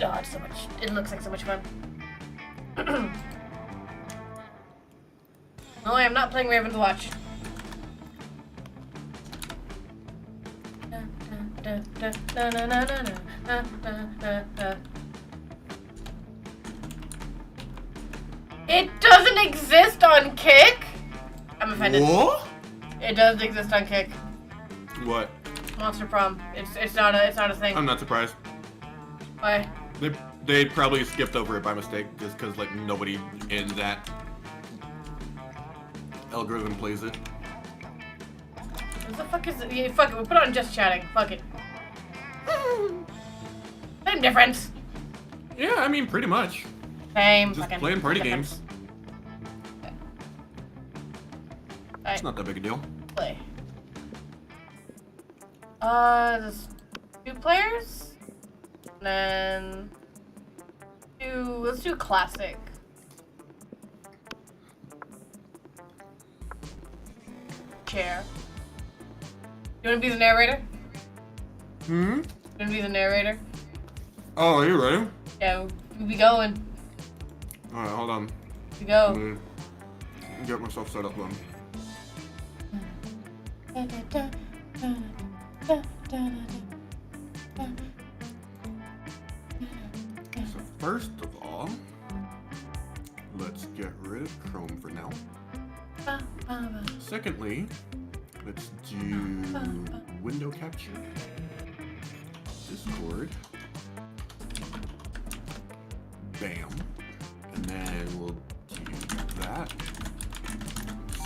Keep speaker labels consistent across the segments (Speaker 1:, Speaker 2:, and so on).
Speaker 1: Oh, it's so much. It looks like so much fun. No, I am not playing Raven's Watch. It doesn't exist on Kick? I'm offended.
Speaker 2: What?
Speaker 1: It does exist on Kick.
Speaker 2: What?
Speaker 1: Monster Prom. It's not a thing.
Speaker 2: I'm not surprised.
Speaker 1: Why?
Speaker 2: They probably skipped over it by mistake, just because like nobody in that algorithm plays it.
Speaker 1: What the fuck is it? Yeah, fuck it. We'll put it on just chatting. Fuck it. Same difference.
Speaker 2: Yeah, I mean pretty much.
Speaker 1: Same.
Speaker 2: Just
Speaker 1: fucking
Speaker 2: playing party
Speaker 1: difference.
Speaker 2: games.
Speaker 1: Okay.
Speaker 2: It's not that big a deal.
Speaker 1: Play. There's 2 players. And then let's do classic. Chair. You wanna be the narrator?
Speaker 2: Hmm?
Speaker 1: You wanna be the narrator?
Speaker 2: Oh, are you ready?
Speaker 1: Yeah, we be going.
Speaker 2: Alright, hold on.
Speaker 1: We go.
Speaker 2: Let me get myself set up then. So first of all, let's get rid of Chrome for now. Secondly, let's do window capture. Discord. Bam. And then we'll do that.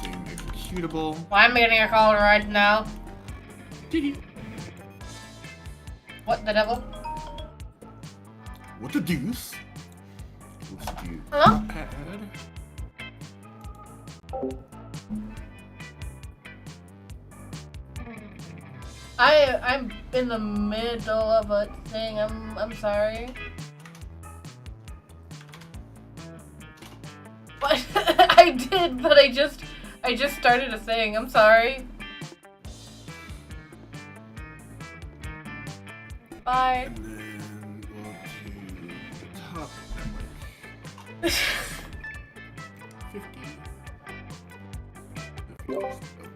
Speaker 2: Same executable.
Speaker 1: Well, I'm getting a call right now. What the devil?
Speaker 2: What the deuce? Let's do
Speaker 1: Hello?
Speaker 2: add.
Speaker 1: I'm in the middle of a thing. I'm sorry. What? I did, but I just started a thing. I'm sorry. Bye.
Speaker 2: And then we'll do the top network. 50.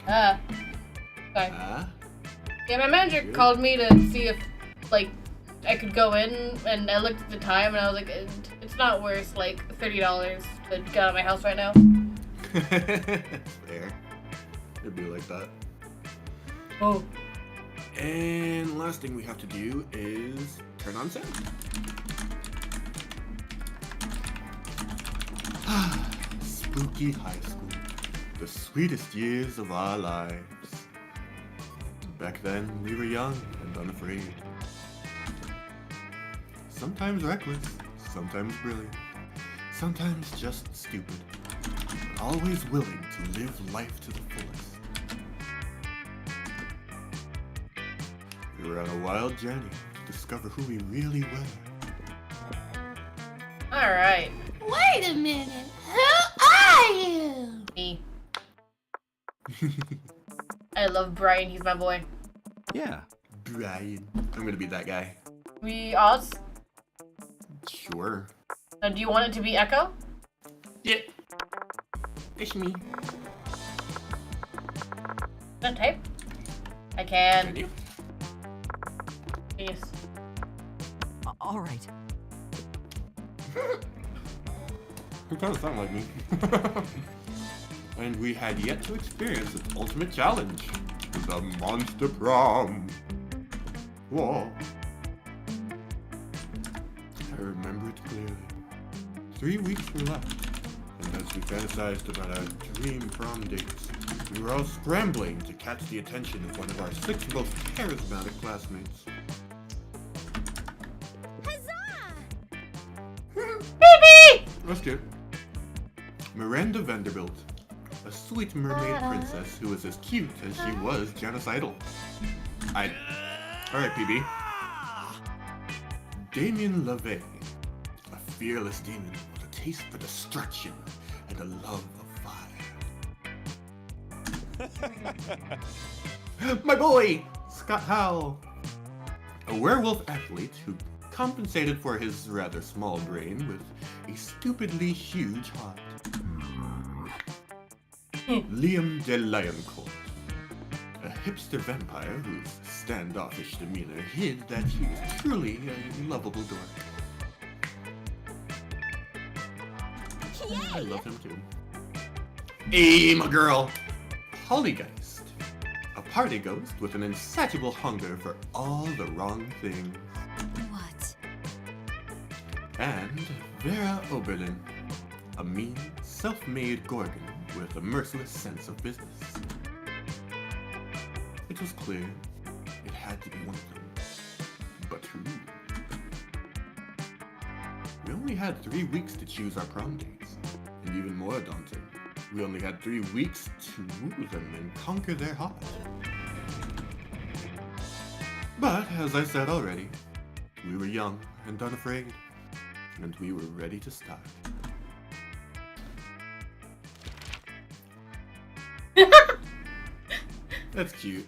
Speaker 1: Ah. Sorry. Yeah, my manager
Speaker 2: Good.
Speaker 1: called me to see if, like, I could go in, and I looked at the time, and I was like, it's not worth, like, $30 to get out of my house right now.
Speaker 2: Fair. It'd be like that.
Speaker 1: Oh.
Speaker 2: And last thing we have to do is turn on sound. Spooky high school. The sweetest years of our lives. Back then, we were young and unafraid. Sometimes reckless, sometimes brilliant, sometimes just stupid, but always willing to live life to the fullest. We were on a wild journey to discover who we really were.
Speaker 1: Alright.
Speaker 3: Wait a minute. Who are you?
Speaker 1: Me. I love Brian, he's my boy.
Speaker 2: Yeah. Brian. I'm gonna be that guy.
Speaker 1: We Oz?
Speaker 2: Sure.
Speaker 1: Do you want it to be Echo?
Speaker 2: Yeah. It's me.
Speaker 1: Can I type? I can.
Speaker 2: Can you?
Speaker 1: Yes.
Speaker 4: All right.
Speaker 2: You kind of sound like me. And we had yet to experience its ultimate challenge, the Monster Prom. Whoa. I remember it clearly. 3 weeks were left, and as we fantasized about our dream prom dates, we were all scrambling to catch the attention of one of our 6 most charismatic classmates.
Speaker 1: Baby!
Speaker 2: That's cute. Miranda Vanderbilt, a sweet mermaid princess who was as cute as she was genocidal. Alright, PB. Damien LaVey, a fearless demon with a taste for destruction and a love of fire. My boy, Scott Howell, a werewolf athlete who compensated for his rather small brain with a stupidly huge heart. Liam de Lioncourt, a hipster vampire whose standoffish demeanor hid that he was truly a lovable dork. I love him too. Hey, my girl! Polygeist, a party ghost with an insatiable hunger for all the wrong things.
Speaker 3: What?
Speaker 2: And Vera Oberlin, a mean, self-made Gorgon with a merciless sense of business. It was clear it had to be one of them. But who? We only had 3 weeks to choose our prom dates, and even more daunting, we only had 3 weeks to woo them and conquer their heart. But, as I said already, we were young and unafraid, and we were ready to start. That's cute.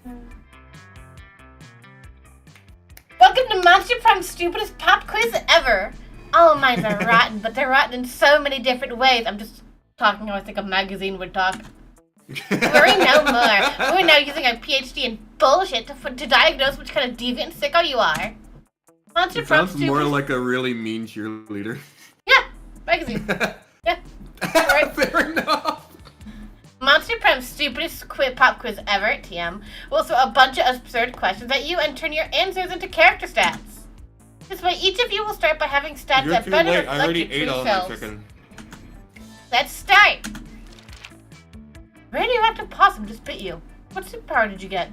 Speaker 1: Welcome to Monster Prom's stupidest pop quiz ever. All minds are rotten, but they're rotten in so many different ways. I'm just talking how I think a magazine would talk. Worry no more. We're now using our PhD in bullshit to diagnose which kind of deviant and sicko you are. Monster
Speaker 2: It
Speaker 1: Prom's
Speaker 2: sounds more
Speaker 1: stupidest...
Speaker 2: like a really mean cheerleader.
Speaker 1: Yeah, magazine. Yeah. Alright.
Speaker 2: Fair enough.
Speaker 1: Monster Prom's stupidest pop quiz ever, TM, will throw a bunch of absurd questions at you and turn your answers into character stats. This way, each of you will start by having stats
Speaker 2: You're
Speaker 1: that
Speaker 2: too
Speaker 1: better
Speaker 2: late. I
Speaker 1: reflect
Speaker 2: already
Speaker 1: your
Speaker 2: ate
Speaker 1: true
Speaker 2: all my
Speaker 1: selves.
Speaker 2: chicken.
Speaker 1: Let's start! Radioactive possum just bit you. What superpower did you get?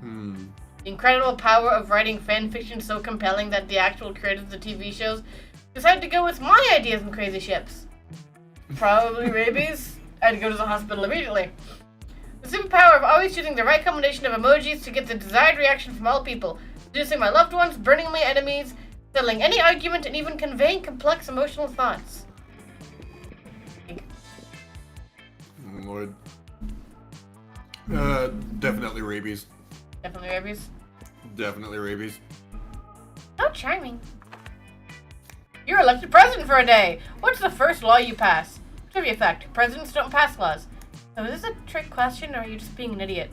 Speaker 1: The incredible power of writing fanfiction so compelling that the actual creators of the TV shows decided to go with my ideas and crazy ships. Probably rabies. I had to go to the hospital immediately. The superpower of always choosing the right combination of emojis to get the desired reaction from all people, seducing my loved ones, burning my enemies, settling any argument, and even conveying complex emotional thoughts.
Speaker 2: Lord. Definitely rabies.
Speaker 1: Definitely rabies.
Speaker 2: Definitely rabies.
Speaker 1: How charming. You're elected president for a day. What's the first law you pass? Trivia fact, presidents don't pass laws. So is this a trick question, or are you just being an idiot?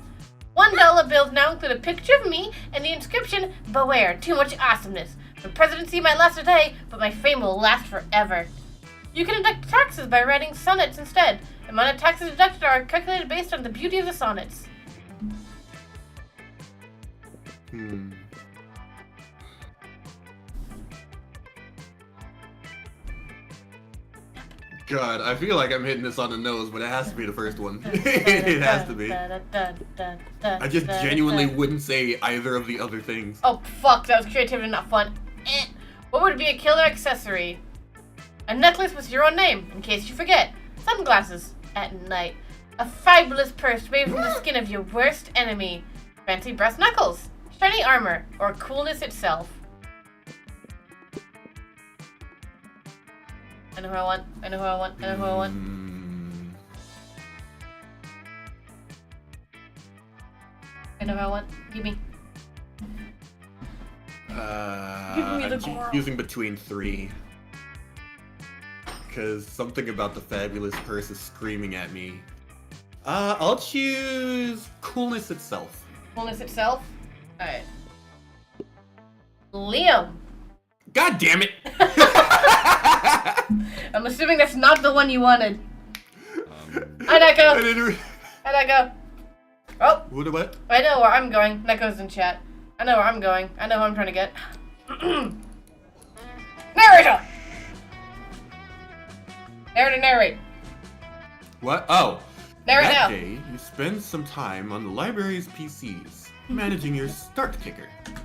Speaker 1: $1 bills now include a picture of me and the inscription, "Beware, too much awesomeness. The presidency might last a day, but my fame will last forever." You can deduct taxes by writing sonnets instead. The amount of taxes deducted are calculated based on the beauty of the sonnets.
Speaker 2: God, I feel like I'm hitting this on the nose, but it has to be the first one. It has to be. I just genuinely wouldn't say either of the other things.
Speaker 1: Oh, fuck, that was creativity, not fun. What would be a killer accessory? A necklace with your own name, in case you forget. Sunglasses at night. A fabulous purse made from the skin of your worst enemy. Fancy brass knuckles. Shiny armor. Or coolness itself. I know who I want. I know who I want. I know who I want. I know who I want. Give me. Give me the
Speaker 2: I'm
Speaker 1: girl.
Speaker 2: choosing between 3. Because something about the fabulous purse is screaming at me. I'll choose coolness itself.
Speaker 1: Coolness itself? Alright. Liam.
Speaker 2: God damn it!
Speaker 1: I'm assuming that's not the one you wanted. Hi, Neko.
Speaker 2: I didn't
Speaker 1: Hi, Neko. Oh,
Speaker 2: what?
Speaker 1: I know where I'm going. Neko's in chat. I know where I'm going. I know who I'm trying to get. Narrator! Narrate.
Speaker 2: What? Oh.
Speaker 1: Narrate
Speaker 2: That
Speaker 1: now.
Speaker 2: day, you spend some time on the library's PCs, managing your start kicker. You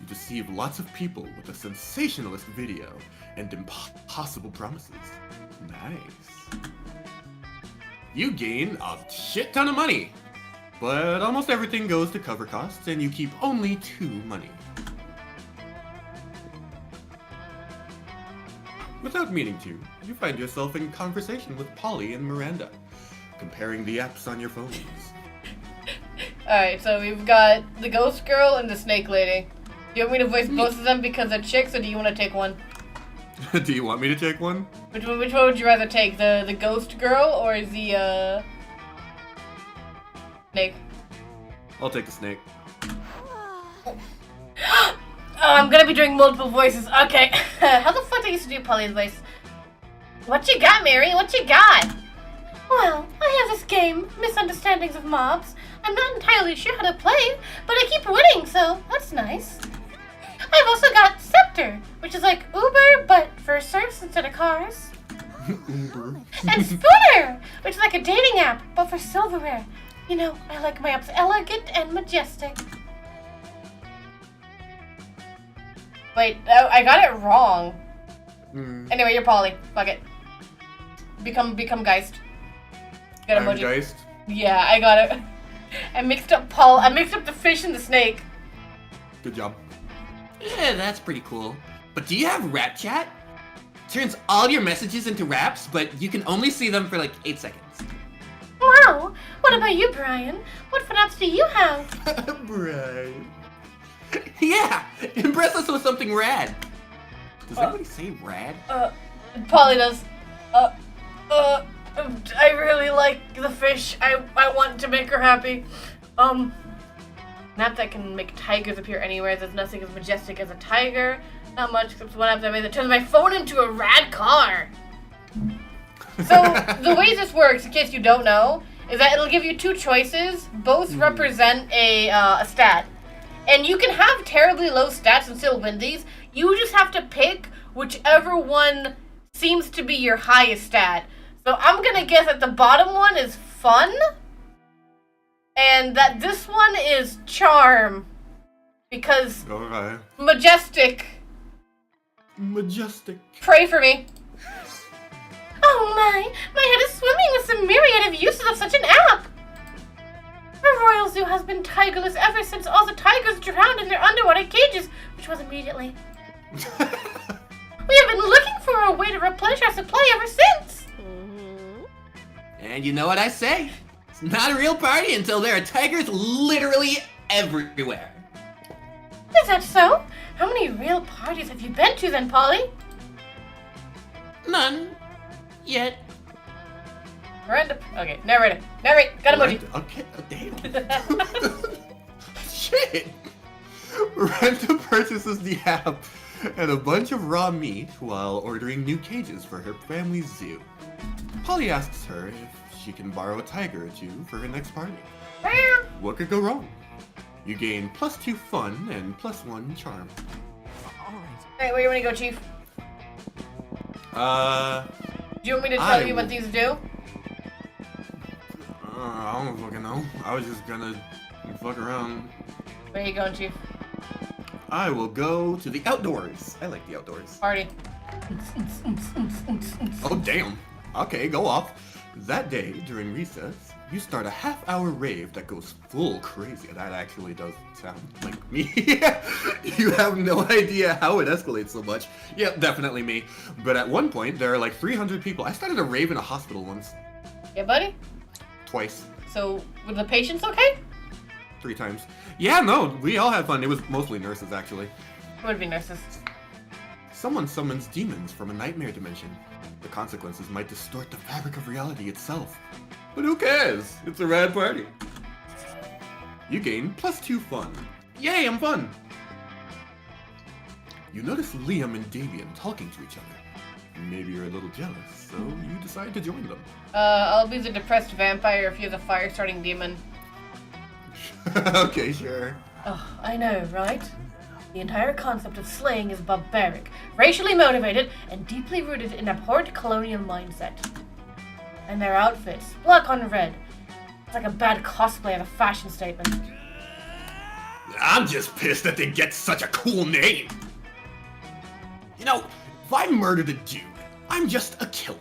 Speaker 2: deceive lots of people with a sensationalist video and impossible promises. Nice. You gain a shit ton of money, but almost everything goes to cover costs and you keep only 2 money. Without meaning to, you find yourself in conversation with Polly and Miranda, comparing the apps on your phones.
Speaker 1: Alright, so we've got the ghost girl and the snake lady. Do you want me to voice both of them because they're chicks, or do you want to take one?
Speaker 2: Do you want me to take one?
Speaker 1: Which one would you rather take? The ghost girl or the snake?
Speaker 2: I'll take the snake.
Speaker 1: Oh, I'm gonna be doing multiple voices. Okay. How the fuck do I used to do Polly's voice? What you got, Mary? What you got? Well, I have this game, Misunderstandings of Mobs. I'm not entirely sure how to play, but I keep winning, so that's nice. I've also got Scepter, which is like Uber, but for surfs instead of cars.
Speaker 2: Uber.
Speaker 1: And Spooner, which is like a dating app, but for silverware. You know, I like my apps elegant and majestic. Wait, I got it wrong. Anyway, you're Polly. Fuck it. Become Geist. Get
Speaker 2: I'm
Speaker 1: emoji.
Speaker 2: Geist.
Speaker 1: Yeah, I got it. I mixed up Paul. I mixed up the fish and the snake.
Speaker 2: Good job.
Speaker 5: Yeah, that's pretty cool. But do you have rap chat? Turns all your messages into raps, but you can only see them for like 8 seconds.
Speaker 1: Wow. What about you, Brian? What fun apps do you have?
Speaker 2: Brian.
Speaker 5: Yeah! Impress us with something rad. Does anybody say rad?
Speaker 1: Polly does. I really like the fish. I want to make her happy. An app that can make tigers appear anywhere. There's nothing as majestic as a tiger. Not much, except one app that made that turns my phone into a rad car. So the way this works, in case you don't know, is that it'll give you two choices. Both represent a stat. And you can have terribly low stats and still win these. You just have to pick whichever one seems to be your highest stat. So I'm gonna guess that the bottom one is fun, and that this one is charm, because
Speaker 2: Alright.
Speaker 1: majestic.
Speaker 2: Majestic.
Speaker 1: Pray for me. Oh my head is swimming with some myriad of uses of such an app. Our royal zoo has been tigerless ever since all the tigers drowned in their underwater cages, which was immediately. We have been looking for a way to replenish our supply ever since.
Speaker 5: And you know what I say? It's not a real party until there are tigers literally everywhere.
Speaker 1: Is that so? How many real parties have you been to then, Polly?
Speaker 5: None. Yet.
Speaker 1: Miranda. Okay, narrate. Got emoji.
Speaker 2: Okay, damn. Shit. Miranda purchases the app and a bunch of raw meat while ordering new cages for her family's zoo. Polly asks her if she can borrow a tiger or two for her next party. What could go wrong? You gain +2 fun and +1 charm.
Speaker 4: All right.
Speaker 1: Alright, where you wanna go, Chief? Do you want me to tell you what these do?
Speaker 2: I don't fucking know. I was just gonna fuck around.
Speaker 1: Where you going, Chief?
Speaker 2: I will go to the outdoors. I like the outdoors.
Speaker 1: Party.
Speaker 2: Oh, damn. Okay, go off. That day, during recess, you start a half-hour rave that goes full crazy. That actually does sound like me. You have no idea how it escalates so much. Yep, definitely me. But at one point, there are like 300 people. I started a rave in a hospital once.
Speaker 1: Yeah, buddy?
Speaker 2: Twice.
Speaker 1: So, were the patients okay?
Speaker 2: 3 times. Yeah, no, we all had fun. It was mostly nurses, actually.
Speaker 1: It would be nurses.
Speaker 2: Someone summons demons from a nightmare dimension. The consequences might distort the fabric of reality itself. But who cares? It's a rad party. You gain +2 fun. Yay, I'm fun! You notice Liam and Davian talking to each other. Maybe you're a little jealous, so you decide to join them.
Speaker 1: I'll be the depressed vampire if you're the fire-starting demon.
Speaker 2: Okay, sure.
Speaker 1: Oh, I know, right? The entire concept of slaying is barbaric, racially motivated, and deeply rooted in abhorrent colonial mindset. And their outfits, black on red. It's like a bad cosplay of a fashion statement.
Speaker 2: I'm just pissed that they get such a cool name. You know, if I murdered a dude, I'm just a killer.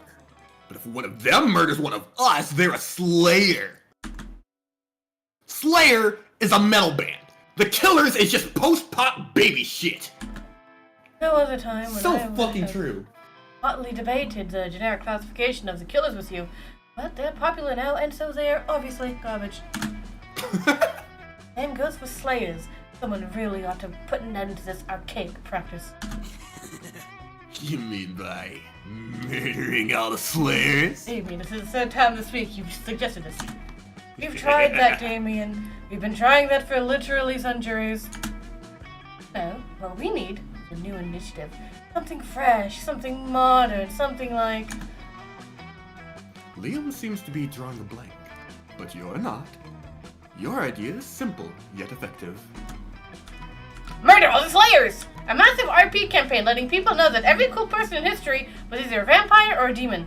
Speaker 2: But if one of them murders one of us, they're a slayer. Slayer is a metal band. The Killers is just post-pop baby shit.
Speaker 1: No other time when
Speaker 2: So
Speaker 1: I would
Speaker 2: fucking
Speaker 1: have
Speaker 2: true.
Speaker 1: hotly debated the generic classification of the Killers with you, but they're popular now, and so they're obviously garbage. Same goes for slayers. Someone really ought to put an end to this archaic practice.
Speaker 2: You mean by murdering all the slayers?
Speaker 1: Damien, this is the third time this week you've suggested this. We've tried that, Damien. We've been trying that for literally centuries. No, what we need is a new initiative. Something fresh, something modern, something like...
Speaker 2: Liam seems to be drawing a blank, but you're not. Your idea is simple, yet effective.
Speaker 1: Murder all the slayers! A massive RP campaign letting people know that every cool person in history was either a vampire or a demon.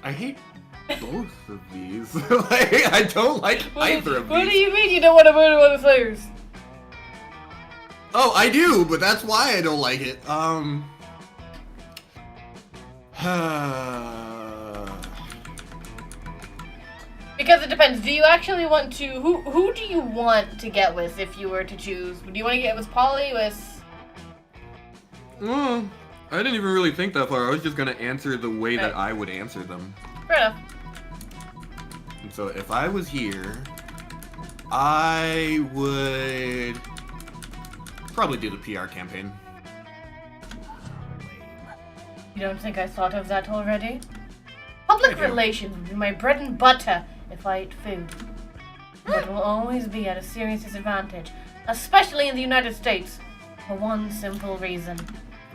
Speaker 2: I hate both of these. I don't like either of these.
Speaker 1: What do you mean you don't want to murder all the slayers?
Speaker 2: Oh, I do, but that's why I don't like it.
Speaker 1: Because it depends. Do you actually want to... Who do you want to get with if you were to choose? Do you want to get with Polly, with...
Speaker 2: Well, I didn't even really think that far. I was just gonna answer the way that I would answer them.
Speaker 1: Fair enough.
Speaker 2: And so if I was here, I would probably do the PR campaign.
Speaker 1: You don't think I thought of that already? Public relations would be my bread and butter if I ate food. But it will always be at a serious disadvantage, especially in the United States, for one simple reason.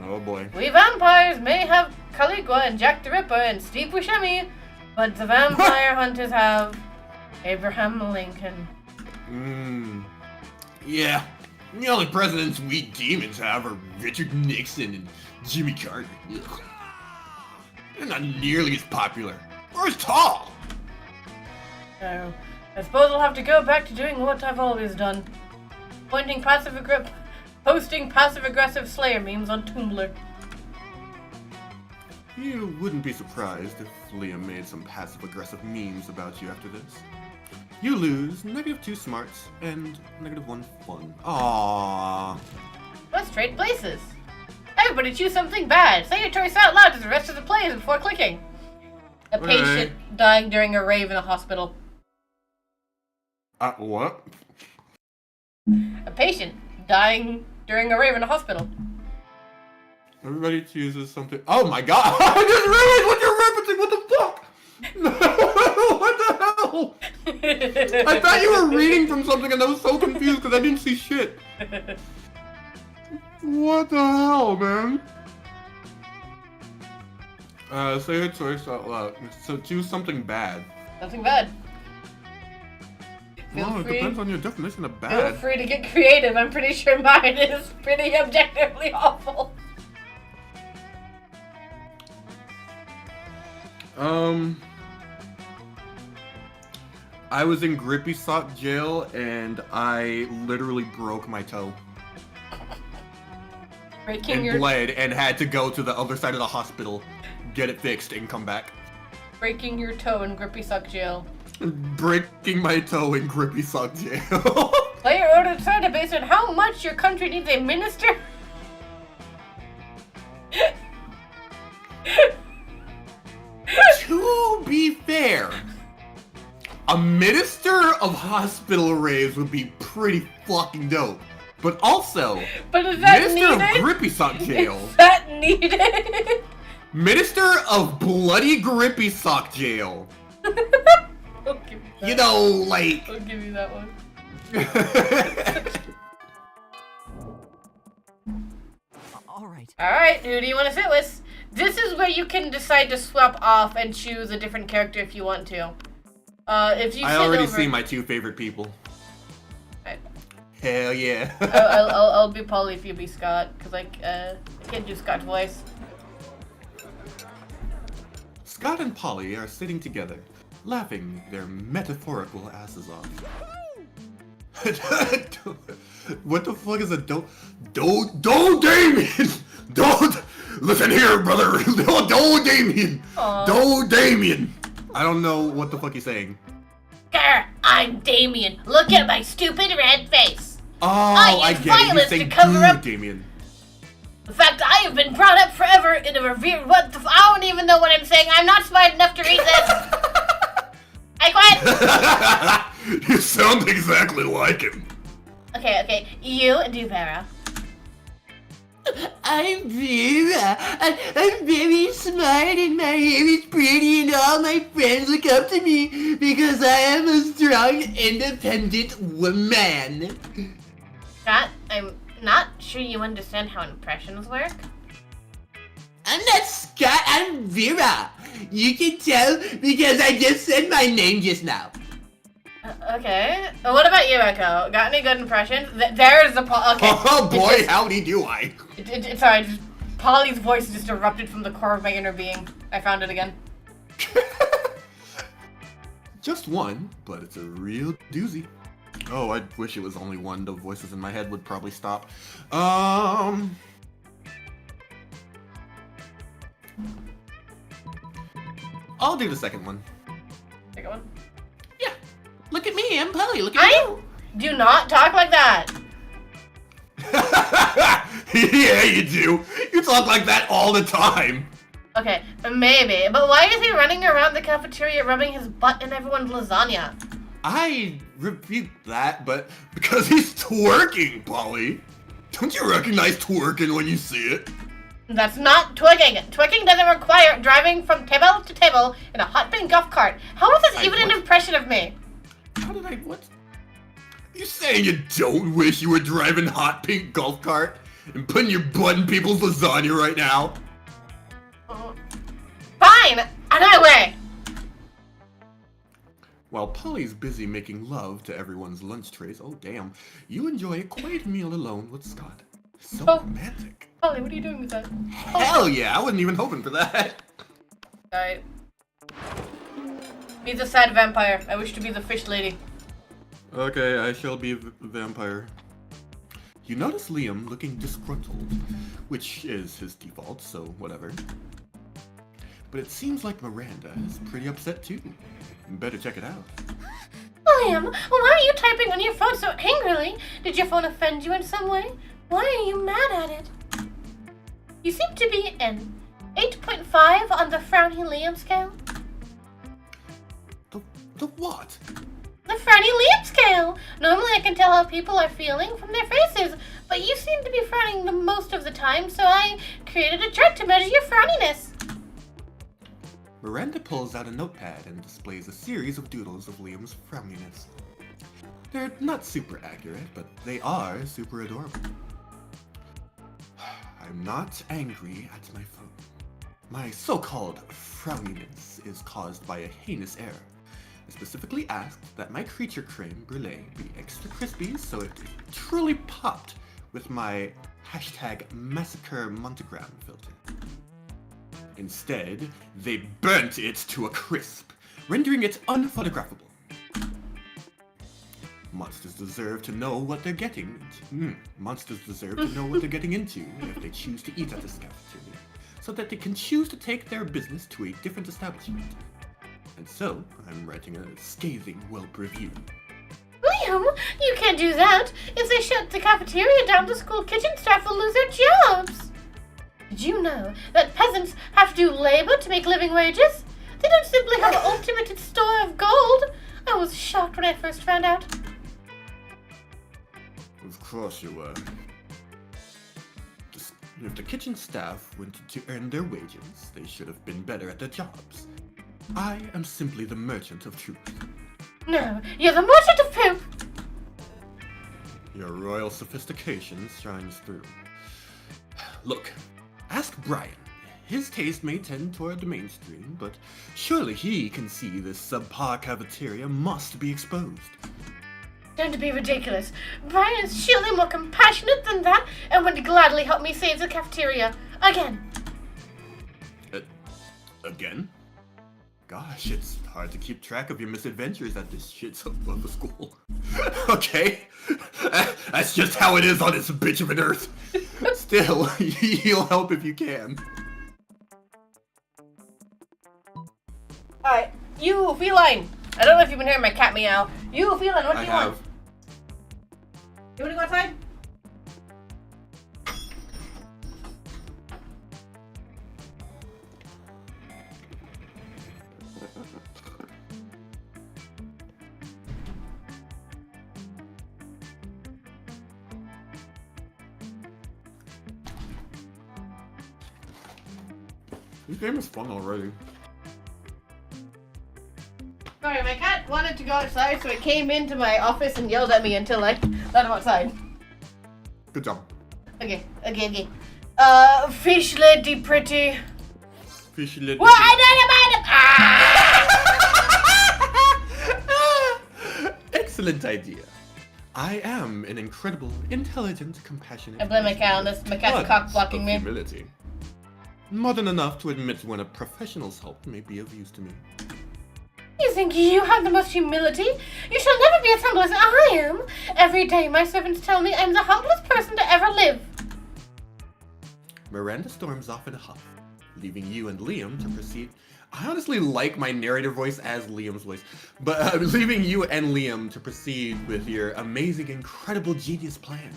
Speaker 2: Oh boy.
Speaker 1: We vampires may have Caligula and Jack the Ripper and Steve Buscemi, but the vampire hunters have Abraham Lincoln.
Speaker 2: Yeah. The only presidents we demons have are Richard Nixon and Jimmy Carter. Ugh. They're not nearly as popular. Or as tall.
Speaker 1: So, I suppose I'll have to go back to doing what I've always done. Posting passive-aggressive Slayer memes on Tumblr.
Speaker 2: You wouldn't be surprised if Liam made some passive-aggressive memes about you after this. You lose -2 smarts and -1 fun. Aww.
Speaker 1: Let's trade places. Everybody choose something bad. Say your choice out loud to the rest of the players before clicking. A patient dying during a rave in a hospital.
Speaker 2: What?
Speaker 1: A patient dying during a rave in a hospital.
Speaker 2: Everybody chooses something. Oh my god! I just realized what you're referencing! What the fuck? What the hell? I thought you were reading from something and I was so confused because I didn't see shit. What the hell, man? Say your choice out loud. So choose something bad.
Speaker 1: Something bad.
Speaker 2: Well, it depends on your definition of
Speaker 1: Feel
Speaker 2: bad.
Speaker 1: free to get creative. I'm pretty sure mine is pretty objectively awful.
Speaker 2: I was in Grippy Sock jail and I literally broke my toe.
Speaker 1: Breaking
Speaker 2: And bled and had to go to the other side of the hospital, get it fixed, and come back.
Speaker 1: breaking your toe in Grippy Sock jail.
Speaker 2: Breaking my toe in Grippy Sock jail.
Speaker 1: Player ordered Santa based on how much your country needs a minister.
Speaker 2: To be fair, a minister of hospital raves would be pretty fucking dope. But also,
Speaker 1: But is that
Speaker 2: Minister
Speaker 1: needed?
Speaker 2: of Grippy Sock Jail.
Speaker 1: Is that needed?
Speaker 2: Minister of Bloody Grippy Sock Jail.
Speaker 1: I'll give you that.
Speaker 2: You know, like...
Speaker 1: I'll give you that one.
Speaker 4: All right.
Speaker 1: Alright, who do you want to sit with? This is where you can decide to swap off and choose a different character if you want to. If you
Speaker 2: I
Speaker 1: sit
Speaker 2: already
Speaker 1: over...
Speaker 2: see my two favorite people.
Speaker 1: Right.
Speaker 2: Hell yeah.
Speaker 1: I'll be Polly if you be Scott, because I can't do Scott's voice.
Speaker 2: Scott and Polly are sitting together, laughing their metaphorical asses off. What the fuck is a don't Damien! Don't listen here, brother! Don't Damien!
Speaker 1: Aw.
Speaker 2: Don't Damien! I don't know what the fuck he's saying.
Speaker 1: Grr, I'm Damien. Look at my stupid red face.
Speaker 2: Oh,
Speaker 1: I
Speaker 2: I
Speaker 1: use
Speaker 2: get it.
Speaker 1: violence
Speaker 2: He's saying
Speaker 1: to cover
Speaker 2: dude,
Speaker 1: up-
Speaker 2: Damien.
Speaker 1: The fact I have been brought up forever in a revere. I don't even know what I'm saying. I'm not smart enough to read this. I quit!
Speaker 2: You sound exactly like him.
Speaker 1: Okay, you do Vera.
Speaker 5: I'm Vera. I'm very smart and my hair is pretty and all my friends look up to me because I am a strong, independent woman.
Speaker 1: Scott, I'm not sure you understand how impressions work.
Speaker 5: I'm not Scott, I'm Vera. You can tell because I just said my name just now.
Speaker 1: Okay. Well, what about you, Echo? Got any good impressions? There's the okay.
Speaker 2: Oh boy, howdy do I.
Speaker 1: Sorry, Polly's voice just erupted from the core of my inner being. I found it again.
Speaker 2: Just one, but it's a real doozy. Oh, I wish it was only one. The voices in my head would probably stop. I'll do the second one.
Speaker 1: Second one.
Speaker 5: Yeah. Look at me, I'm Polly. Look at
Speaker 1: I do not talk like that.
Speaker 2: Yeah, you do. You talk like that all the time.
Speaker 1: Okay, maybe. But why is he running around the cafeteria rubbing his butt in everyone's lasagna?
Speaker 2: I repeat that, but because he's twerking, Polly. Don't you recognize twerking when you see it?
Speaker 1: That's not twerking. Twerking doesn't require driving from table to table in a hot pink golf cart. How is this even an impression of me?
Speaker 2: How did I, what? You saying you don't wish you were driving hot pink golf cart and putting your butt in people's lasagna right now?
Speaker 1: Fine! Out of my way!
Speaker 2: While Polly's busy making love to everyone's lunch trays, oh damn, you enjoy a quiet meal alone with Scott. So romantic.
Speaker 1: Polly, what are you doing with that?
Speaker 2: Hell yeah, I wasn't even hoping for that.
Speaker 1: Alright. He's a sad vampire. I wish to be the fish lady.
Speaker 2: Okay, I shall be a vampire. You notice Liam looking disgruntled, which is his default, so whatever. But it seems like Miranda is pretty upset too. Better check it out.
Speaker 1: William, why are you typing on your phone so angrily? Did your phone offend you in some way? Why are you mad at it? You seem to be an 8.5 on the Frowny Liam scale.
Speaker 2: The what?
Speaker 1: The Frowny Liam scale! Normally I can tell how people are feeling from their faces, but you seem to be frowning the most of the time, so I created a chart to measure your frowniness.
Speaker 2: Miranda pulls out a notepad and displays a series of doodles of Liam's frowniness. They're not super accurate, but they are super adorable. I'm not angry at my phone. My so-called frowniness is caused by a heinous error. I specifically asked that my creature creme brulee be extra crispy so it truly popped with my hashtag massacre montogram filter. Instead, they burnt it to a crisp, rendering it unphotographable. Monsters deserve to know what they're getting. Monsters deserve to know what they're getting into if they choose to eat at this cafeteria, so that they can choose to take their business to a different establishment. And so, I'm writing a scathing Whelp review.
Speaker 1: William, you can't do that. If they shut the cafeteria down, the school kitchen staff will lose their jobs. Did you know that peasants have to do labor to make living wages? They don't simply have an ultimate store of gold. I was shocked when I first found out.
Speaker 2: Of course you were. If the kitchen staff wanted to earn their wages, they should have been better at their jobs. I am simply the merchant of truth.
Speaker 1: No, you're the merchant of poop.
Speaker 2: Your royal sophistication shines through. Look, ask Brian. His taste may tend toward the mainstream, but surely he can see this subpar cafeteria must be exposed.
Speaker 1: Don't be ridiculous. Brian is surely more compassionate than that and would gladly help me save the cafeteria. Again.
Speaker 2: Again? Gosh, it's hard to keep track of your misadventures at this shit of the school. Okay, that's just how it is on this bitch of an earth. Still, you'll help if you can.
Speaker 1: Alright, you feline. I don't know if you've been hearing my cat meow. You feline, what do you want? You wanna go outside?
Speaker 2: This game is fun already.
Speaker 1: Sorry, my cat wanted to go outside, so it came into my office and yelled at me until I let him outside.
Speaker 2: Good job.
Speaker 1: Okay. Fish lady pretty.
Speaker 2: Fish little.
Speaker 1: What? I don't know.
Speaker 2: Excellent idea. I am an incredible, intelligent, compassionate.
Speaker 1: I blame my cat on this. My cat's
Speaker 2: but
Speaker 1: cock blocking
Speaker 2: of
Speaker 1: me.
Speaker 2: humility. More than enough to admit when a professional's help may be of use to me.
Speaker 1: You think you have the most humility? You shall never be as humble as I am. Every day my servants tell me I'm the humblest person to ever live.
Speaker 2: Miranda storms off in a huff, leaving you and Liam to proceed. I honestly like my narrator voice as Liam's voice, but leaving you and Liam to proceed with your amazing, incredible, genius plan.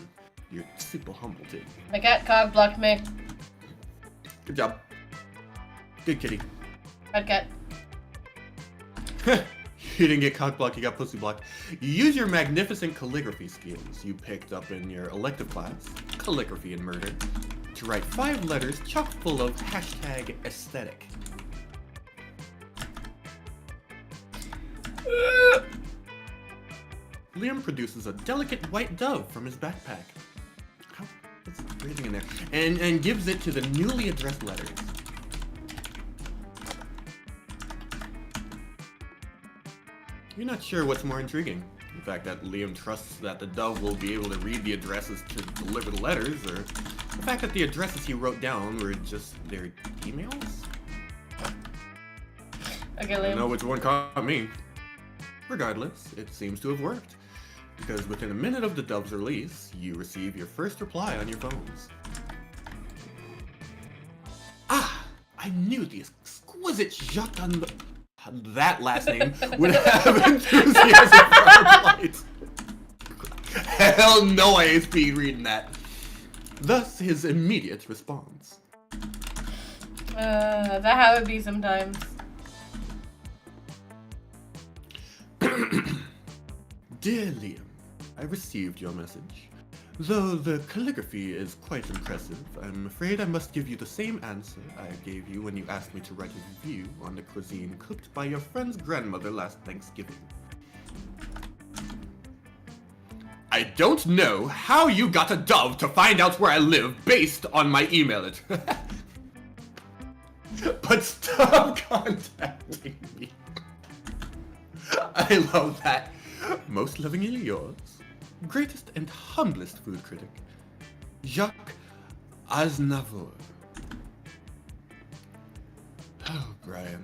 Speaker 2: You're super humble too.
Speaker 1: My cat cock blocked me.
Speaker 2: Good job. Good kitty.
Speaker 1: Red cat.
Speaker 2: You didn't get cock blocked, you got pussy blocked. You use your magnificent calligraphy skills you picked up in your elective class, calligraphy and murder, to write 5 letters chock full of #aesthetic. Liam produces a delicate white dove from his backpack. What's breathing in there? And gives it to the newly addressed letters. You're not sure what's more intriguing. The fact that Liam trusts that the dove will be able to read the addresses to deliver the letters, or the fact that the addresses he wrote down were just their emails?
Speaker 1: Okay,
Speaker 2: I don't know
Speaker 1: Liam.
Speaker 2: which one caught me. Regardless, it seems to have worked. Because within a minute of the dove's release, you receive your first reply on your phones. Ah! I knew the exquisite Jacques that last name would have enthusiasm for our plight. Hell no, I ain't speed reading that. Thus, his immediate response.
Speaker 1: That how it be sometimes.
Speaker 2: Dear Liam, I received your message. Though the calligraphy is quite impressive, I'm afraid I must give you the same answer I gave you when you asked me to write a review on the cuisine cooked by your friend's grandmother last Thanksgiving. I don't know how you got a dove to find out where I live based on my email address. But stop contacting me. I love that. Most lovingly yours, greatest and humblest food critic, Jacques Aznavour. Oh, Brian.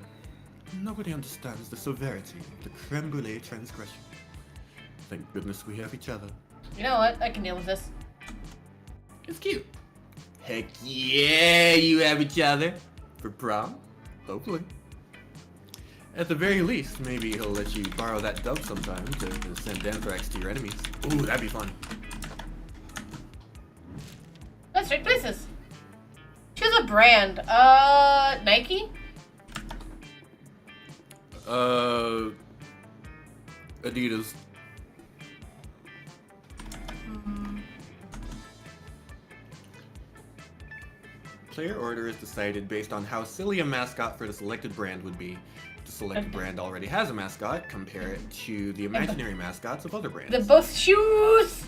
Speaker 2: Nobody understands the severity of the creme brulee transgression. Thank goodness we have each other.
Speaker 1: You know what? I can deal with this.
Speaker 2: It's cute. Heck yeah, you have each other. For prom? Hopefully. At the very least, maybe he'll let you borrow that dove sometime to send anthrax to your enemies. Ooh, that'd be fun.
Speaker 1: Let's trade places. Choose a brand. Nike?
Speaker 2: Adidas. Player order is decided based on how silly a mascot for the selected brand would be. If the selected brand already has a mascot, compare it to the imaginary mascots of other brands.
Speaker 1: They're both shoes!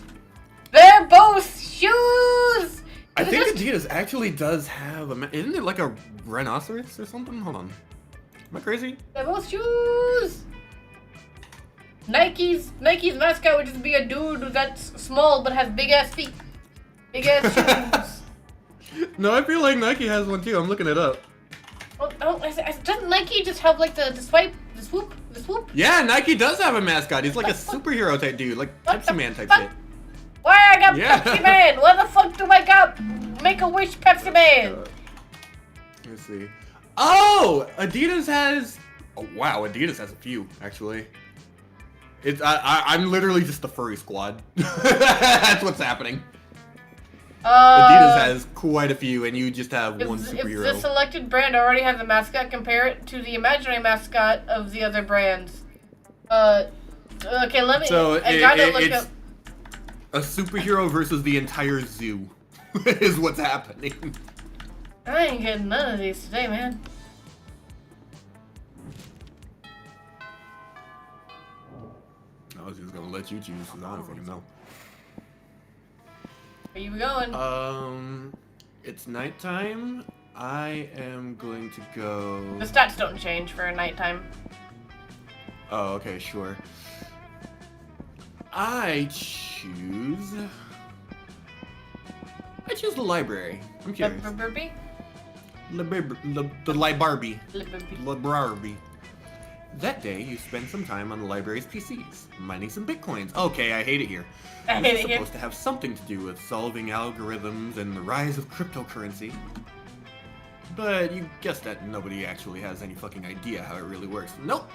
Speaker 1: They're both shoes!
Speaker 2: I think Adidas actually does have a... Isn't it like a rhinoceros or something? Hold on. Am I crazy?
Speaker 1: They're both shoes! Nike's mascot would just be a dude that's small but has big ass feet. Big ass shoes.
Speaker 2: No, I feel like Nike has one too. I'm looking it up.
Speaker 1: Doesn't Nike just have like the swoop?
Speaker 2: Yeah, Nike does have a mascot. He's like a superhero type dude, like Pepsi Man type shit.
Speaker 1: Why I got
Speaker 2: Yeah.
Speaker 1: Pepsi Man? What the fuck do I got? Make a wish, Pepsi Man.
Speaker 2: Let's see. Oh, Adidas has. Oh wow, Adidas has a few actually. It's I'm literally just the furry squad. That's what's happening. Adidas has quite a few, and you just have one superhero.
Speaker 1: If the selected brand already has a mascot, compare it to the imaginary mascot of the other brands. Okay, let me.
Speaker 2: So
Speaker 1: I gotta look
Speaker 2: it's
Speaker 1: up.
Speaker 2: a superhero versus the entire zoo is what's happening.
Speaker 1: I ain't getting none of these today, man.
Speaker 2: I was just gonna let you choose because I don't fucking know.
Speaker 1: Where you going?
Speaker 2: It's nighttime. I am going to go.
Speaker 1: The stats don't change for nighttime.
Speaker 2: Oh, okay, sure. I choose the library. I'm curious.
Speaker 1: Burpee?
Speaker 2: The library.
Speaker 1: Burpee.
Speaker 2: Library. That day, you spend some time on the library's PCs, mining some bitcoins. Okay, I hate it here.
Speaker 1: I
Speaker 2: This
Speaker 1: hate
Speaker 2: is
Speaker 1: it here.
Speaker 2: supposed to have something to do with solving algorithms and the rise of cryptocurrency. But you guess that nobody actually has any fucking idea how it really works. Nope.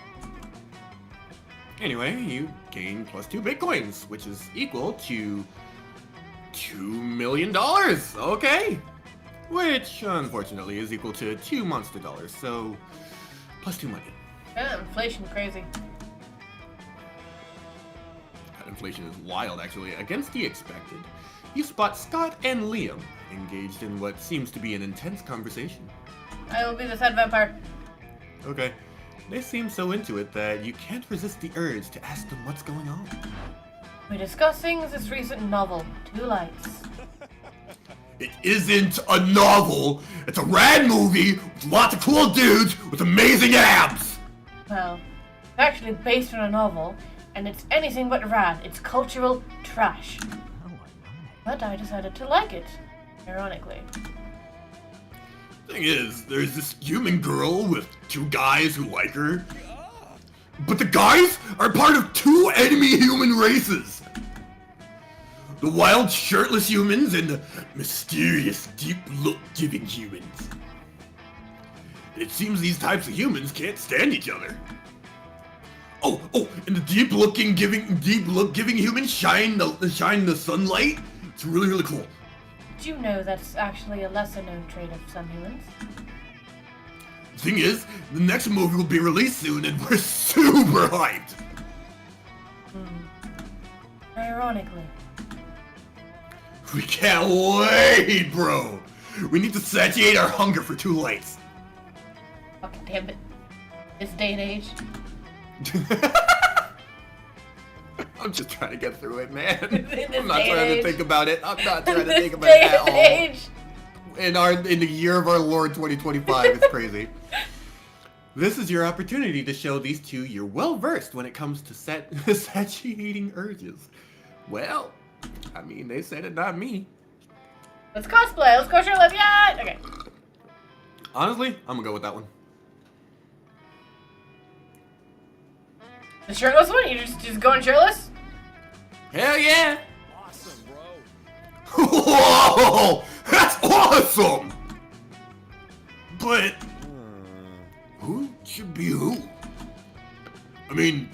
Speaker 2: Anyway, you gain +2 bitcoins, which is equal to $2 million. Okay. Which, unfortunately, is equal to 2 monster dollars, so +2 money.
Speaker 1: Yeah, inflation crazy.
Speaker 2: That inflation is wild, actually. Against the expected, you spot Scott and Liam engaged in what seems to be an intense conversation.
Speaker 1: I will be the sad vampire.
Speaker 2: Okay. They seem so into it that you can't resist the urge to ask them what's going on.
Speaker 1: We're discussing this recent novel, Two Lights.
Speaker 2: It isn't a novel. It's a rad movie with lots of cool dudes with amazing abs.
Speaker 1: Well, it's actually based on a novel, and it's anything but rad. It's cultural trash. But I decided to like it, ironically.
Speaker 2: Thing is, there's this human girl with 2 guys who like her. But the guys are part of 2 enemy human races. The wild shirtless humans and the mysterious deep look giving humans. It seems these types of humans can't stand each other. Oh, and the deep look giving humans shine the sunlight. It's really, really cool.
Speaker 1: Did you know that's actually a lesser known trait of some humans?
Speaker 2: Thing is, the next movie will be released soon and we're super hyped.
Speaker 1: Ironically.
Speaker 2: We can't wait, bro. We need to satiate our hunger for 2 lights.
Speaker 1: Fucking damn it. This day and age.
Speaker 2: I'm just trying to get through it, man.
Speaker 1: In
Speaker 2: I'm not
Speaker 1: this day
Speaker 2: trying
Speaker 1: and
Speaker 2: to
Speaker 1: age.
Speaker 2: think about it. I'm not trying to
Speaker 1: This
Speaker 2: think about
Speaker 1: day
Speaker 2: it at
Speaker 1: and
Speaker 2: all.
Speaker 1: age.
Speaker 2: In the year of our Lord 2025, it's crazy. This is your opportunity to show these 2 you're well versed when it comes to satiating urges. Well, I mean, they said it, not me.
Speaker 1: Let's cosplay. Let's go shirtless. Yeah. Okay.
Speaker 2: Honestly, I'm gonna go with that one.
Speaker 1: The shirtless one? You just going shirtless?
Speaker 2: Hell yeah! Awesome, bro. Whoa! That's awesome! But who should be who? I mean,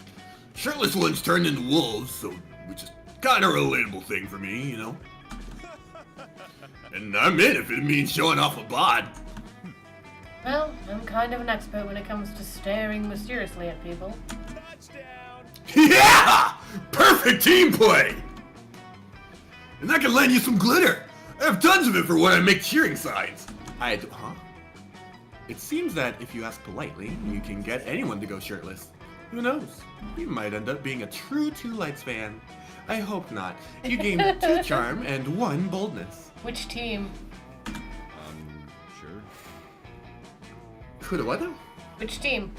Speaker 2: shirtless ones turned into wolves, so which is kind of a relatable thing for me, you know? And I'm in if it means showing off a bod.
Speaker 1: Well, I'm kind of an expert when it comes to staring mysteriously at people.
Speaker 2: Yeah! Perfect team play! And I can lend you some glitter. I have tons of it for when I make cheering signs. Huh? It seems that if you ask politely, you can get anyone to go shirtless. Who knows? You might end up being a true Two Lights fan. I hope not. You gain 2 charm and 1 boldness.
Speaker 1: Which team?
Speaker 4: Sure.
Speaker 2: Who do I know?
Speaker 1: Which team?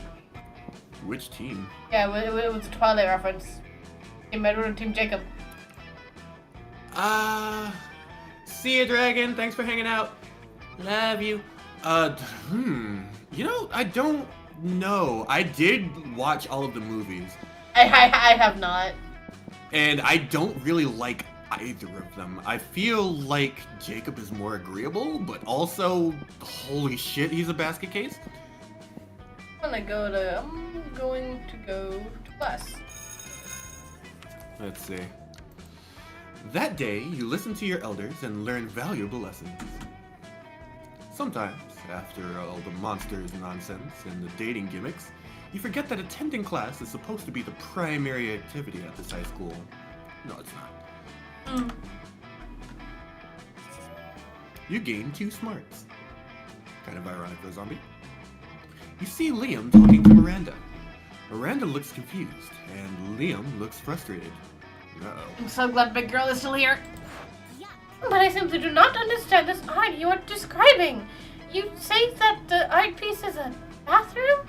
Speaker 2: Which team?
Speaker 1: Yeah, it was a Twilight reference. Team Edward and Team Jacob.
Speaker 2: See ya, Dragon. Thanks for hanging out. Love you. You know, I don't know. I did watch all of the movies.
Speaker 1: I have not.
Speaker 2: And I don't really like either of them. I feel like Jacob is more agreeable, but also, holy shit, he's a basket case.
Speaker 1: I'm going to go to class.
Speaker 2: Let's see. That day, you listen to your elders and learn valuable lessons. Sometimes, after all the monsters nonsense and the dating gimmicks, you forget that attending class is supposed to be the primary activity at this high school. No, it's not. You gain 2 smarts. Kind of ironic for a zombie. You see Liam talking to Miranda. Miranda looks confused, and Liam looks frustrated. Uh-oh.
Speaker 1: I'm so glad Big Girl is still here. But I simply do not understand this art you are describing. You say that the art piece is a bathroom?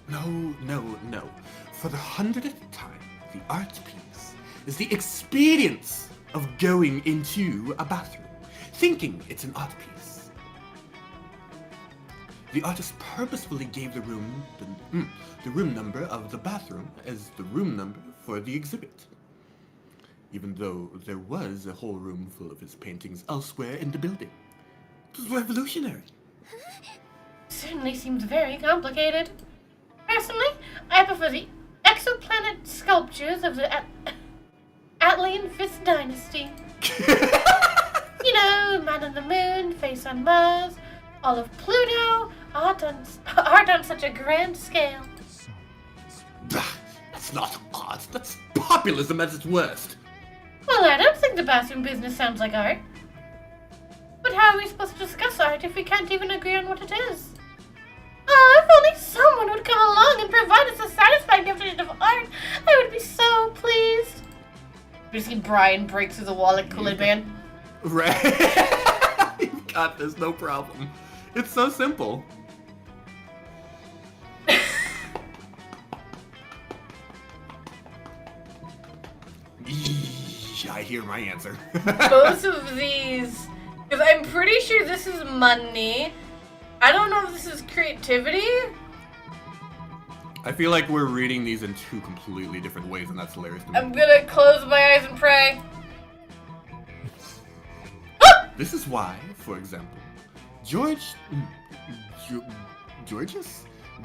Speaker 2: No. For the 100th time, the art piece is the experience of going into a bathroom, thinking it's an art piece. The artist purposefully gave the room number of the bathroom as the room number for the exhibit, even though there was a whole room full of his paintings elsewhere in the building. It was revolutionary.
Speaker 1: Certainly seems very complicated. Personally, I prefer the exoplanet sculptures of the Atlian Fifth Dynasty. You know, Man on the Moon, Face on Mars, all of Pluto, art on such a grand scale.
Speaker 2: That's not art. That's populism at its worst.
Speaker 1: Well, I don't think the bathroom business sounds like art. But how are we supposed to discuss art if we can't even agree on what it is? Oh, if only someone would come along and provide us a satisfying definition of art, I would be so pleased. We see Brian break through the wall like Kool-Aid Man.
Speaker 2: Right. You've got this, no problem. It's so simple. I hear my answer.
Speaker 1: Both of these, because I'm pretty sure this is money. I don't know if this is creativity.
Speaker 2: I feel like we're reading these in two completely different ways, and that's hilarious to me.
Speaker 1: I'm gonna close my eyes and pray.
Speaker 2: This is why, for example, George's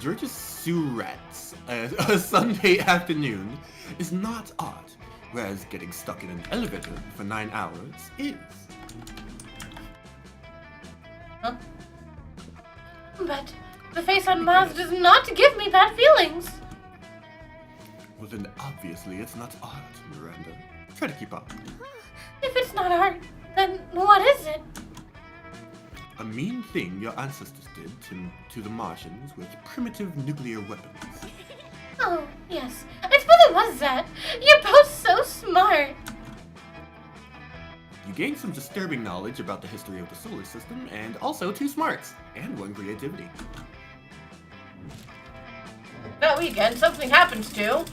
Speaker 2: Surette's a Sunday afternoon is not art, whereas getting stuck in an elevator for 9 hours is.
Speaker 1: Huh? But the face on Mars does not give me bad feelings.
Speaker 2: Well, then obviously it's not art, Miranda. Try to keep up.
Speaker 1: If it's not art, then what is it?
Speaker 2: A mean thing your ancestors did to the Martians with primitive nuclear weapons.
Speaker 1: Oh, yes. I suppose it was that. You're both so smart.
Speaker 2: You gained some disturbing knowledge about the history of the solar system, and also 2 smarts, and 1 creativity.
Speaker 1: That weekend, something happens to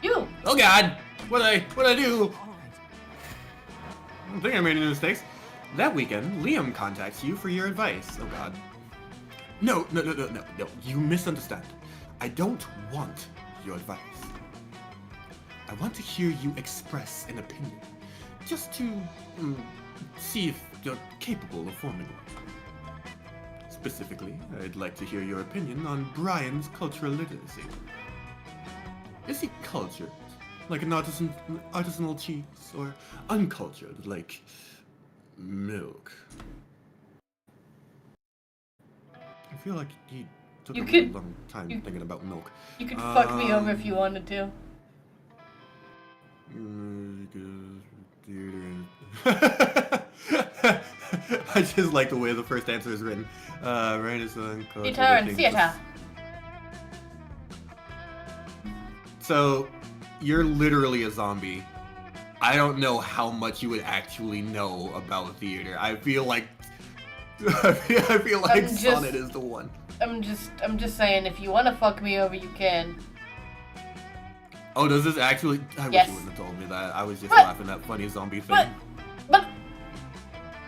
Speaker 1: you.
Speaker 2: Oh God! What'd I do? I don't think I made any mistakes. That weekend, Liam contacts you for your advice. Oh God. No. You misunderstand. I don't want your advice. I want to hear you express an opinion. Just to see if you're capable of forming one. Specifically, I'd like to hear your opinion on Brian's cultural literacy. Is he cultured, like an artisanal cheese, or uncultured, like milk? I feel like he took a really long time thinking about milk.
Speaker 1: You could fuck me over if you wanted to.
Speaker 2: I just like the way the first answer is written. Renaissance culture.
Speaker 1: Guitar and theater.
Speaker 2: So, you're literally a zombie. I don't know how much you would actually know about theater. I feel like Sonnet is the one.
Speaker 1: I'm just saying, if you want to fuck me over, you can.
Speaker 2: Oh, does this actually? I
Speaker 1: Yes.
Speaker 2: wish you wouldn't have told me that. I was just laughing at funny zombie thing.
Speaker 1: But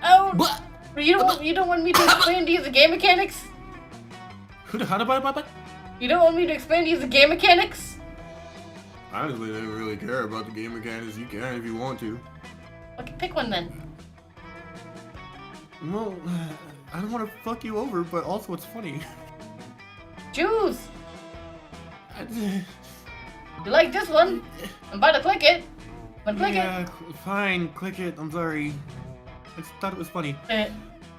Speaker 1: oh,
Speaker 2: But
Speaker 1: you don't want me to explain to you the game mechanics?
Speaker 2: You
Speaker 1: You don't want me to explain to you the game mechanics?
Speaker 2: Honestly, I don't really care about the game mechanics. You can if you want to.
Speaker 1: Okay, pick one then.
Speaker 2: Well, I don't want to fuck you over, but also it's funny.
Speaker 1: Choose. You like this one? I'm about to click it. But click
Speaker 2: Yeah, fine, click it. I'm sorry. I just thought it was funny.
Speaker 1: it.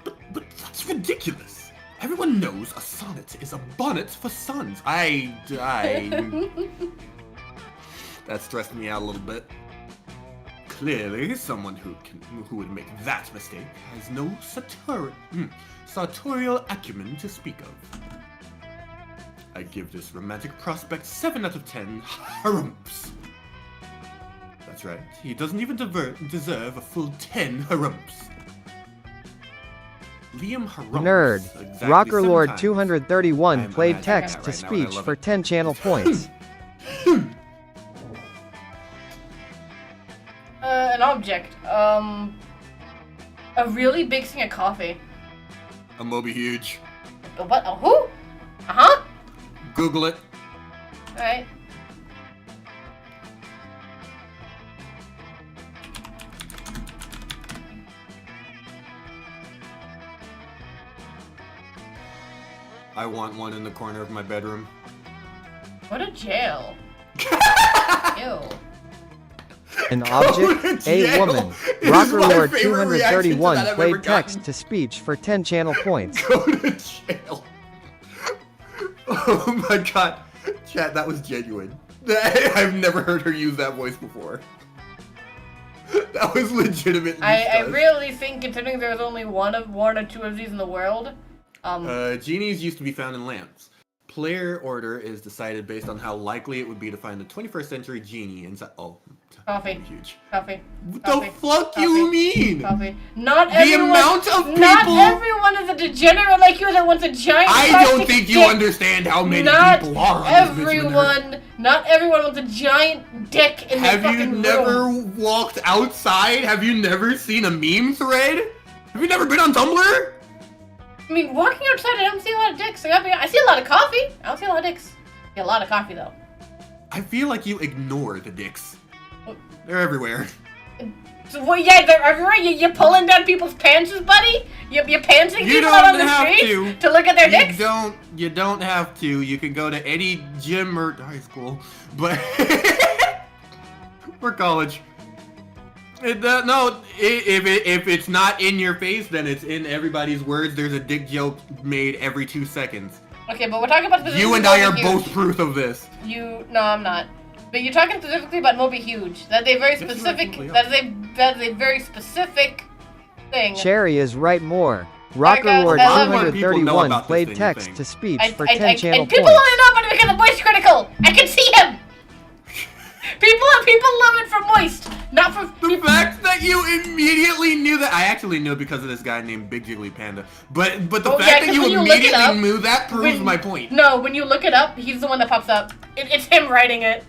Speaker 2: But that's ridiculous. Everyone knows a sonnet is a bonnet for sons. That stressed me out a little bit. clearly, someone who would make that mistake has no sartorial acumen to speak of. I give this romantic prospect 7 out of 10 harumps. That's right, he doesn't even deserve a full 10 harumps. Liam Harumps.
Speaker 6: Nerd.
Speaker 2: Exactly
Speaker 6: Rocker
Speaker 2: 7
Speaker 6: Lord
Speaker 2: times.
Speaker 6: 231
Speaker 2: I'm
Speaker 6: played
Speaker 2: imagining
Speaker 6: text
Speaker 2: that
Speaker 6: to
Speaker 2: right now, and I
Speaker 6: speech
Speaker 2: love
Speaker 6: for
Speaker 2: it.
Speaker 6: 10 channel points.
Speaker 1: An object. A really big thing of coffee.
Speaker 2: A Moby Huge.
Speaker 1: A what? A who? Uh-huh.
Speaker 2: Google it.
Speaker 1: Alright.
Speaker 2: I want one in the corner of my bedroom.
Speaker 1: What a jail. Ew.
Speaker 6: An object, a
Speaker 2: jail
Speaker 6: woman.
Speaker 2: is
Speaker 6: Rocker
Speaker 2: my
Speaker 6: Lord
Speaker 2: favorite reaction to
Speaker 6: 231
Speaker 2: that I've ever
Speaker 6: played
Speaker 2: gotten.
Speaker 6: text to speech for 10 channel points.
Speaker 2: Go to jail. Oh my god. Chat, that was genuine. I've never heard her use that voice before. That was legitimately
Speaker 1: I
Speaker 2: stressed.
Speaker 1: really think, considering there's only one or two of these in the world,
Speaker 2: Genies used to be found in lamps. Player order is decided based on how likely it would be to find the 21st century genie inside. Oh,
Speaker 1: Coffee.
Speaker 2: huge.
Speaker 1: Coffee.
Speaker 2: What
Speaker 1: Coffee.
Speaker 2: the fuck you mean?
Speaker 1: Coffee. Not
Speaker 2: The
Speaker 1: everyone.
Speaker 2: amount of
Speaker 1: Not
Speaker 2: people-
Speaker 1: everyone is a degenerate like you that wants a giant.
Speaker 2: I don't
Speaker 1: plastic
Speaker 2: think you
Speaker 1: dick.
Speaker 2: understand how many
Speaker 1: Not
Speaker 2: people are on this bitch when they're-
Speaker 1: everyone. Not everyone wants a giant dick in
Speaker 2: Have
Speaker 1: the
Speaker 2: you
Speaker 1: fucking
Speaker 2: never
Speaker 1: room.
Speaker 2: walked outside? Have you never seen a meme thread? Have you never been on Tumblr?
Speaker 1: I mean, walking outside, I don't see a lot of dicks. I see a lot of coffee. I don't see a lot of dicks. I see a lot of coffee though.
Speaker 2: I feel like you ignore the dicks. They're everywhere.
Speaker 1: So, well, yeah, they're everywhere. You're pulling down people's pants, buddy. You're pantsing
Speaker 2: You
Speaker 1: people out on
Speaker 2: don't
Speaker 1: the
Speaker 2: have
Speaker 1: street to look at their dicks.
Speaker 2: You don't have to. You can go to any gym or high school, but or college. If it's not in your face, then it's in everybody's words. There's a dick joke made every 2 seconds.
Speaker 1: Okay, but we're talking about specifically
Speaker 2: You and I are
Speaker 1: Moby
Speaker 2: both
Speaker 1: Huge.
Speaker 2: proof of this.
Speaker 1: No, I'm not. But you're talking specifically about Moby Huge. That's a very
Speaker 2: Yes, you
Speaker 1: specific.
Speaker 2: absolutely are.
Speaker 1: That is a very specific thing.
Speaker 6: Cherry is right more. Rocker
Speaker 1: guys,
Speaker 6: Lord
Speaker 1: I love when
Speaker 2: people know
Speaker 6: 231
Speaker 2: about this
Speaker 6: played
Speaker 2: thing,
Speaker 6: text
Speaker 2: thing.
Speaker 6: to speech
Speaker 1: I-
Speaker 6: for
Speaker 1: I-
Speaker 6: 10
Speaker 1: I-
Speaker 6: channel
Speaker 1: and people
Speaker 6: points.
Speaker 1: want to know about it because of Moist Critical. I can see him. People love it for Moist, not for
Speaker 2: The fact that you immediately knew that, I actually knew because of this guy named Big Jiggly Panda. But the
Speaker 1: Oh,
Speaker 2: fact
Speaker 1: yeah,
Speaker 2: that
Speaker 1: 'cause
Speaker 2: you
Speaker 1: when you look it
Speaker 2: immediately
Speaker 1: up,
Speaker 2: knew that proves
Speaker 1: when-
Speaker 2: my point.
Speaker 1: No, when you look it up, he's the one that pops up. It's him writing it.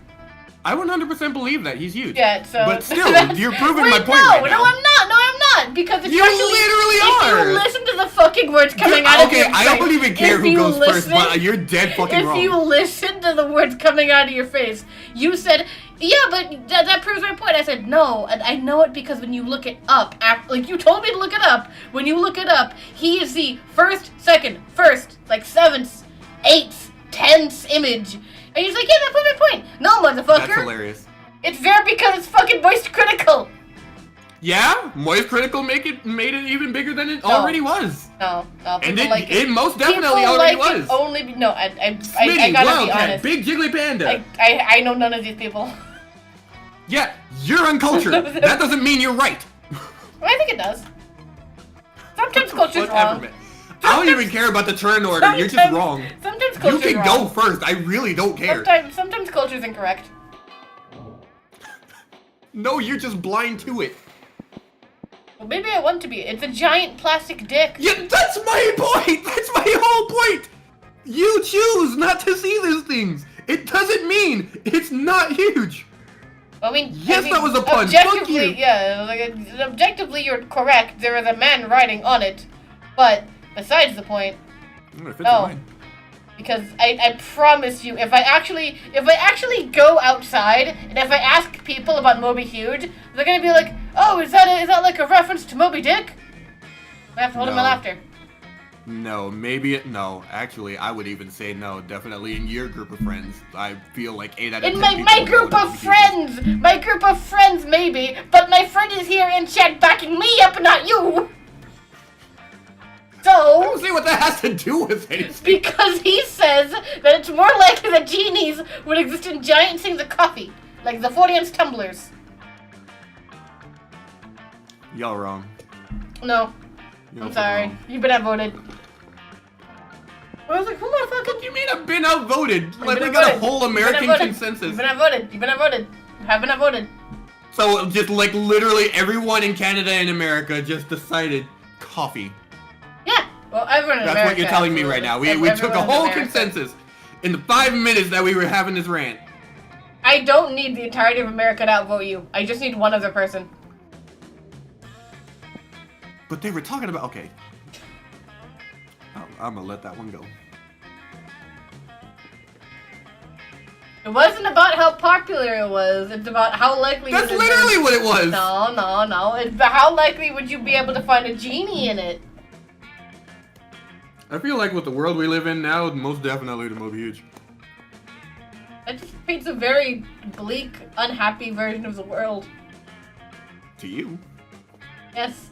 Speaker 2: I 100% believe that he's huge.
Speaker 1: Yeah, so.
Speaker 2: But still, you're proving
Speaker 1: Wait,
Speaker 2: my point
Speaker 1: no,
Speaker 2: right now.
Speaker 1: No, I'm not. No, I'm not. Because if
Speaker 2: You literally
Speaker 1: if
Speaker 2: are.
Speaker 1: you listen to the fucking words coming out of
Speaker 2: Okay,
Speaker 1: your
Speaker 2: I
Speaker 1: face,
Speaker 2: don't even care
Speaker 1: if
Speaker 2: who
Speaker 1: you
Speaker 2: goes first,
Speaker 1: listen-
Speaker 2: but you're dead fucking
Speaker 1: if
Speaker 2: wrong.
Speaker 1: you listen to the words coming out of your face, you said, yeah, but that proves my point. I said, no, and I know it because when you look it up, like you told me to look it up, when you look it up, he is the first, like 7th, 8th, 10th image. And he's like, yeah, that proved my point. No, motherfucker.
Speaker 2: That's hilarious.
Speaker 1: It's there because it's fucking Moist Critical.
Speaker 2: Yeah, Moist Critical made it even bigger than it
Speaker 1: No.
Speaker 2: already was.
Speaker 1: No,
Speaker 2: And
Speaker 1: people like
Speaker 2: it most definitely
Speaker 1: people
Speaker 2: already
Speaker 1: like
Speaker 2: was.
Speaker 1: It only no, I
Speaker 2: Smitty,
Speaker 1: gotta be
Speaker 2: Wildcat,
Speaker 1: honest.
Speaker 2: Big Jiggly Panda.
Speaker 1: I know none of these people.
Speaker 2: Yeah, you're uncultured. That doesn't mean you're right.
Speaker 1: I think it does. Sometimes culture's
Speaker 2: Whatever,
Speaker 1: wrong.
Speaker 2: man. I don't even care about the turn order. You're just
Speaker 1: Sometimes-
Speaker 2: wrong.
Speaker 1: Sometimes
Speaker 2: You
Speaker 1: culture's
Speaker 2: can
Speaker 1: wrong.
Speaker 2: go first. I really don't care.
Speaker 1: Sometimes culture's incorrect.
Speaker 2: No, you're just blind to it.
Speaker 1: Well, maybe I want to be. It's a giant plastic dick.
Speaker 2: Yeah, that's my point. That's my whole point. You choose not to see these things. It doesn't mean it's not huge. Yes, that was a pun. Fuck
Speaker 1: Objectively,
Speaker 2: you.
Speaker 1: yeah, objectively, you're correct. There is a man writing on it, but besides the point, no. Because I promise you, if I actually go outside and if I ask people about Moby Huge, they're gonna be like, "Oh, is that like a reference to Moby Dick?" I have to hold in my
Speaker 2: No.
Speaker 1: laughter.
Speaker 2: No, no. Actually, I would even say no. Definitely in your group of friends, I feel like 8 out of 10
Speaker 1: In my
Speaker 2: people would
Speaker 1: group
Speaker 2: know
Speaker 1: of
Speaker 2: what
Speaker 1: friends, my group of friends maybe, but my friend is here in chat backing me up, not you.
Speaker 2: I
Speaker 1: So,
Speaker 2: don't see what that has to do with anything.
Speaker 1: because he says that it's more likely that genies would exist in giant things of coffee, like the 40-ounce tumblers.
Speaker 2: Y'all wrong.
Speaker 1: No,
Speaker 2: Y'all
Speaker 1: I'm sorry.
Speaker 2: wrong.
Speaker 1: You've been outvoted. I was like, who the fuck?
Speaker 2: What do you mean I've been outvoted? Like we
Speaker 1: been
Speaker 2: got a
Speaker 1: outvoted.
Speaker 2: whole
Speaker 1: You've been
Speaker 2: American
Speaker 1: outvoted.
Speaker 2: consensus.
Speaker 1: You've been outvoted. You've been outvoted. You have been outvoted.
Speaker 2: So just like literally everyone in Canada and America just decided coffee.
Speaker 1: Yeah. Well, everyone in
Speaker 2: That's
Speaker 1: America.
Speaker 2: what you're telling me right now. We took a
Speaker 1: Everyone in
Speaker 2: whole
Speaker 1: America.
Speaker 2: consensus in the 5 minutes that we were having this rant.
Speaker 1: I don't need the entirety of America to outvote you. I just need one other person.
Speaker 2: But they were talking about okay. I'm gonna let that one go.
Speaker 1: It wasn't about how popular it was. It's about how likely.
Speaker 2: That's
Speaker 1: it is
Speaker 2: literally what it was.
Speaker 1: No. It's about how likely would you be able to find a genie in it?
Speaker 2: I feel like with the world we live in now, most definitely the movie huge.
Speaker 1: That just paints a very bleak, unhappy version of the world.
Speaker 2: To you.
Speaker 1: Yes.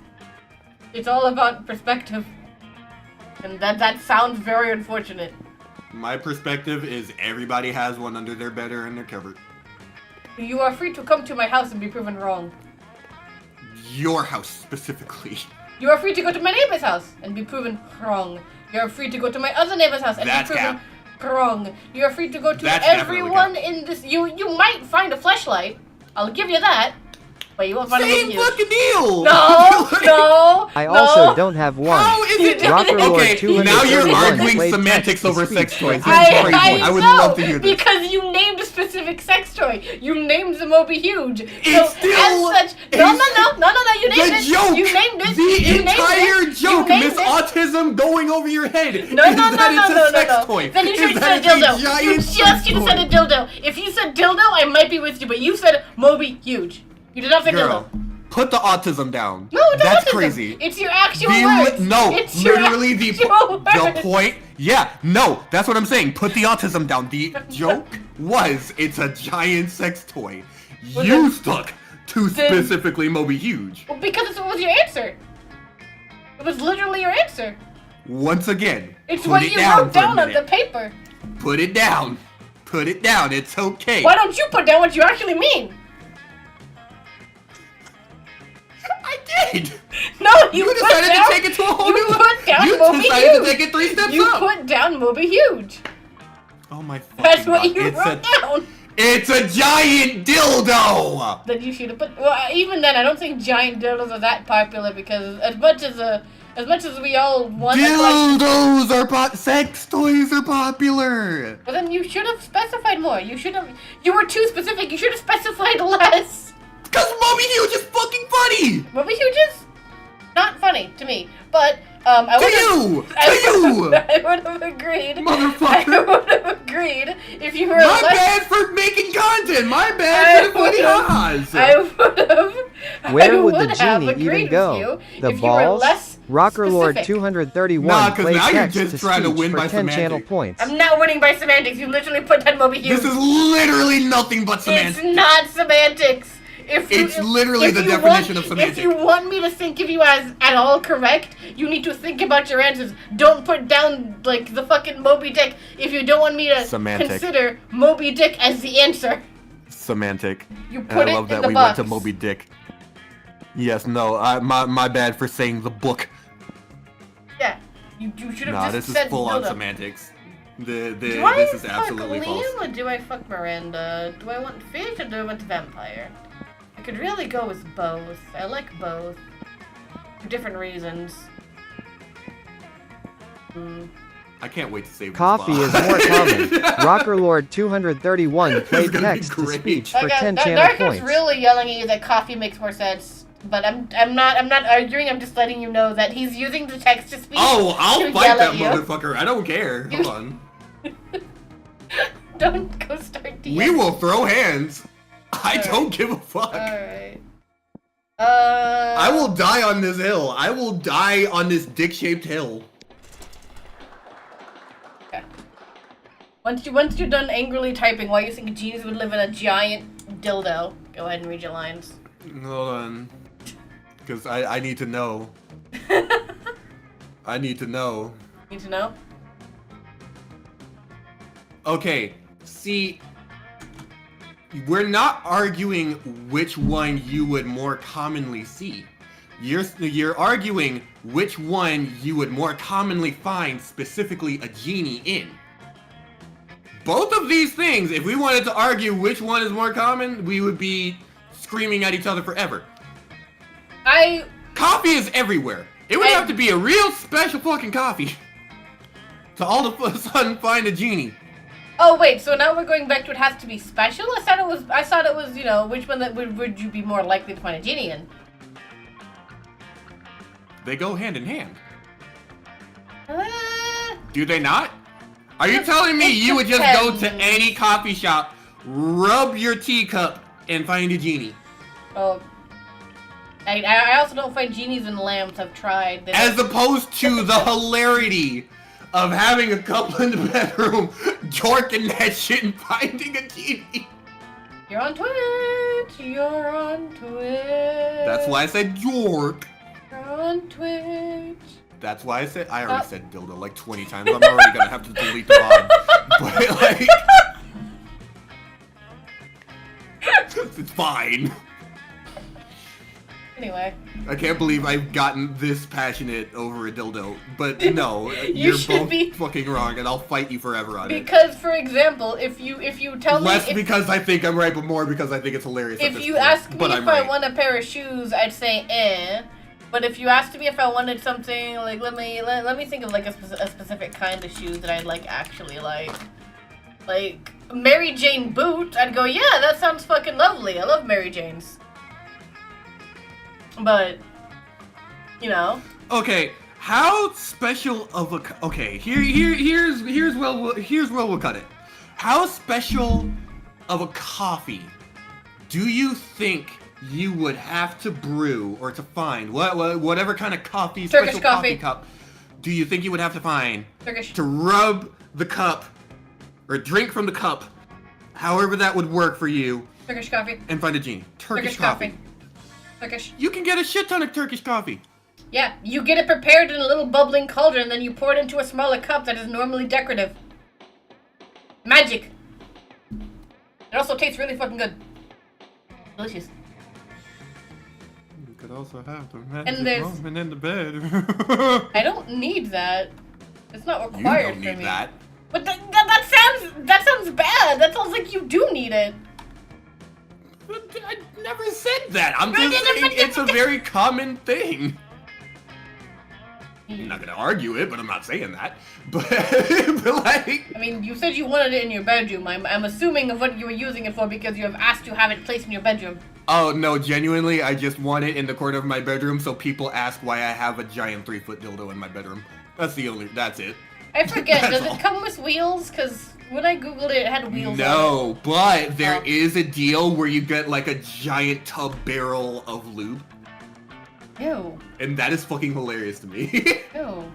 Speaker 1: It's all about perspective. And that sounds very unfortunate.
Speaker 2: My perspective is everybody has one under their bed or in their cupboard.
Speaker 1: You are free to come to my house and be proven wrong.
Speaker 2: Your house specifically.
Speaker 1: You are free to go to my neighbor's house and be proven wrong. You are free to go to my other neighbor's house and
Speaker 2: That's
Speaker 1: be proven
Speaker 2: cap.
Speaker 1: wrong. You are free to go to
Speaker 2: That's definitely
Speaker 1: everyone
Speaker 2: cap.
Speaker 1: in this. You might find a fleshlight. I'll give you that. But you won't find a
Speaker 2: Same
Speaker 1: movie huge.
Speaker 2: fucking deal!
Speaker 1: No, no.
Speaker 6: I
Speaker 1: no.
Speaker 6: also don't have one.
Speaker 2: How is it?
Speaker 6: Rocker Lord
Speaker 2: Okay,
Speaker 6: 231
Speaker 2: now you're arguing
Speaker 6: played
Speaker 2: semantics
Speaker 6: text to
Speaker 2: over
Speaker 6: speech
Speaker 2: sex
Speaker 6: for
Speaker 2: toys.
Speaker 6: 10
Speaker 2: This is
Speaker 6: channel
Speaker 2: crazy.
Speaker 6: points.
Speaker 2: I would
Speaker 1: know,
Speaker 2: love to hear this.
Speaker 1: Because you named a specific sex toy. You named the Moby Huge.
Speaker 2: It's still-
Speaker 1: as such, no, you named
Speaker 2: The
Speaker 1: it.
Speaker 2: joke!
Speaker 1: You named it.
Speaker 2: The
Speaker 1: You named
Speaker 2: entire
Speaker 1: it.
Speaker 2: joke,
Speaker 1: You named
Speaker 2: Miss
Speaker 1: it.
Speaker 2: Autism going over your head.
Speaker 1: No,
Speaker 2: is that it's a sex
Speaker 1: no.
Speaker 2: toy.
Speaker 1: Then you should
Speaker 2: Is
Speaker 1: have
Speaker 2: that
Speaker 1: said
Speaker 2: it's a
Speaker 1: dildo.
Speaker 2: giant
Speaker 1: You just
Speaker 2: sex
Speaker 1: should have said
Speaker 2: toy.
Speaker 1: a dildo. If you said dildo, I might be with you, but you said Moby Huge. You did not say
Speaker 2: Girl,
Speaker 1: dildo.
Speaker 2: put the autism down.
Speaker 1: No, it's not
Speaker 2: That's
Speaker 1: autism.
Speaker 2: crazy.
Speaker 1: It's your actual
Speaker 2: The
Speaker 1: words.
Speaker 2: no,
Speaker 1: It's your
Speaker 2: literally the
Speaker 1: actual words.
Speaker 2: point. Yeah, no, that's what I'm saying. Put the autism down. The joke was it's a giant sex toy.
Speaker 1: Well,
Speaker 2: You
Speaker 1: then-
Speaker 2: stuck to
Speaker 1: then-
Speaker 2: specifically Moby Huge.
Speaker 1: Well, because it was your answer. It was literally your answer.
Speaker 2: Once again,
Speaker 1: It's
Speaker 2: put
Speaker 1: what
Speaker 2: it
Speaker 1: you
Speaker 2: down
Speaker 1: wrote
Speaker 2: for a
Speaker 1: down on the
Speaker 2: minute.
Speaker 1: paper.
Speaker 2: Put it down. Put it down. It's okay.
Speaker 1: Why don't you put down what you actually mean?
Speaker 2: I did.
Speaker 1: No, you,
Speaker 2: You
Speaker 1: put
Speaker 2: decided
Speaker 1: down,
Speaker 2: to take it to a whole
Speaker 1: you
Speaker 2: new
Speaker 1: put down
Speaker 2: You
Speaker 1: Moby
Speaker 2: decided
Speaker 1: Huge.
Speaker 2: to take it 3 steps
Speaker 1: You
Speaker 2: up.
Speaker 1: put down Moby Huge.
Speaker 2: Oh my fucking
Speaker 1: That's what
Speaker 2: God.
Speaker 1: you
Speaker 2: It's
Speaker 1: wrote down.
Speaker 2: It's a giant dildo.
Speaker 1: Then you should have put. Well, even then, I don't think giant dildos are that popular because as much as we all want to collect,
Speaker 2: Dildos are sex toys are popular.
Speaker 1: but then you should have specified more. You should have. You were too specific. You should have specified less.
Speaker 2: Cause Moby Huge is fucking funny.
Speaker 1: Moby Huge is not funny to me, but I
Speaker 2: To
Speaker 1: would
Speaker 2: you,
Speaker 1: have. I would have agreed.
Speaker 2: Motherfucker.
Speaker 1: I would have agreed if you were
Speaker 2: My
Speaker 1: less.
Speaker 2: bad for making content. My bad for the funny ha's.
Speaker 1: I would have.
Speaker 6: Where
Speaker 1: I
Speaker 6: would the
Speaker 1: would have
Speaker 6: genie
Speaker 1: agreed
Speaker 6: even
Speaker 1: with
Speaker 6: go?
Speaker 1: you
Speaker 6: The
Speaker 1: if you were
Speaker 6: balls?
Speaker 1: less
Speaker 6: Rocker Lord
Speaker 1: specific.
Speaker 6: 231
Speaker 2: Nah, 'cause
Speaker 6: played
Speaker 2: now you're
Speaker 6: text
Speaker 2: just
Speaker 6: to
Speaker 2: trying to
Speaker 6: speech
Speaker 2: win
Speaker 6: for
Speaker 2: by
Speaker 6: 10 channel
Speaker 2: semantics.
Speaker 6: points.
Speaker 1: I'm not winning by semantics. You literally put that Moby Huge.
Speaker 2: This is literally nothing but semantics.
Speaker 1: It's not semantics.
Speaker 2: It's literally the
Speaker 1: you
Speaker 2: definition of
Speaker 1: If
Speaker 2: semantic.
Speaker 1: you want me to think of you as at all correct, you need to think about your answers. Don't put down like the fucking Moby Dick if you don't want me to
Speaker 2: Semantic.
Speaker 1: consider Moby Dick as the answer.
Speaker 2: Semantic.
Speaker 1: You
Speaker 2: And
Speaker 1: put
Speaker 2: I
Speaker 1: it
Speaker 2: love
Speaker 1: in
Speaker 2: that
Speaker 1: the
Speaker 2: we
Speaker 1: box.
Speaker 2: went to Moby Dick. Yes, no, my bad for saying the book.
Speaker 1: Yeah, you should have
Speaker 2: Nah,
Speaker 1: just
Speaker 2: this is
Speaker 1: said
Speaker 2: full on
Speaker 1: dildo.
Speaker 2: semantics.
Speaker 1: Do
Speaker 2: This
Speaker 1: I
Speaker 2: is
Speaker 1: fuck
Speaker 2: absolutely false.
Speaker 1: Liam or do I fuck Miranda? Do I want fish or do I want vampire? I could really go with both. I like both. For different reasons.
Speaker 2: I can't wait to save
Speaker 6: Coffee
Speaker 2: this
Speaker 6: is more common. Rocker Lord 231 played
Speaker 2: gonna be
Speaker 6: text to
Speaker 2: great.
Speaker 6: speech for
Speaker 1: Okay,
Speaker 6: 10
Speaker 1: Dark
Speaker 6: channel
Speaker 1: is
Speaker 6: points.
Speaker 1: really yelling at you that coffee makes more sense. But I'm not arguing, I'm just letting you know that he's using the text to speech.
Speaker 2: Oh, I'll
Speaker 1: to
Speaker 2: fight
Speaker 1: yell
Speaker 2: that
Speaker 1: at you.
Speaker 2: motherfucker. I don't care. Hold on.
Speaker 1: Don't go start DMing.
Speaker 2: We will throw hands. I
Speaker 1: Alright.
Speaker 2: don't give a fuck.
Speaker 1: Alright.
Speaker 2: I will die on this hill. I will die on this dick-shaped hill.
Speaker 1: Okay. Once you're done angrily typing why you think genies would live in a giant dildo, go ahead and read your lines.
Speaker 2: Hold on. Because I need to know. I need to know.
Speaker 1: Need to know?
Speaker 2: Okay, see, we're not arguing which one you would more commonly see. You're arguing which one you would more commonly find specifically a genie in. Both of these things, if we wanted to argue which one is more common, we would be screaming at each other forever. Coffee is everywhere. It would have to be a real special fucking coffee to all of a sudden find a genie.
Speaker 1: Oh wait, so now we're going back to it has to be special? I thought it was, you know, which one that would you be more likely to find a genie in?
Speaker 2: They go hand in hand. Do they not? Are you telling me you would just go to any coffee shop, rub your teacup, and find a genie?
Speaker 1: Oh. I also don't find genies in lamps. I've tried.
Speaker 2: As opposed to the hilarity of having a couple in the bedroom, jorking that shit and finding a genie.
Speaker 1: You're on Twitch. You're on Twitch.
Speaker 2: That's why I said jork.
Speaker 1: You're on Twitch.
Speaker 2: That's why I already said dildo like 20 times. I'm already gonna have to delete the VOD. But like, it's fine.
Speaker 1: Anyway.
Speaker 2: I can't believe I've gotten this passionate over a dildo. But no,
Speaker 1: You
Speaker 2: you're
Speaker 1: should
Speaker 2: both fucking wrong, and I'll fight you forever on it.
Speaker 1: Because, for example, if you tell me
Speaker 2: Less because I think I'm right, but more because I think it's hilarious.
Speaker 1: If you ask me if I want a pair of shoes, I'd say eh. But if you asked me if I wanted something, like let me think of like a specific kind of shoes that I'd like actually like Mary Jane boot, I'd go, yeah, that sounds fucking lovely. I love Mary Janes. But, you know.
Speaker 2: Okay, how special of a here's where we'll cut it. How special of a coffee do you think you would have to brew or to find whatever kind of coffee,
Speaker 1: Turkish
Speaker 2: special
Speaker 1: coffee
Speaker 2: cup do you think you would have to find
Speaker 1: Turkish
Speaker 2: to rub the cup or drink from the cup, however that would work for you,
Speaker 1: Turkish coffee
Speaker 2: and find a genie? Turkish coffee.
Speaker 1: Turkish.
Speaker 2: You can get a shit ton of Turkish coffee.
Speaker 1: Yeah, you get it prepared in a little bubbling cauldron, then you pour it into a smaller cup that is normally decorative. Magic. It also tastes really fucking good. Delicious.
Speaker 2: You could also have the
Speaker 1: And
Speaker 2: magic moment in the bed.
Speaker 1: I don't need that. It's not
Speaker 2: You
Speaker 1: required
Speaker 2: don't
Speaker 1: for
Speaker 2: need
Speaker 1: me.
Speaker 2: that.
Speaker 1: But that sounds bad. That sounds like you do need it.
Speaker 2: I never said that. I'm just saying it's a very common thing. I'm not gonna argue it, but I'm not saying that. But like,
Speaker 1: I mean, you said you wanted it in your bedroom. I'm assuming of what you were using it for because you have asked to have it placed in your bedroom.
Speaker 2: oh no, genuinely, I just want it in the corner of my bedroom so people ask why I have a giant 3-foot dildo in my bedroom. That's it.
Speaker 1: I forget.
Speaker 2: That's
Speaker 1: Does
Speaker 2: all.
Speaker 1: it come with wheels? Because when I googled it, it had wheels.
Speaker 2: No, but there
Speaker 1: Oh.
Speaker 2: is a deal where you get like a giant tub barrel of lube.
Speaker 1: Ew.
Speaker 2: And that is fucking hilarious to me.
Speaker 1: Ew.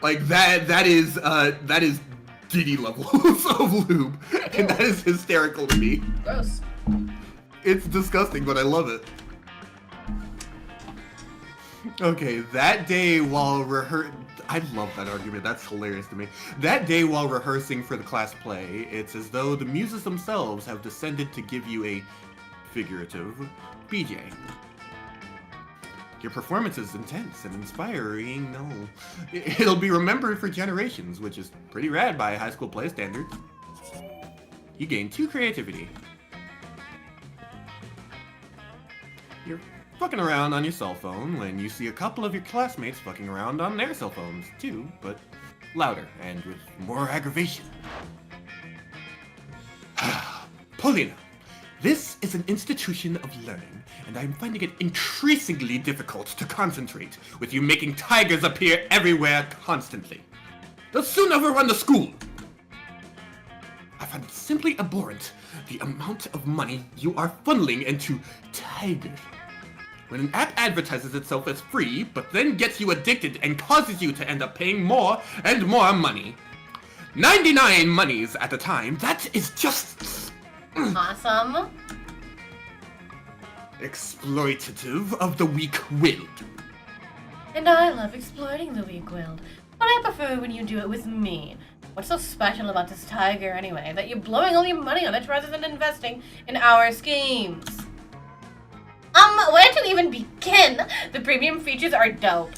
Speaker 2: Like that is Diddy levels of lube. And that is hysterical to me.
Speaker 1: Gross.
Speaker 2: It's disgusting, but I love it. Okay, that day while I love that argument, that's hilarious to me. That day while rehearsing for the class play, it's as though the muses themselves have descended to give you a figurative BJ. Your performance is intense and inspiring, no. It'll be remembered for generations, which is pretty rad by high school play standards. You gain 2 creativity. You're fucking around on your cell phone when you see a couple of your classmates fucking around on their cell phones, too, but louder and with more aggravation. Paulina, this is an institution of learning, and I'm finding it increasingly difficult to concentrate with you making tigers appear everywhere constantly. They'll soon overrun the school. I find it simply abhorrent, the amount of money you are funneling into tigers. When an app advertises itself as free, but then gets you addicted and causes you to end up paying more and more money. 99 monies at a time, that is just
Speaker 1: Awesome.
Speaker 2: exploitative of the weak-willed.
Speaker 1: And I love exploiting the weak-willed, but I prefer when you do it with me. What's so special about this tiger anyway, that you're blowing all your money on it rather than investing in our schemes? Where to even begin? The premium features are dope.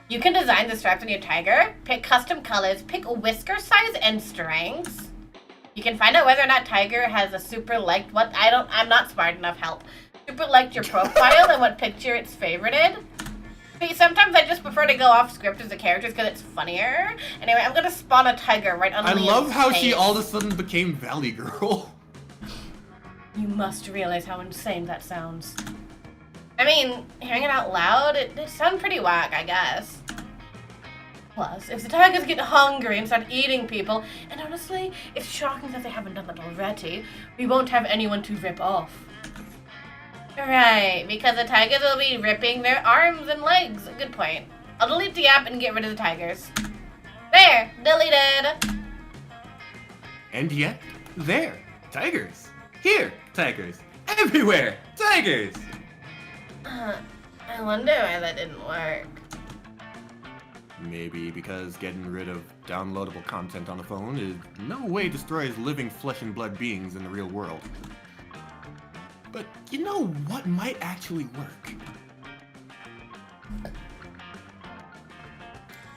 Speaker 1: You can design the stripes on your tiger, pick custom colors, pick whisker size and strengths. You can find out whether or not Tiger has a super liked I'm not smart enough, help. Super liked your profile and what picture it's favorited. See, sometimes I just prefer to go off script as the characters because it's funnier. Anyway, I'm gonna spawn a tiger right on
Speaker 2: I
Speaker 1: Liam's
Speaker 2: love how
Speaker 1: face.
Speaker 2: she all of a sudden became Valley Girl.
Speaker 1: You must realize how insane that sounds. I mean, hearing it out loud, it sounds pretty whack, I guess. Plus, if the tigers get hungry and start eating people, and honestly, it's shocking that they haven't done that already, we won't have anyone to rip off. Right, because the tigers will be ripping their arms and legs. Good point. I'll delete the app and get rid of the tigers. There, deleted.
Speaker 2: And yet, there, tigers. Here, tigers. Everywhere, tigers.
Speaker 1: I wonder why that didn't work.
Speaker 2: Maybe because getting rid of downloadable content on the phone is no way destroys living flesh and blood beings in the real world. But you know what might actually work?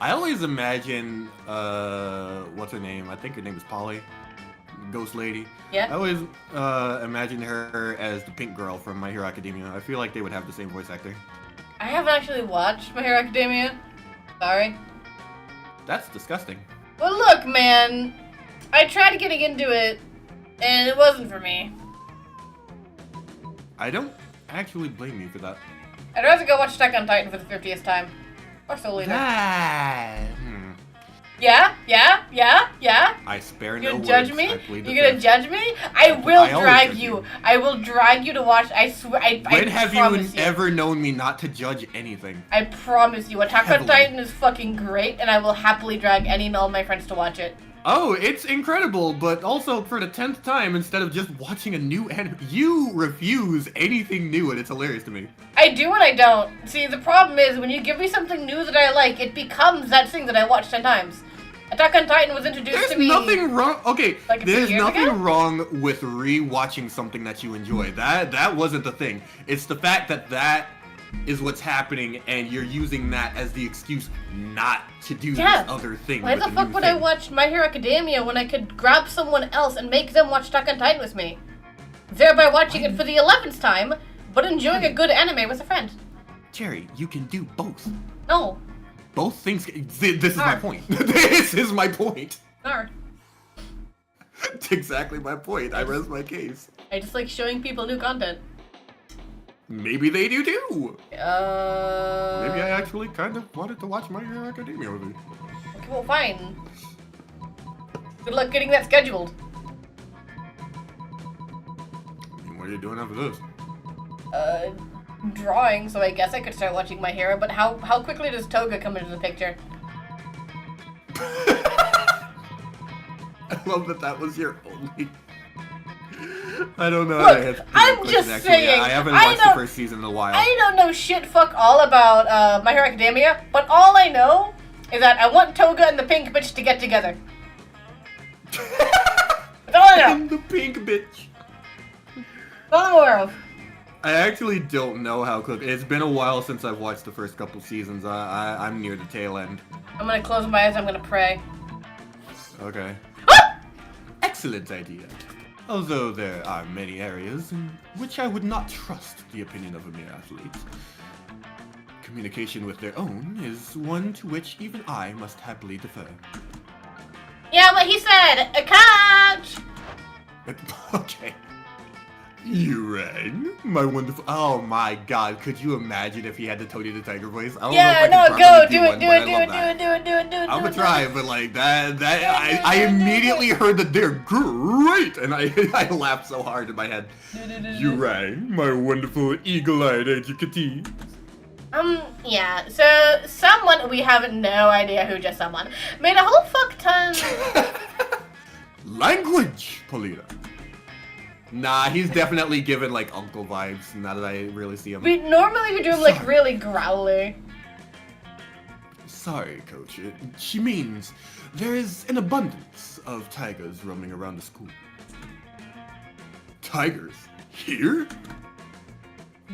Speaker 2: I always imagine, what's her name? I think her name is Polly. Ghost Lady.
Speaker 1: Yeah.
Speaker 2: I always imagine her as the pink girl from My Hero Academia. I feel like they would have the same voice actor.
Speaker 1: I haven't actually watched My Hero Academia. Sorry.
Speaker 2: That's disgusting.
Speaker 1: Well, look, man. I tried getting into it, and it wasn't for me.
Speaker 2: I don't actually blame you for that.
Speaker 1: I'd rather go watch Attack on Titan for the 50th time. Or Soul Eater. Yeah?
Speaker 2: I spare
Speaker 1: You
Speaker 2: no
Speaker 1: gonna
Speaker 2: words.
Speaker 1: judge me?
Speaker 2: I plead the
Speaker 1: You gonna
Speaker 2: fifth.
Speaker 1: judge me? I will
Speaker 2: I always
Speaker 1: drag
Speaker 2: judge
Speaker 1: you.
Speaker 2: you.
Speaker 1: I will drag you to watch. I swear.
Speaker 2: When have you
Speaker 1: promise
Speaker 2: ever known me not to judge anything?
Speaker 1: I promise you, Attack on
Speaker 2: Heavily.
Speaker 1: Titan is fucking great, and I will happily drag any and all of my friends to watch it.
Speaker 2: Oh, it's incredible, but also for the 10th time, instead of just watching a new anime, you refuse anything new, and it's hilarious to me.
Speaker 1: I do and I don't. See, the problem is, when you give me something new that I like, it becomes that thing that I watched 10 times. Attack on Titan was introduced
Speaker 2: There's
Speaker 1: to me...
Speaker 2: nothing wrong. Okay,
Speaker 1: like a few
Speaker 2: there's
Speaker 1: years
Speaker 2: nothing
Speaker 1: ago?
Speaker 2: wrong with re-watching something that you enjoy. That wasn't the thing. It's the fact that that is what's happening, and you're using that as the excuse not to do this other thing.
Speaker 1: Why
Speaker 2: with
Speaker 1: the
Speaker 2: a
Speaker 1: fuck
Speaker 2: new
Speaker 1: would I
Speaker 2: thing.
Speaker 1: watch My Hero Academia when I could grab someone else and make them watch Attack on Titan with me? Thereby watching it for the 11th time, but enjoying a good anime with a friend.
Speaker 2: Jerry, you can do both.
Speaker 1: No.
Speaker 2: Both things. This is my
Speaker 1: Arr.
Speaker 2: point. This is my point.
Speaker 1: Nard.
Speaker 2: It's exactly my point. I rest my case.
Speaker 1: I just like showing people new content.
Speaker 2: Maybe they do too. Maybe I
Speaker 1: Maybe
Speaker 2: actually kind of wanted to watch My Hero Academia with you.
Speaker 1: Okay, well, fine. Good luck getting that scheduled.
Speaker 2: I mean, what are you doing after this?
Speaker 1: Drawing, so I guess I could start watching My Hero, but how quickly does Toga come into the picture?
Speaker 2: I love that was your only. I don't know.
Speaker 1: Look, I'm just saying,
Speaker 2: I haven't
Speaker 1: I
Speaker 2: watched the
Speaker 1: don't-
Speaker 2: first season in a while.
Speaker 1: I don't know shit fuck all about My Hero Academia, but all I know is that I want Toga and the pink bitch to get together. That's all I know.
Speaker 2: And the pink bitch.
Speaker 1: That's all I'm aware of.
Speaker 2: I actually don't know how quick. It's been a while since I've watched the first couple seasons. I'm near the tail end.
Speaker 1: I'm gonna close my eyes, I'm gonna pray.
Speaker 2: Okay. Excellent idea. Although there are many areas in which I would not trust the opinion of a mere athlete. Communication with their own is one to which even I must happily defer.
Speaker 1: Yeah, what he said! A catch!
Speaker 2: Okay. You rang? My wonderful. Oh my god, could you imagine if he had the Tony the Tiger voice? I don't
Speaker 1: Yeah,
Speaker 2: know if I
Speaker 1: no,
Speaker 2: could
Speaker 1: go!
Speaker 2: properly
Speaker 1: Do
Speaker 2: one,
Speaker 1: it, do
Speaker 2: but
Speaker 1: it,
Speaker 2: I
Speaker 1: do
Speaker 2: love
Speaker 1: it,
Speaker 2: that.
Speaker 1: do it, do it, do it, do it.
Speaker 2: I'm gonna
Speaker 1: do it.
Speaker 2: try, but like I immediately heard that they're great, and I laughed so hard in my head. You rang, my wonderful eagle-eyed educatee.
Speaker 1: Yeah, so someone, we have no idea who just someone, made a whole fuck ton.
Speaker 2: Language, Polita. Nah, he's definitely given like uncle vibes now that I really see him.
Speaker 1: Normally we do him like really growly.
Speaker 2: Sorry, Coach. She means there is an abundance of tigers roaming around the school. Tigers? Here?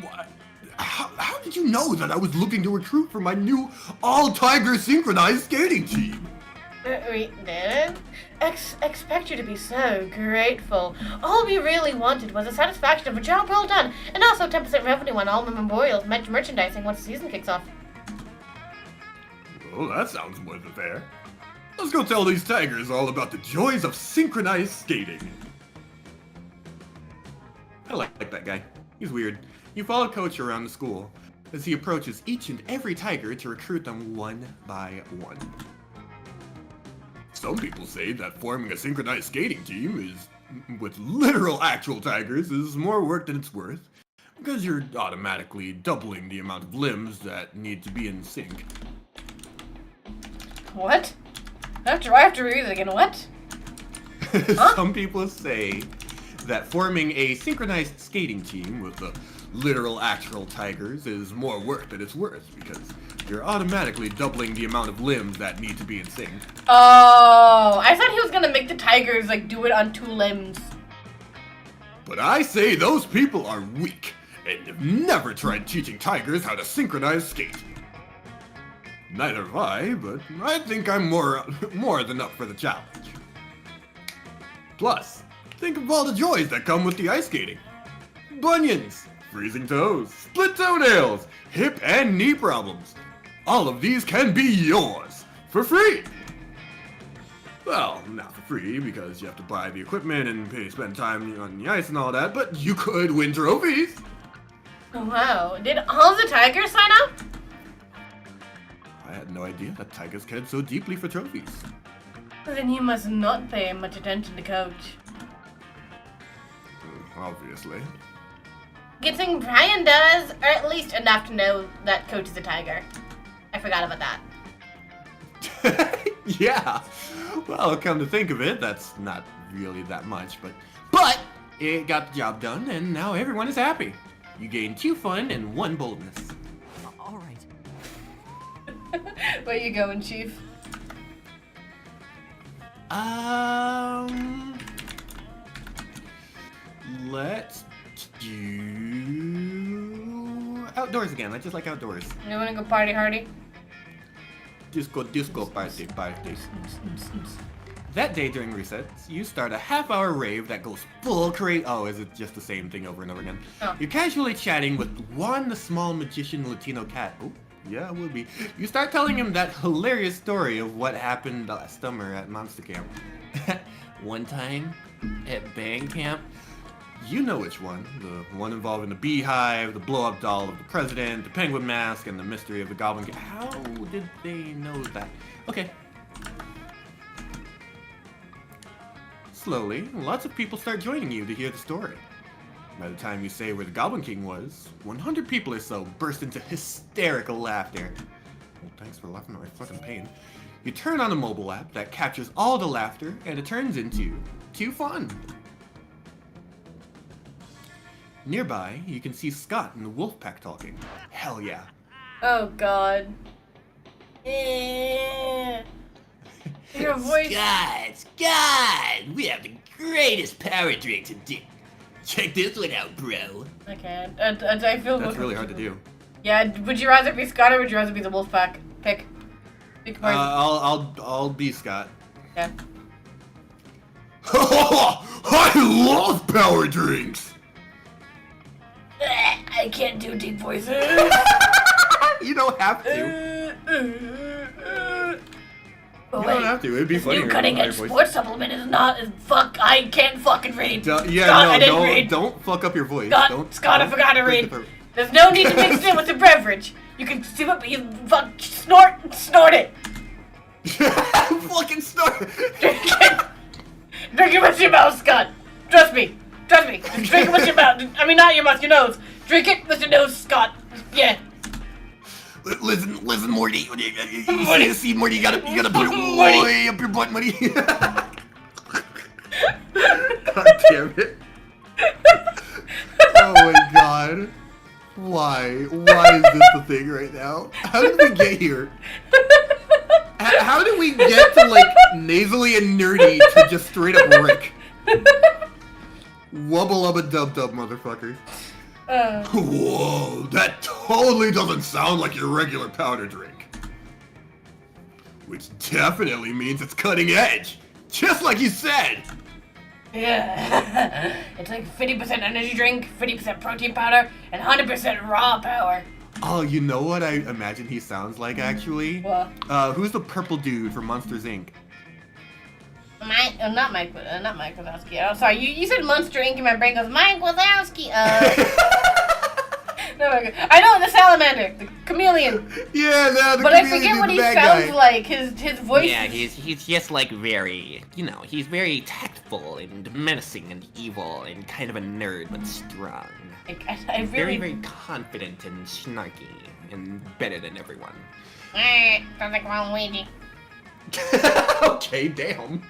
Speaker 2: What? How did you know that I was looking to recruit for my new all-tiger synchronized skating team?
Speaker 1: We did? Expect you to be so grateful. All we really wanted was the satisfaction of a job well done, and also 10% revenue on all the memorials merchandising once the season kicks off.
Speaker 2: Well, that sounds more than fair. Let's go tell these tigers all about the joys of synchronized skating. I like that guy. He's weird. You follow Coach around the school as he approaches each and every tiger to recruit them one by one. Some people say that forming a synchronized skating team with literal actual tigers is more work than it's worth, because you're automatically doubling the amount of limbs that need to be in sync.
Speaker 1: What? I have to read it again. What?
Speaker 2: Some people say that forming a synchronized skating team with the literal actual tigers is more work than it's worth, because you're automatically doubling the amount of limbs that need to be in sync.
Speaker 1: Oh, I thought he was gonna make the tigers like do it on 2 limbs.
Speaker 2: But I say those people are weak and have never tried teaching tigers how to synchronize skate. Neither have I, but I think I'm more than up for the challenge. Plus, think of all the joys that come with the ice skating. Bunions, freezing toes, split toenails, hip and knee problems. All of these can be yours for free. Well, not for free, because you have to buy the equipment and spend time on the ice and all that, but you could win trophies.
Speaker 1: Wow, did all the tigers sign up?
Speaker 2: I had no idea that tigers cared so deeply for trophies.
Speaker 1: Then you must not pay much attention to Coach.
Speaker 2: Obviously.
Speaker 1: Good thing Brian does, or at least enough to know that Coach is a tiger. I forgot about that.
Speaker 2: Yeah. Well, come to think of it, that's not really that much, but it got the job done, and now everyone is happy. You gain 2 fun and 1 boldness.
Speaker 4: All right.
Speaker 1: Where you going, Chief?
Speaker 2: Let's do outdoors again. I just like outdoors.
Speaker 1: You wanna go party hardy?
Speaker 2: Disco party. That day during recess, you start a half-hour rave that goes full crazy. Oh, is it just the same thing over and over again?
Speaker 1: Oh.
Speaker 2: You're casually chatting with Juan the small magician Latino cat. Oh, yeah, it would be. You start telling him that hilarious story of what happened last summer at Monster Camp. One time, at band camp, you know which one. The one involving the beehive, the blow-up doll of the president, the penguin mask, and the mystery of the goblin. How did they know that? Okay. Slowly, lots of people start joining you to hear the story. By the time you say where the Goblin King was, 100 people or so burst into hysterical laughter. Well, thanks for laughing at my fucking pain. You turn on a mobile app that captures all the laughter, and it turns into 2 fun. Nearby, you can see Scott and the wolf pack talking. Hell yeah.
Speaker 1: Oh God. Yeah. Your voice.
Speaker 5: Scott, we have the greatest power drink today. Check this one out, bro.
Speaker 1: I can't. I feel.
Speaker 2: That's really hard to do.
Speaker 1: Yeah. Would you rather be Scott or would you rather be the wolf pack? Pick. Pick one.
Speaker 2: I'll be Scott.
Speaker 1: Yeah.
Speaker 2: I love power drinks.
Speaker 1: I can't do deep voices.
Speaker 2: You don't have to.
Speaker 1: Oh,
Speaker 2: You don't have to. It'd be funny.
Speaker 1: New cutting edge sports supplement is not as fuck. I can't fucking read.
Speaker 2: Yeah,
Speaker 1: Scott, I
Speaker 2: no,
Speaker 1: didn't read.
Speaker 2: don't fuck up your voice.
Speaker 1: Scott, I forgot to read.
Speaker 2: the-
Speaker 1: There's no need to mix it with the beverage. You can sip it, but you snort it.
Speaker 2: Fucking snort.
Speaker 1: Drink it with your mouth, Scott. Trust me. Just drink it with your mouth. I mean, not your mouth, your nose. Drink it with your nose, Scott. Yeah.
Speaker 2: Listen, Morty. See, Morty, you gotta put it way up your butt, Morty. God damn it. Oh my god. Why? Why is this the thing right now? How did we get here? How did we get to, like, nasally and nerdy to just straight up Rick? Wubba lubba dub dub, motherfucker. Whoa, that totally doesn't sound like your regular powder drink. Which definitely means it's cutting edge. Just like you said.
Speaker 1: Yeah. It's like 50% energy drink, 50% protein powder, and 100% raw power.
Speaker 2: Oh, you know what I imagine he sounds like, actually?
Speaker 1: What?
Speaker 2: Who's the purple dude from Monsters, Inc.?
Speaker 1: Not Mike Wazowski. Oh, sorry, you said Monster Inc. and my brain goes, Mike Wazowski. No, I know, the salamander, the chameleon.
Speaker 2: Yeah, no, the
Speaker 1: But I
Speaker 2: chameleon
Speaker 1: forget
Speaker 2: is
Speaker 1: what
Speaker 2: the
Speaker 1: he
Speaker 2: bad
Speaker 1: sounds
Speaker 2: guy.
Speaker 1: like. His voice
Speaker 5: Yeah,
Speaker 1: is...
Speaker 5: he's just like very, he's very tactful and menacing and evil and kind of a nerd but strong.
Speaker 1: I
Speaker 5: Very,
Speaker 1: really...
Speaker 5: very confident and snarky and better than everyone.
Speaker 1: Sounds like Waluigi.
Speaker 2: Okay, damn.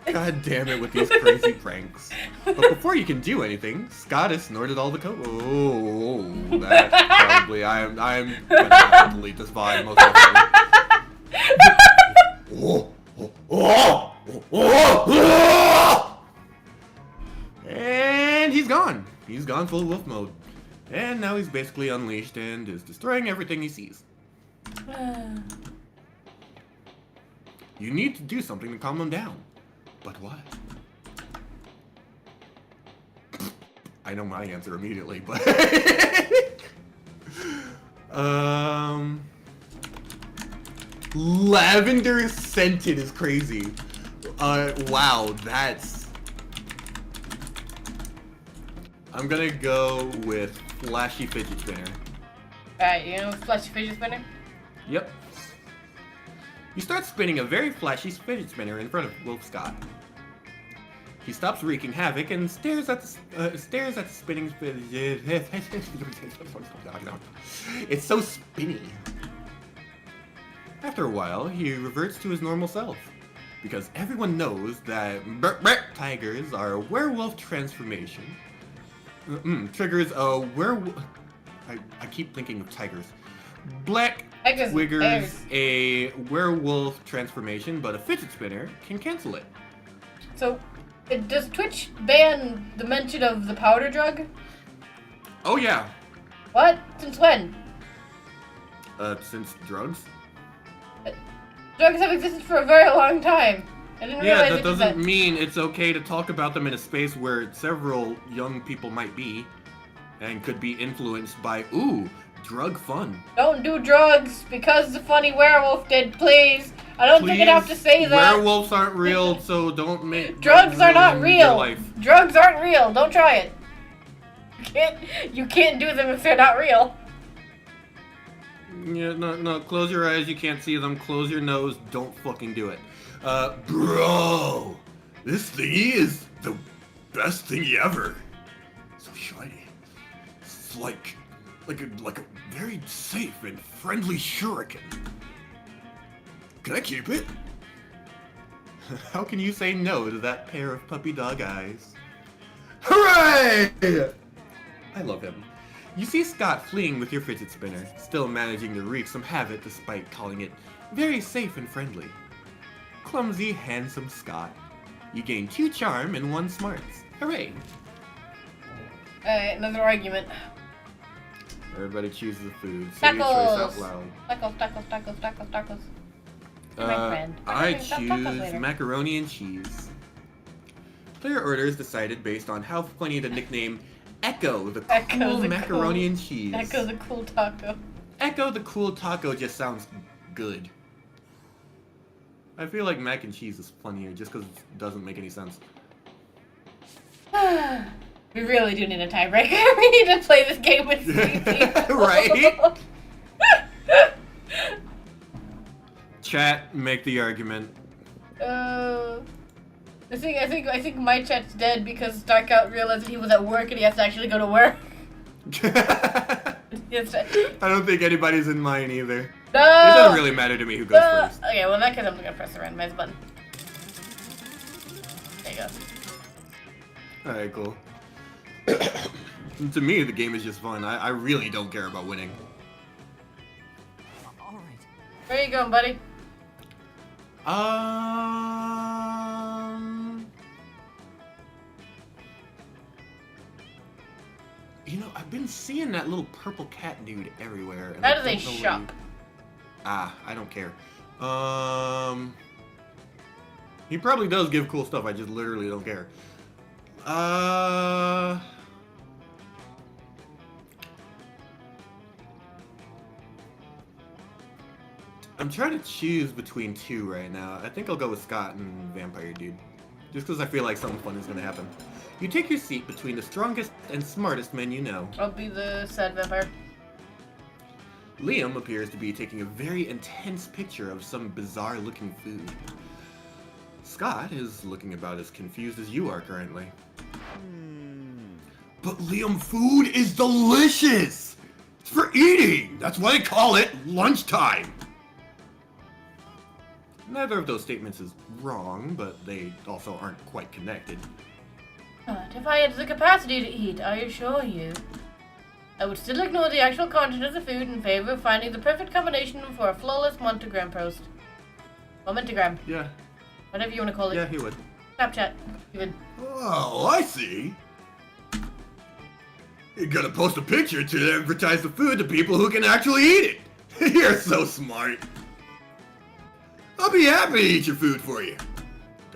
Speaker 2: God damn it with these crazy pranks. But before you can do anything, Scott has snorted all the coke. Oh, that probably, I'm gonna delete this vibe most definitely. And he's gone. He's gone full wolf mode. And now he's basically unleashed and is destroying everything he sees. You need to do something to calm him down. But what? I know my answer immediately, but... Lavender scented is crazy. Wow, that's... I'm gonna go with flashy fidget spinner.
Speaker 1: Alright, you know flashy fidget spinner?
Speaker 2: Yep. You start spinning a very flashy fidget spinner in front of Wolf Scott. He stops wreaking havoc and stares at the spinning fidget. It's so spinny. After a while, he reverts to his normal self, because everyone knows that tigers are a werewolf transformation. Triggers a werewolf. I keep thinking of tigers. Black triggers a werewolf transformation, but a fidget spinner can cancel it.
Speaker 1: So, does Twitch ban the mention of the powder drug?
Speaker 2: Oh yeah.
Speaker 1: What? Since when?
Speaker 2: Since drugs?
Speaker 1: Drugs have existed for a very long time. I didn't realize
Speaker 2: Yeah, that
Speaker 1: it did
Speaker 2: doesn't mean it's okay to talk about them in a space where several young people might be and could be influenced by, ooh, drug fun.
Speaker 1: Don't do drugs because the funny werewolf did, please. I don't think I'd have to say that.
Speaker 2: Werewolves aren't real, so don't make
Speaker 1: Drugs are not
Speaker 2: ruin your
Speaker 1: real.
Speaker 2: life.
Speaker 1: Drugs aren't real. Don't try it. You can't do them if they're not real.
Speaker 2: Yeah, no, close your eyes, you can't see them. Close your nose, don't fucking do it. Bro, this thingy is the best thingy ever. So shiny. It's like a very safe and friendly shuriken. Can I keep it? How can you say no to that pair of puppy dog eyes? Hooray! I love him. You see Scott fleeing with your fidget spinner, still managing to wreak some havoc despite calling it very safe and friendly. Clumsy, handsome Scott. You gain 2 charm and 1 smarts. Hooray!
Speaker 1: Alright, another argument.
Speaker 2: Everybody chooses a food. Say your choice out
Speaker 1: Tacos.
Speaker 2: loud.
Speaker 1: Tacos. My friend.
Speaker 2: I
Speaker 1: We're gonna talk tacos
Speaker 2: choose
Speaker 1: later.
Speaker 2: macaroni and cheese. Player orders decided based on how funny the nickname Echo the cool macaroni and cheese.
Speaker 1: Echo the cool taco.
Speaker 2: Echo the cool taco just sounds good. I feel like mac and cheese is funnier just because it doesn't make any sense.
Speaker 1: We really do need a tiebreaker. We need to play this game with 3 people.
Speaker 2: Right? Chat, make the argument.
Speaker 1: I think my chat's dead because Starkout realized he was at work and he has to actually go to work.
Speaker 2: I don't think anybody's in mine either.
Speaker 1: No!
Speaker 2: It doesn't really matter to me who goes first.
Speaker 1: Okay, well in that case I'm gonna press the randomize button. There you go.
Speaker 2: Alright, cool. To me, the game is just fun. I really don't care about winning.
Speaker 4: All right.
Speaker 1: Where you going, buddy?
Speaker 2: You know, I've been seeing that little purple cat dude everywhere. And
Speaker 1: That
Speaker 2: I
Speaker 1: is a
Speaker 2: don't know what
Speaker 1: shop.
Speaker 2: I don't care. He probably does give cool stuff. I just literally don't care. I'm trying to choose between two right now. I think I'll go with Scott and Vampire Dude. Just because I feel like something fun is going to happen. You take your seat between the strongest and smartest men you know.
Speaker 1: I'll be the sad vampire.
Speaker 2: Liam appears to be taking a very intense picture of some bizarre looking food. Scott is looking about as confused as you are currently. But Liam, food is delicious! It's for eating! That's why they call it lunchtime! Neither of those statements is wrong, but they also aren't quite connected.
Speaker 1: But if I had the capacity to eat, I assure you, I would still ignore the actual content of the food in favor of finding the perfect combination for a flawless Montagram post. Or Mentagram,
Speaker 2: Yeah,
Speaker 1: whatever you want to call it.
Speaker 2: he would.
Speaker 1: Snapchat, even.
Speaker 2: Oh, I see. You're gonna post a picture to advertise the food to people who can actually eat it. You're so smart. I'll be happy to eat your food for you.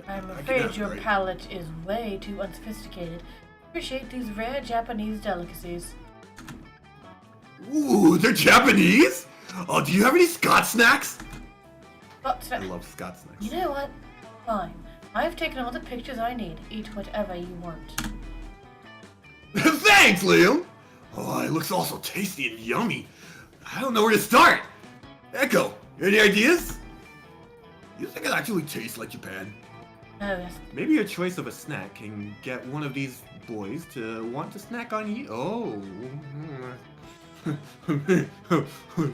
Speaker 1: I'm
Speaker 2: I
Speaker 1: afraid
Speaker 2: cannot
Speaker 1: your
Speaker 2: write.
Speaker 1: palate is way too unsophisticated. Appreciate these rare Japanese delicacies.
Speaker 2: Ooh, they're Japanese? Oh, do you have any Scott snacks?
Speaker 1: But
Speaker 2: I love Scott snacks.
Speaker 1: you know what? Fine. I've taken all the pictures I need. Eat whatever you want.
Speaker 2: Thanks, Liam! Oh, it looks all so tasty and yummy. I don't know where to start. Echo, any ideas? You think it actually tastes like Japan?
Speaker 1: Oh, yes.
Speaker 2: Maybe your choice of a snack can get one of these boys to want to snack on you. Oh.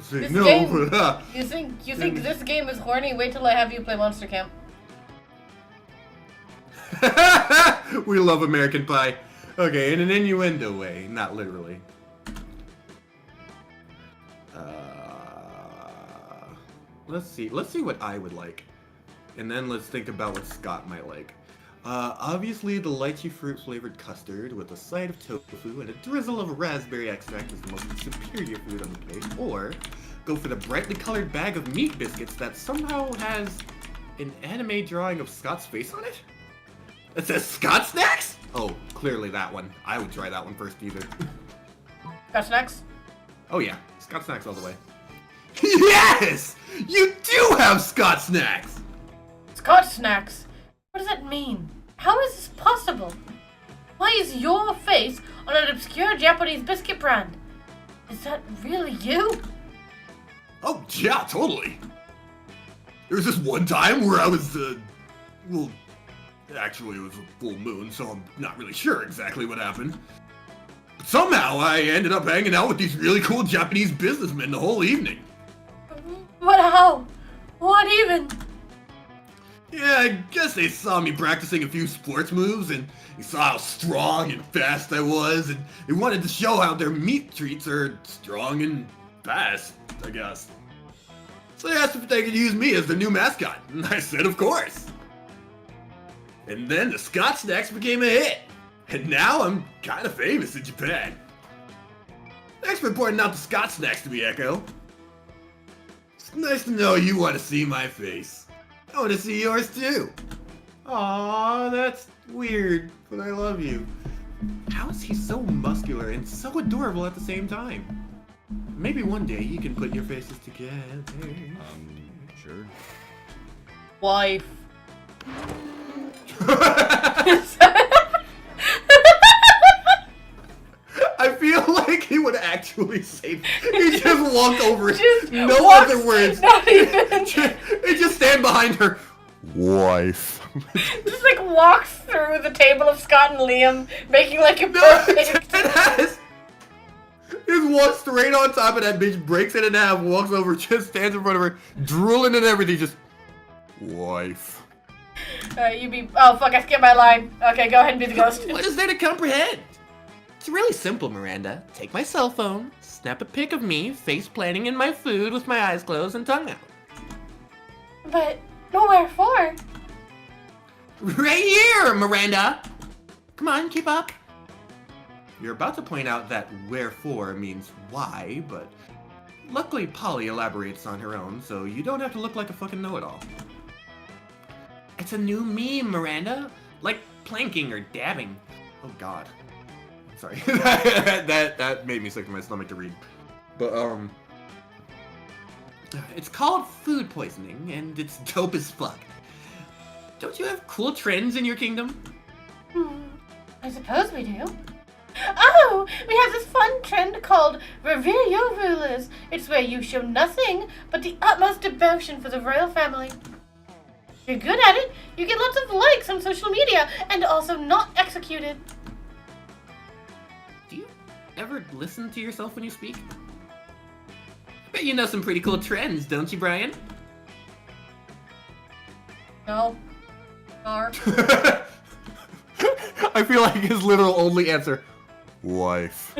Speaker 2: Say
Speaker 1: This
Speaker 2: no
Speaker 1: game-
Speaker 2: for that.
Speaker 1: You think this game is horny? Wait till I have you play Monster Camp.
Speaker 2: We love American Pie. Okay, in an innuendo way, not literally. Let's see what I would like. And then let's think about what Scott might like. Obviously the lychee fruit flavored custard with a side of tofu and a drizzle of raspberry extract is the most superior food on the plate. Or go for the brightly colored bag of meat biscuits that somehow has an anime drawing of Scott's face on it? It says Scott Snacks? Oh, clearly that one. I would try that one first either.
Speaker 1: Got snacks?
Speaker 2: Oh yeah, Scott Snacks all the way. Yes! You do have Scott Snacks!
Speaker 1: Scott snacks? What does that mean? How is this possible? Why is your face on an obscure Japanese biscuit brand? Is that really you?
Speaker 2: Oh yeah, totally. There was this one time where I was, well, actually it was a full moon, so I'm not really sure exactly what happened. But somehow I ended up hanging out with these really cool Japanese businessmen the whole evening.
Speaker 1: But how? What even?
Speaker 2: Yeah, I guess they saw me practicing a few sports moves, and they saw how strong and fast I was, and they wanted to show how their meat treats are strong and fast, I guess. So they asked if they could use me as their new mascot, and I said of course. And then the Scott Snacks became a hit, and now I'm kind of famous in Japan. Thanks for pointing out the Scott Snacks to me, Echo. It's nice to know you want to see my face. I want to see yours too. Aww, that's weird, but I love you. How is he so muscular and so adorable at the same time? Maybe one day you can put your faces together.
Speaker 4: Sure.
Speaker 1: Wife.
Speaker 2: I feel like he would actually say he just walked over it.
Speaker 1: Just
Speaker 2: No
Speaker 1: walks-
Speaker 2: other words.
Speaker 1: Not even.
Speaker 2: He just stand behind her. Wife.
Speaker 1: Just like walks through the table of Scott and Liam, making like a
Speaker 2: No,
Speaker 1: perfect.
Speaker 2: it has. Just walks straight on top of that bitch, breaks it in half, walks over, just stands in front of her, drooling and everything, just. Wife.
Speaker 1: You be. Oh fuck! I skipped my line. Okay, go ahead and be the ghost.
Speaker 2: What is there to comprehend? It's really simple, Miranda. Take my cell phone, snap a pic of me face planting in my food with my eyes closed and tongue out.
Speaker 1: But nowhere for.
Speaker 2: Right here, Miranda! Come on, keep up. You're about to point out that wherefore means why, but luckily Polly elaborates on her own, so you don't have to look like a fucking know-it-all. It's a new meme, Miranda. Like planking or dabbing. Oh god. Sorry. that made me sick to my stomach to read. But, it's called food poisoning, and it's dope as fuck. Don't you have cool trends in your kingdom?
Speaker 1: I suppose we do. Oh, we have this fun trend called Revere Your Rulers. It's where you show nothing but the utmost devotion for the royal family. If you're good at it, you get lots of likes on social media and also not executed.
Speaker 2: Do you ever listen to yourself when you speak? I bet you know some pretty cool trends, don't you, Brian?
Speaker 1: No. Or.
Speaker 2: I feel like his literal only answer, wife.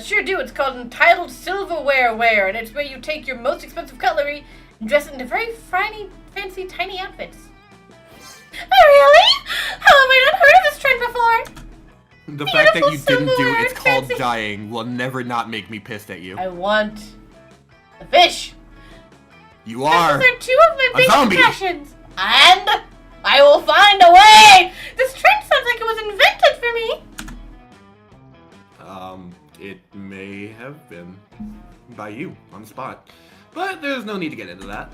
Speaker 1: Sure do. It's called Entitled Silverware Wear, and it's where you take your most expensive cutlery and dress it into very fancy, tiny outfits. Oh, really? How have I not heard of this trend before?
Speaker 2: The fact that you didn't do
Speaker 1: silverware
Speaker 2: it's
Speaker 1: and
Speaker 2: called
Speaker 1: fancy-
Speaker 2: dying will never not make me pissed at you.
Speaker 1: I want the fish.
Speaker 2: You are
Speaker 1: Those are two of my
Speaker 2: a
Speaker 1: biggest
Speaker 2: zombie.
Speaker 1: passions, and I will find a way. This trend sounds like it was invented for me.
Speaker 2: It may have been by you on the spot, but there's no need to get into that.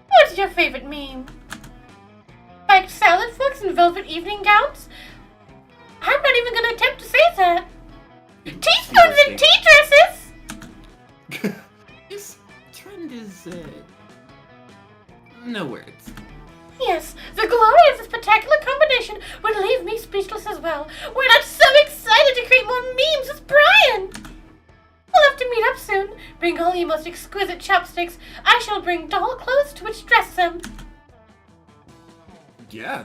Speaker 1: What's your favorite meme? Like salad forks and velvet evening gowns? I'm not even gonna attempt to say that. Teaspoons and tea dresses?
Speaker 2: This trend is, no words.
Speaker 1: Yes, the glory of this spectacular combination would leave me speechless as well. We're not so excited to create more memes with Brian! We'll have to meet up soon. Bring all your most exquisite chopsticks. I shall bring doll clothes to which dress them.
Speaker 2: Yeah,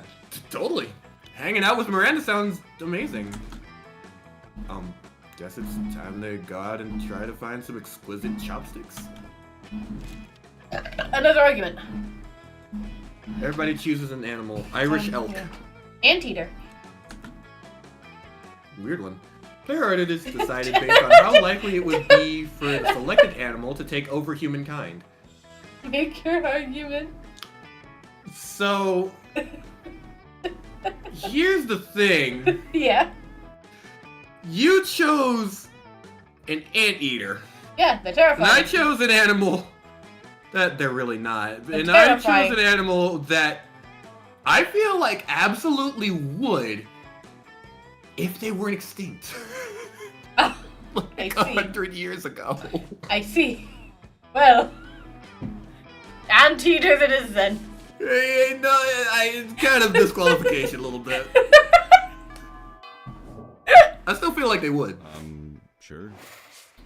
Speaker 2: totally. Hanging out with Miranda sounds amazing. Guess it's time to go out and try to find some exquisite chopsticks.
Speaker 1: Another argument.
Speaker 2: Everybody chooses an animal. Irish elk.
Speaker 1: Yeah. Anteater.
Speaker 2: Weird one. Player art is decided based on how likely it would be for a selected animal to take over humankind.
Speaker 1: Make your argument.
Speaker 2: So, here's the thing.
Speaker 1: Yeah.
Speaker 2: You chose an anteater.
Speaker 1: Yeah, they're
Speaker 2: And
Speaker 1: terrifying.
Speaker 2: I chose an animal that they're really not.
Speaker 1: They're
Speaker 2: And I
Speaker 1: terrifying.
Speaker 2: chose an animal that I feel like absolutely would if they weren't extinct.
Speaker 1: Oh,
Speaker 2: Like
Speaker 1: I see.
Speaker 2: 100 years ago.
Speaker 1: I see. Well, anteater it is then.
Speaker 2: No, it's kind of disqualification a little bit. I still feel like they would.
Speaker 4: Sure.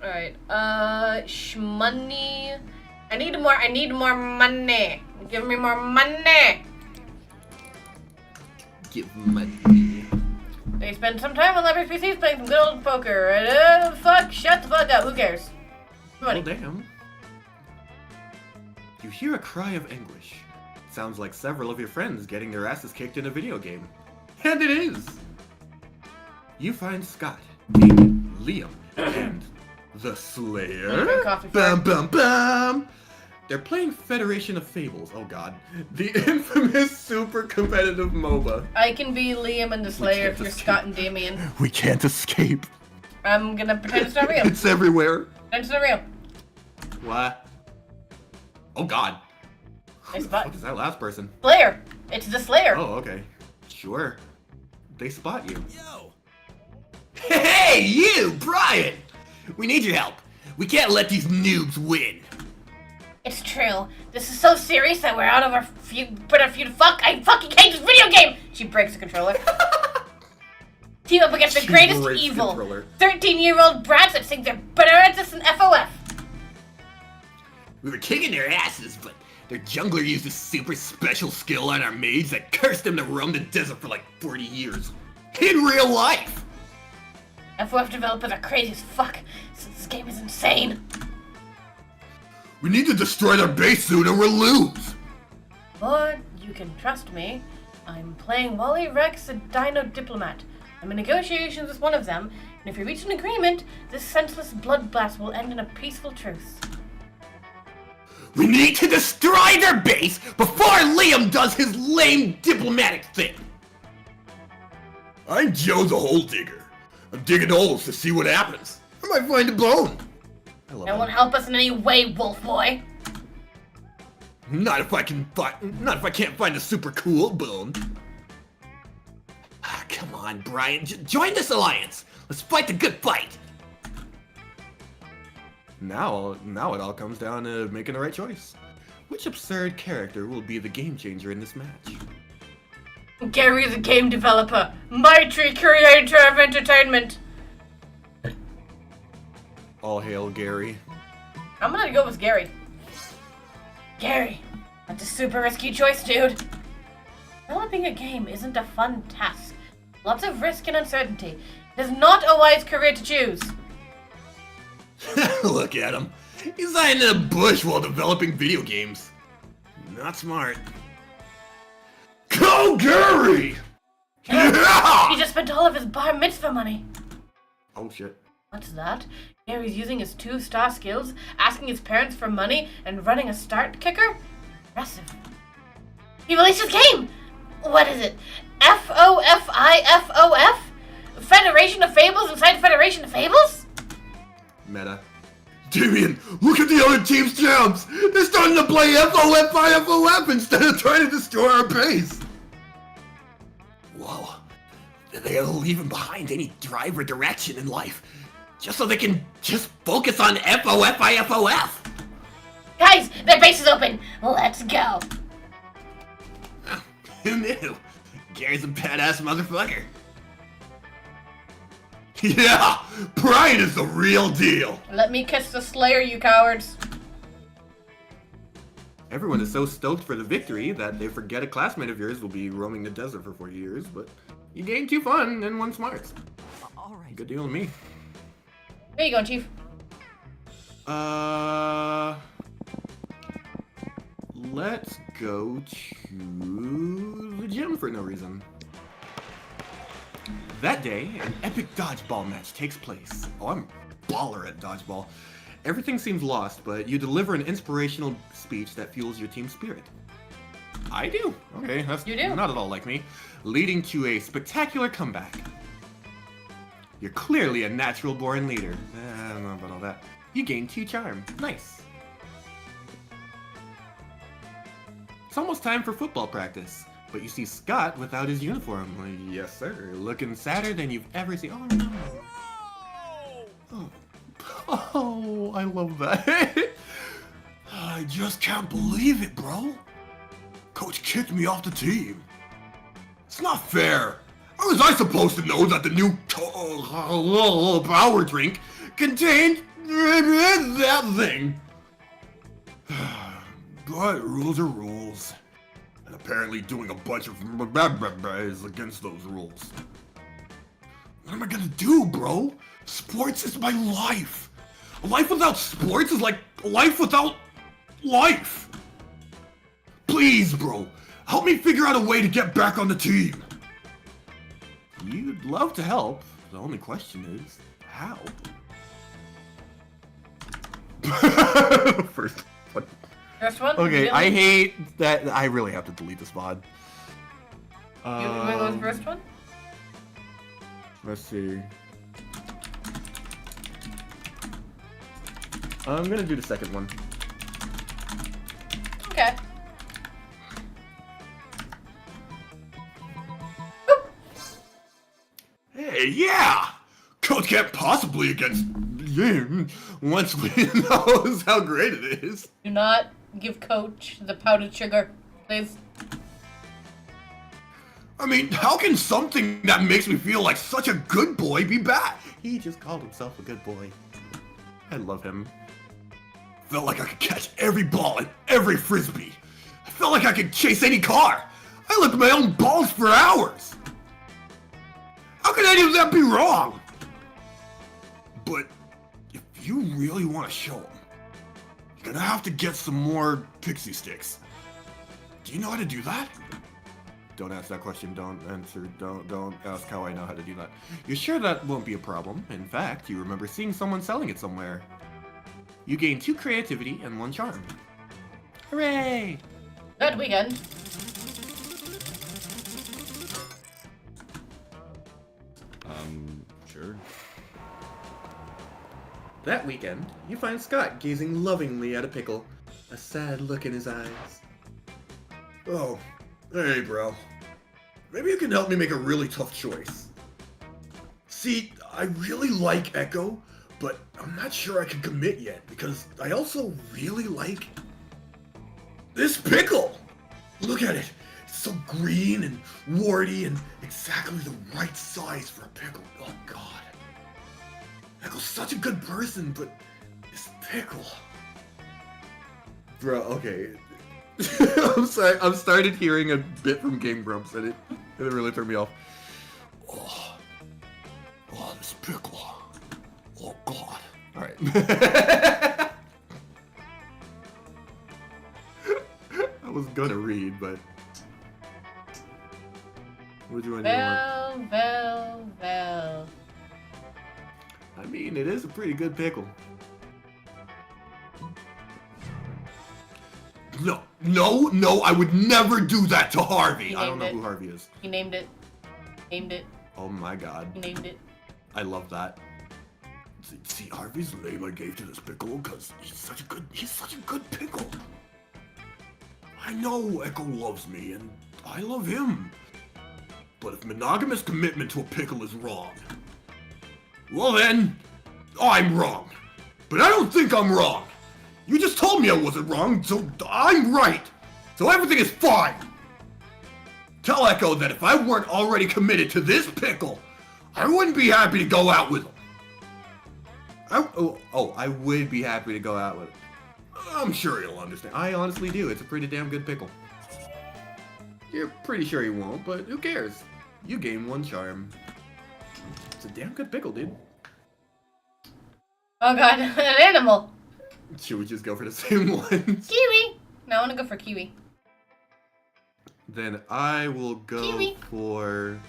Speaker 1: Alright, shmoney. I need more money. Give me more money.
Speaker 2: Give money.
Speaker 1: They spend some time on library PCs playing some good old poker. Shut the fuck up. Who cares? Money.
Speaker 2: Oh, damn. You hear a cry of anguish. Sounds like several of your friends getting their asses kicked in a video game. And it is! You find Scott, Damon, Liam, and the Slayer.
Speaker 1: Drink coffee
Speaker 2: Bum
Speaker 1: first.
Speaker 2: bum bum! They're playing Federation of Fables, oh god. The infamous super competitive MOBA.
Speaker 1: I can be Liam and the Slayer if you're
Speaker 2: escape.
Speaker 1: Scott and Damien.
Speaker 2: We can't escape.
Speaker 1: I'm gonna pretend it's not real.
Speaker 2: It's everywhere.
Speaker 1: Pretend it's not real.
Speaker 2: What? Oh god.
Speaker 1: Nice
Speaker 2: Who the
Speaker 1: spot.
Speaker 2: fuck is that last person?
Speaker 1: Slayer. It's the Slayer.
Speaker 2: Oh, okay. Sure. They spot you. Yo! Hey, you, Brian! We need your help. We can't let these noobs win.
Speaker 1: It's true. This is so serious that we're out of our fuck. I fucking hate this video game! She breaks the controller. Team up against the
Speaker 2: She
Speaker 1: greatest
Speaker 2: breaks the
Speaker 1: evil.
Speaker 2: controller.
Speaker 1: 13-year-old brats that think they're better at this than FOF.
Speaker 2: We were kicking their asses, but their jungler used a super special skill on our mage that cursed them to roam the desert for like 40 years. In real life!
Speaker 1: FOF developers are crazy as fuck, since this game is insane.
Speaker 2: We need to destroy their base soon or we'll lose!
Speaker 1: Lord, you can trust me. I'm playing Wally Rex, a dino diplomat. I'm in negotiations with one of them, and if we reach an agreement, this senseless bloodbath will end in a peaceful truce.
Speaker 5: We need to destroy their base before Liam does his lame diplomatic thing. I'm Joe the Hole Digger. I'm digging holes to see what happens. I might find a bone.
Speaker 1: That won't help us in any way, Wolf Boy.
Speaker 5: Not if I can't find a super cool bone. Ah, come on, Brian. Join this alliance. Let's fight the good fight.
Speaker 2: Now it all comes down to making the right choice. Which absurd character will be the game changer in this match?
Speaker 1: Gary the game developer, mighty creator of entertainment.
Speaker 2: All hail Gary.
Speaker 1: I'm gonna go with Gary. Gary, that's a super risky choice, dude. Developing a game isn't a fun task. Lots of risk and uncertainty. It is not a wise career to choose.
Speaker 5: Look at him. He's hiding in a bush while developing video games. Not smart. Go, Gary! Yeah!
Speaker 1: He just spent all of his bar mitzvah money.
Speaker 2: Oh shit.
Speaker 1: What's that? Gary's using his 2-star skills, asking his parents for money, and running a start kicker? Impressive. He released his game! What is it? FOFIFOF? Federation of Fables inside Federation of Fables?
Speaker 2: Meta.
Speaker 5: Damien, look at the other team's jumps! They're starting to play FOFIFOF instead of trying to destroy our base! Whoa. They're leaving behind any drive or direction in life, just so they can just focus on FOFIFOF!
Speaker 1: Guys, their base is open! Let's go!
Speaker 5: Who knew? Gary's a badass motherfucker. Yeah! Brian is the real deal!
Speaker 1: Let me kiss the Slayer, you cowards.
Speaker 2: Everyone is so stoked for the victory that they forget a classmate of yours will be roaming the desert for 4 years, but you gained 2 fun and 1 smarts. Alright. Good deal with me.
Speaker 1: Where you going, Chief?
Speaker 2: Let's go to the gym for no reason. That day, an epic dodgeball match takes place. Oh, I'm a baller at dodgeball. Everything seems lost, but you deliver an inspirational speech that fuels your team spirit. I do. Okay, that's
Speaker 1: You do?
Speaker 2: not at all like me. Leading to a spectacular comeback. You're clearly a natural-born leader. I don't know about all that. You gain 2 charm. Nice. It's almost time for football practice, but you see Scott without his uniform. Like, yes, sir. Looking sadder than you've ever seen. Oh, no. Oh, I love that.
Speaker 5: I just can't believe it, bro. Coach kicked me off the team. It's not fair. How was I supposed to know that the new power drink contained that thing? But rules are rules. And apparently doing a bunch of is against those rules. What am I gonna do, bro? Sports is my life. A life without sports is like a life without life. Please, bro, help me figure out a way to get back on the team.
Speaker 2: You'd love to help. The only question is, how? First one.
Speaker 1: First one?
Speaker 2: Okay, I hate that. I really have to delete this VOD.
Speaker 1: You want to go with the first one?
Speaker 2: Let's see. I'm gonna do the second one.
Speaker 1: Okay.
Speaker 5: Hey, yeah! Coach can't possibly against him once we knows how great it is.
Speaker 1: Do not give Coach the powdered sugar, please.
Speaker 5: I mean, how can something that makes me feel like such a good boy be bad?
Speaker 2: He just called himself a good boy. I love him.
Speaker 5: Felt like I could catch every ball and every frisbee. I felt like I could chase any car. I licked my own balls for hours. How could any of that be wrong? But if you really want to show them, you're gonna have to get some more pixie sticks. Do you know how to do that?
Speaker 2: Don't ask that question. Don't answer. Don't ask how I know how to do that. You're sure that won't be a problem? In fact, you remember seeing someone selling it somewhere. You gain 2 creativity and 1 charm. Hooray!
Speaker 1: Good weekend.
Speaker 4: Sure.
Speaker 2: That weekend, you find Scott gazing lovingly at a pickle, a sad look in his eyes.
Speaker 5: Oh, hey, bro. Maybe you can help me make a really tough choice. See, I really like Echo, but I'm not sure I can commit yet because I also really like this pickle. Look at it. It's so green and warty and exactly the right size for a pickle. Oh, God. Echo's such a good person, but this pickle.
Speaker 2: Bro, okay. I'm sorry, I've started hearing a bit from Game Grumps and it really threw me off.
Speaker 5: Oh, this pickle. Oh, God.
Speaker 2: Alright. I was gonna read, but... What do you want to do?
Speaker 1: Well.
Speaker 2: I mean, it is a pretty good pickle.
Speaker 5: No, I would never do that to Harvey.
Speaker 1: He
Speaker 2: I don't know
Speaker 1: named
Speaker 2: who Harvey is.
Speaker 1: He named it. Named it.
Speaker 2: Oh my god.
Speaker 1: He named it.
Speaker 2: I love that.
Speaker 5: See, Harvey's the name I gave to this pickle because he's such a good pickle. I know Echo loves me and I love him. But if monogamous commitment to a pickle is wrong, well then, I'm wrong. But I don't think I'm wrong. You just told me I wasn't wrong, so I'm right. So everything is fine. Tell Echo that if I weren't already committed to this pickle, I wouldn't be happy to go out with him.
Speaker 2: I would be happy to go out with it.
Speaker 5: I'm sure he'll understand.
Speaker 2: I honestly do. It's a pretty damn good pickle. You're pretty sure he won't, but who cares? You gain 1 charm. It's a damn good pickle, dude.
Speaker 1: Oh god, an animal.
Speaker 2: Should we just go for the same ones?
Speaker 1: Kiwi. No, I want to go for kiwi.
Speaker 2: Then I will go
Speaker 1: Kiwi.
Speaker 2: for...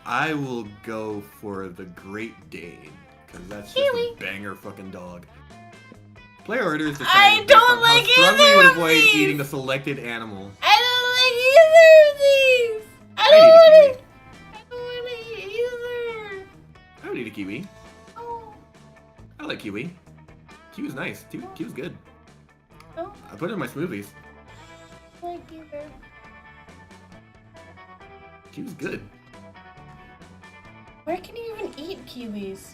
Speaker 2: I will go for the Great Dane, because that's just
Speaker 1: Kiwi.
Speaker 2: a banger fucking dog. Player orders decided
Speaker 1: I
Speaker 2: based on
Speaker 1: don't
Speaker 2: how
Speaker 1: like
Speaker 2: strongly
Speaker 1: either
Speaker 2: you would
Speaker 1: of
Speaker 2: avoid
Speaker 1: these.
Speaker 2: eating the selected animal.
Speaker 1: I don't like either of these. I
Speaker 2: need a
Speaker 1: don't
Speaker 2: kiwi.
Speaker 1: want to eat either.
Speaker 2: I would eat a kiwi.
Speaker 1: Oh,
Speaker 2: I like kiwi. Kiwi's nice. Kiwi's good.
Speaker 1: no,
Speaker 2: I put it in my smoothies.
Speaker 1: I don't like either.
Speaker 2: Kiwi's good.
Speaker 1: Where can you even eat kiwis?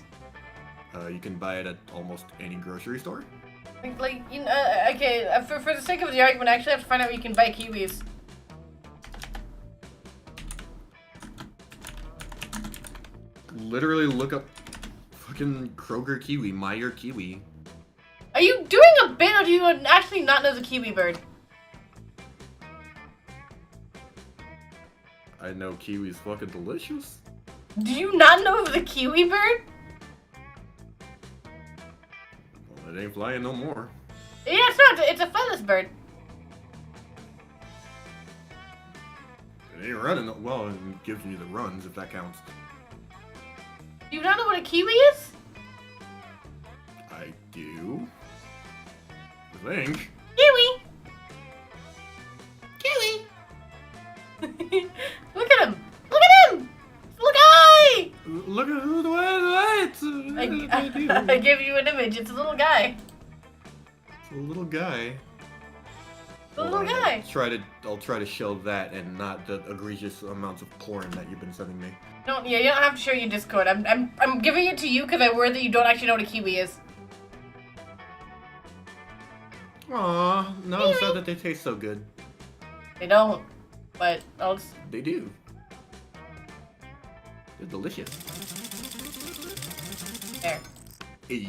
Speaker 2: You can buy it at almost any grocery store.
Speaker 1: Like you know, okay, for the sake of the argument, I actually have to find out where you can buy kiwis.
Speaker 2: Literally look up fucking Kroger kiwi, Meyer kiwi.
Speaker 1: Are you doing a bit, or do you actually not know the kiwi bird?
Speaker 2: I know kiwi's fucking delicious.
Speaker 1: Do you not know the kiwi bird?
Speaker 2: Well, it ain't flying no more.
Speaker 1: Yeah, it's a featherless bird.
Speaker 2: It ain't running. Well, it gives me the runs, if that counts.
Speaker 1: Do you not know what a kiwi is?
Speaker 2: I do. I think.
Speaker 1: Kiwi! Kiwi! Look at him! Look at him! Look eye!
Speaker 2: Look at who the what?
Speaker 1: I gave you an image. It's a little guy.
Speaker 2: It's a little guy.
Speaker 1: A little guy.
Speaker 2: I'll try to show that and not the egregious amounts of porn that you've been sending me.
Speaker 1: You don't have to show your Discord. I'm giving it to you because I worry that you don't actually know what a kiwi is.
Speaker 2: Aw, no, I'm sad that they taste so good.
Speaker 1: They don't, but I'll just...
Speaker 2: They do. They're delicious.
Speaker 1: There.
Speaker 2: Hey.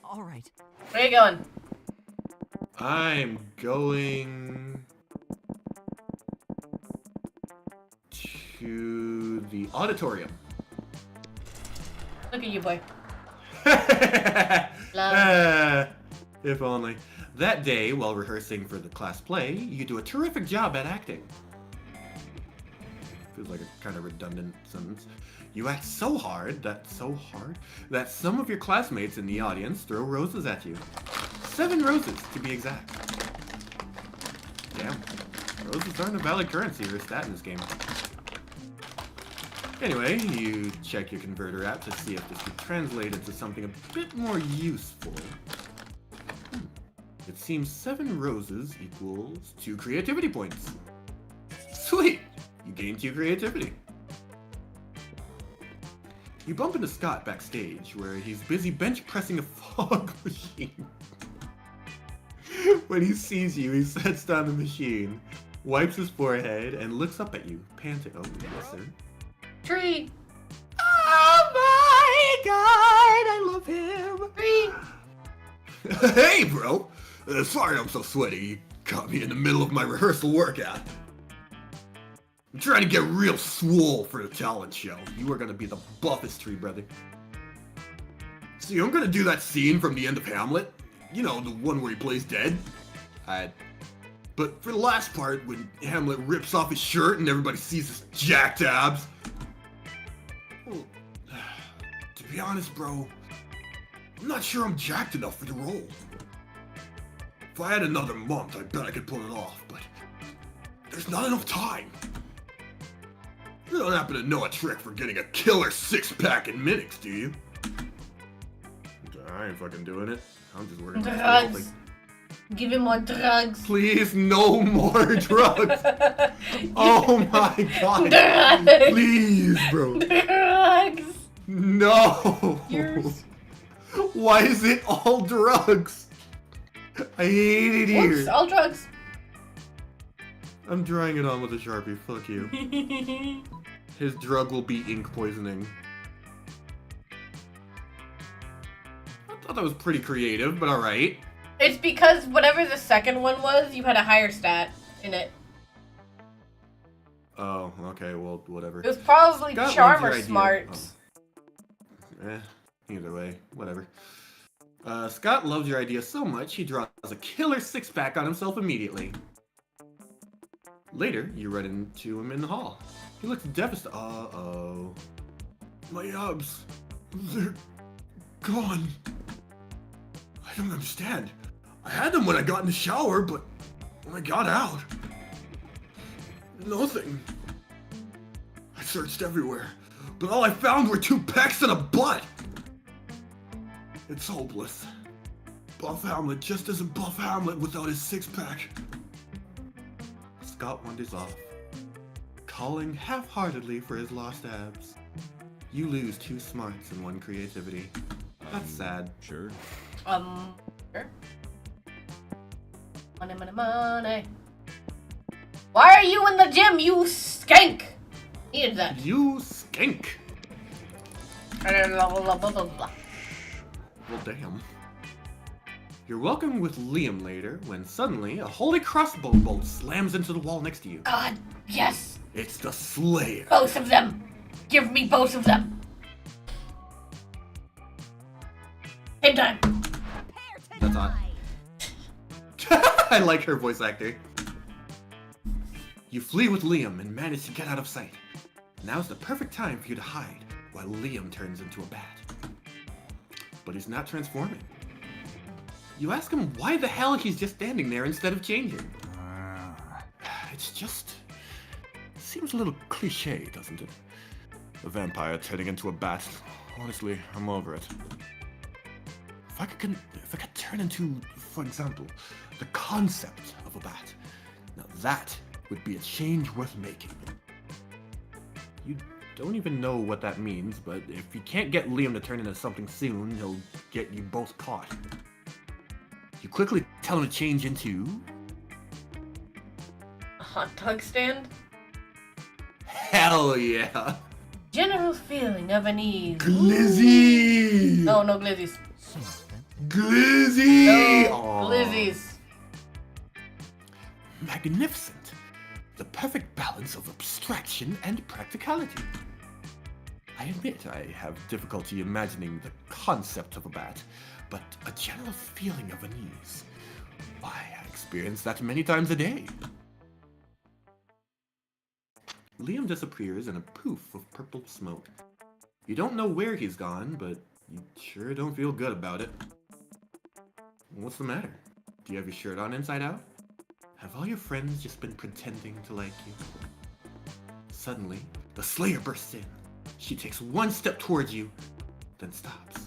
Speaker 7: All right.
Speaker 1: Where are you going?
Speaker 2: I'm going to the auditorium.
Speaker 1: Look at you, boy.
Speaker 2: If only. That day, while rehearsing for the class play, you do a terrific job at acting. Feels like a kind of redundant sentence. You act so hard that some of your classmates in the audience throw roses at you. 7 roses, to be exact. Damn. Roses aren't a valid currency or a stat in this game. Anyway, you check your converter app to see if this could translate into something a bit more useful. It seems 7 roses equals 2 creativity points. Sweet! You gain 2 creativity. You bump into Scott backstage, where he's busy bench pressing a fog machine. When he sees you, he sets down the machine, wipes his forehead, and looks up at you, panting. Oh, yes, sir.
Speaker 1: Tree.
Speaker 2: Oh my god, I love him.
Speaker 1: Tree.
Speaker 5: Hey, bro. Sorry I'm so sweaty. You caught me in the middle of my rehearsal workout. I'm trying to get real swole for the talent show.
Speaker 2: You are gonna be the buffest Tree, brother.
Speaker 5: See, I'm gonna do that scene from the end of Hamlet. You know, the one where he plays dead. But for the last part, when Hamlet rips off his shirt and everybody sees his jacked abs. Well, to be honest, bro, I'm not sure I'm jacked enough for the role. If I had another month, I bet I could pull it off, but there's not enough time. You don't happen to know a trick for getting a killer 6-pack in minutes, do you?
Speaker 2: I ain't fucking doing it. I'm just working on
Speaker 1: Drugs. Give him more drugs.
Speaker 2: Please, no more drugs. Oh my god.
Speaker 1: Drugs.
Speaker 2: Please, bro.
Speaker 1: Drugs.
Speaker 2: No.
Speaker 1: Yours.
Speaker 2: Why is it all drugs? I hate it here.
Speaker 1: Whoops, all drugs.
Speaker 2: I'm drawing it on with a Sharpie. Fuck you. His drug will be ink poisoning. I thought that was pretty creative, but alright.
Speaker 1: It's because whatever the second one was, you had a higher stat in it.
Speaker 2: Oh, okay, well, whatever.
Speaker 1: It was probably
Speaker 2: Scott
Speaker 1: charm
Speaker 2: loves your
Speaker 1: or
Speaker 2: idea.
Speaker 1: smarts.
Speaker 2: Either way, whatever. Scott loves your idea so much, he draws a killer 6-pack on himself immediately. Later, you run into him in the hall. He looks devastated. Uh-oh.
Speaker 5: My abs, they're gone. I don't understand. I had them when I got in the shower, but when I got out, nothing. I searched everywhere, but all I found were 2 pecs and a butt. It's hopeless. Buff Hamlet just isn't Buff Hamlet without his 6-pack.
Speaker 2: Scott wanders off, calling half-heartedly for his lost abs. You lose 2 smarts and 1 creativity. That's sad.
Speaker 4: Sure.
Speaker 1: Sure. Money, money, money. Why are you in the gym, you skank? Needed that.
Speaker 2: You skink!
Speaker 1: Blah, blah, blah, blah, blah.
Speaker 2: Well, damn. You're welcome with Liam later, when suddenly a holy crossbow bolt slams into the wall next to you.
Speaker 1: God, yes.
Speaker 5: It's the Slayer.
Speaker 1: Both of them. Give me both of them. Same time.
Speaker 2: That's odd. I like her voice actor. You flee with Liam and manage to get out of sight. Now's the perfect time for you to hide while Liam turns into a bat. But he's not transforming. You ask him why the hell he's just standing there instead of changing. It's just... seems a little cliche, doesn't it? A vampire turning into a bat. Honestly, I'm over it. If I could turn into, for example, the concept of a bat, now that would be a change worth making. You don't even know what that means, but if you can't get Liam to turn into something soon, he'll get you both caught. You quickly tell him to change into...
Speaker 1: A hot dog stand?
Speaker 2: Hell yeah!
Speaker 1: General feeling of unease.
Speaker 2: Glizzy!
Speaker 1: No, no glizzies.
Speaker 2: Glizzy!
Speaker 1: No
Speaker 2: Aw.
Speaker 1: glizzies.
Speaker 2: Magnificent. The perfect balance of abstraction and practicality.
Speaker 5: I admit I have difficulty imagining the concept of a bat, but a general feeling of unease. Why, I experience that many times a day. Liam disappears in a poof of purple smoke. You don't know where he's gone, but you sure don't feel good about it. What's the matter? Do you have your shirt on inside out? Have all your friends just been pretending to like you? Suddenly, the Slayer bursts in. She takes one step towards you, then stops.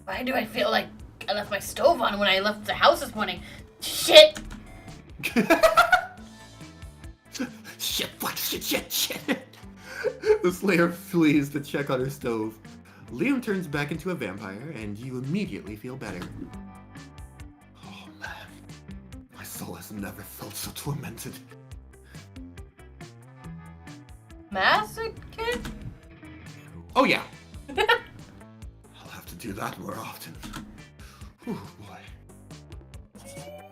Speaker 1: Why do I feel like I left my stove on when I left the house this morning? Shit!
Speaker 5: Shit, fuck, shit. The Slayer flees to check on her stove. Liam turns back into a vampire, and you immediately feel better. Oh man, my soul has never felt so tormented.
Speaker 1: Masochist?
Speaker 5: Oh yeah. I'll have to do that more often. Whew, boy.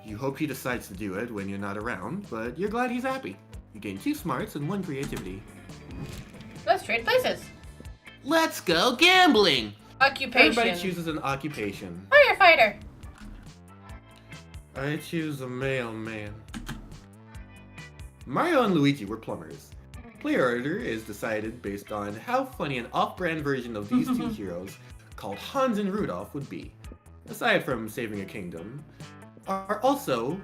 Speaker 5: You hope he decides to do it when you're not around, but you're glad he's happy. You gain 2 smarts and 1 creativity.
Speaker 1: Let's trade places.
Speaker 5: Let's go gambling!
Speaker 1: Occupation.
Speaker 5: Everybody chooses an occupation.
Speaker 1: Firefighter.
Speaker 2: I choose a mailman.
Speaker 5: Mario and Luigi were plumbers. Player order is decided based on how funny an off-brand version of these 2 heroes, called Hans and Rudolph, would be. Aside from saving a kingdom, are also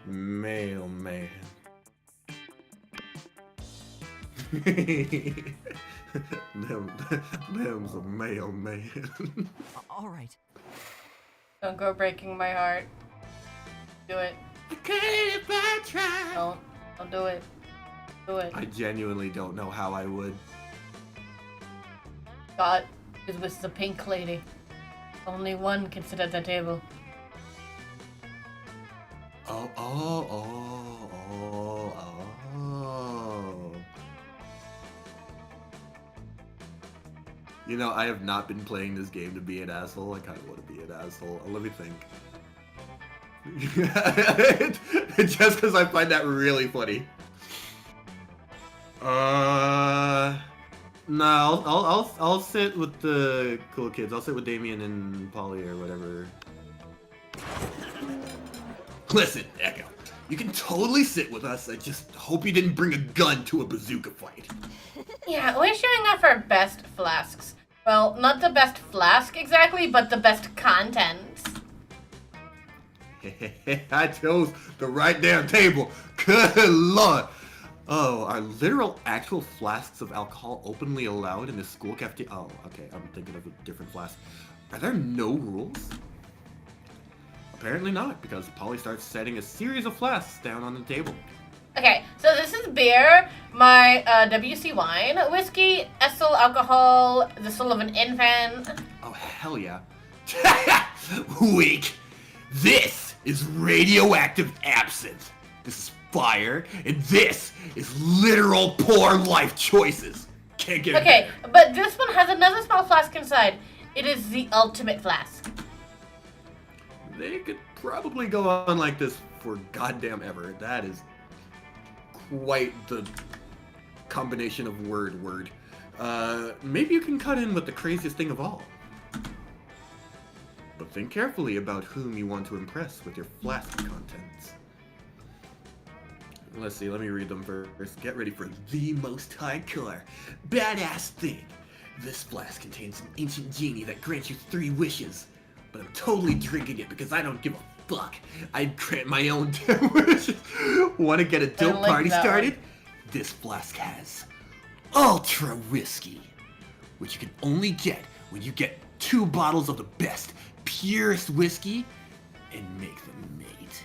Speaker 5: mailman. Them's a mailman.
Speaker 7: All right.
Speaker 1: Don't go breaking my heart. Do it.
Speaker 5: I could if I tried.
Speaker 1: Don't do it. Do it.
Speaker 5: I genuinely don't know how I would.
Speaker 1: God is with the pink lady. Only one can sit at the table.
Speaker 5: Oh. You know, I have not been playing this game to be an asshole. I kind of want to be an asshole. Let me think. Just because I find that really funny. No, I'll sit with the cool kids. I'll sit with Damien and Polly or whatever. Listen, Echo, you can totally sit with us. I just hope you didn't bring a gun to a bazooka fight.
Speaker 1: Yeah, we're showing off our best flasks. Well, not the best flask exactly, but the best content.
Speaker 5: I chose the right damn table. Good lord. Oh, are literal actual flasks of alcohol openly allowed in the school cafeteria? Oh, okay, I'm thinking of a different flask. Are there no rules? Apparently not, because Polly starts setting a series of flasks down on the table.
Speaker 1: Okay, so this is beer, my WC wine, whiskey, ethyl alcohol, the soul of an infant.
Speaker 5: Oh, hell yeah. Weak. This is radioactive absinthe. This is fire, and this is literal poor life choices. Can't get it
Speaker 1: Okay,
Speaker 5: better.
Speaker 1: but this one has another small flask inside. It is the ultimate flask.
Speaker 5: They could probably go on like this for goddamn ever. That is quite the combination of word. Maybe you can cut in with the craziest thing of all. But think carefully about whom you want to impress with your flask contents. Let's see, let me read them first. Get ready for the most hardcore, badass thing. This flask contains an ancient genie that grants you 3 wishes. But I'm totally drinking it because I don't give a fuck. I grant my own 10 wishes. Want to get a dope
Speaker 1: like
Speaker 5: party
Speaker 1: that
Speaker 5: started?
Speaker 1: one.
Speaker 5: This flask has Ultra Whiskey, which you can only get when you get 2 bottles of the best, purest whiskey and make them mate.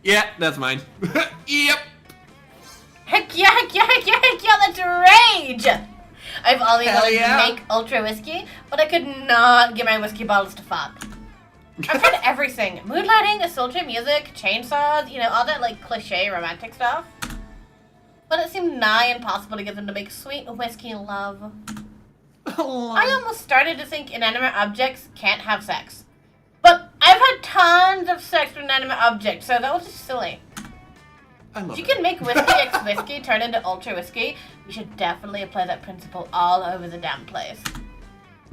Speaker 5: Yeah, that's mine. Yep.
Speaker 1: Heck yeah, let's rage! I've always
Speaker 5: Hell
Speaker 1: wanted
Speaker 5: yeah.
Speaker 1: to make ultra whiskey, but I could not get my whiskey bottles to fuck. I've tried everything. Mood lighting, sultry music, chainsaws, you know, all that like cliche romantic stuff. But it seemed nigh impossible to get them to make sweet whiskey love. I almost started to think inanimate objects can't have sex. But I've had tons of sex with inanimate objects, so that was just silly.
Speaker 2: I love
Speaker 1: If you
Speaker 2: it.
Speaker 1: can make whiskey X whiskey turn into ultra whiskey, you should definitely apply that principle all over the damn place.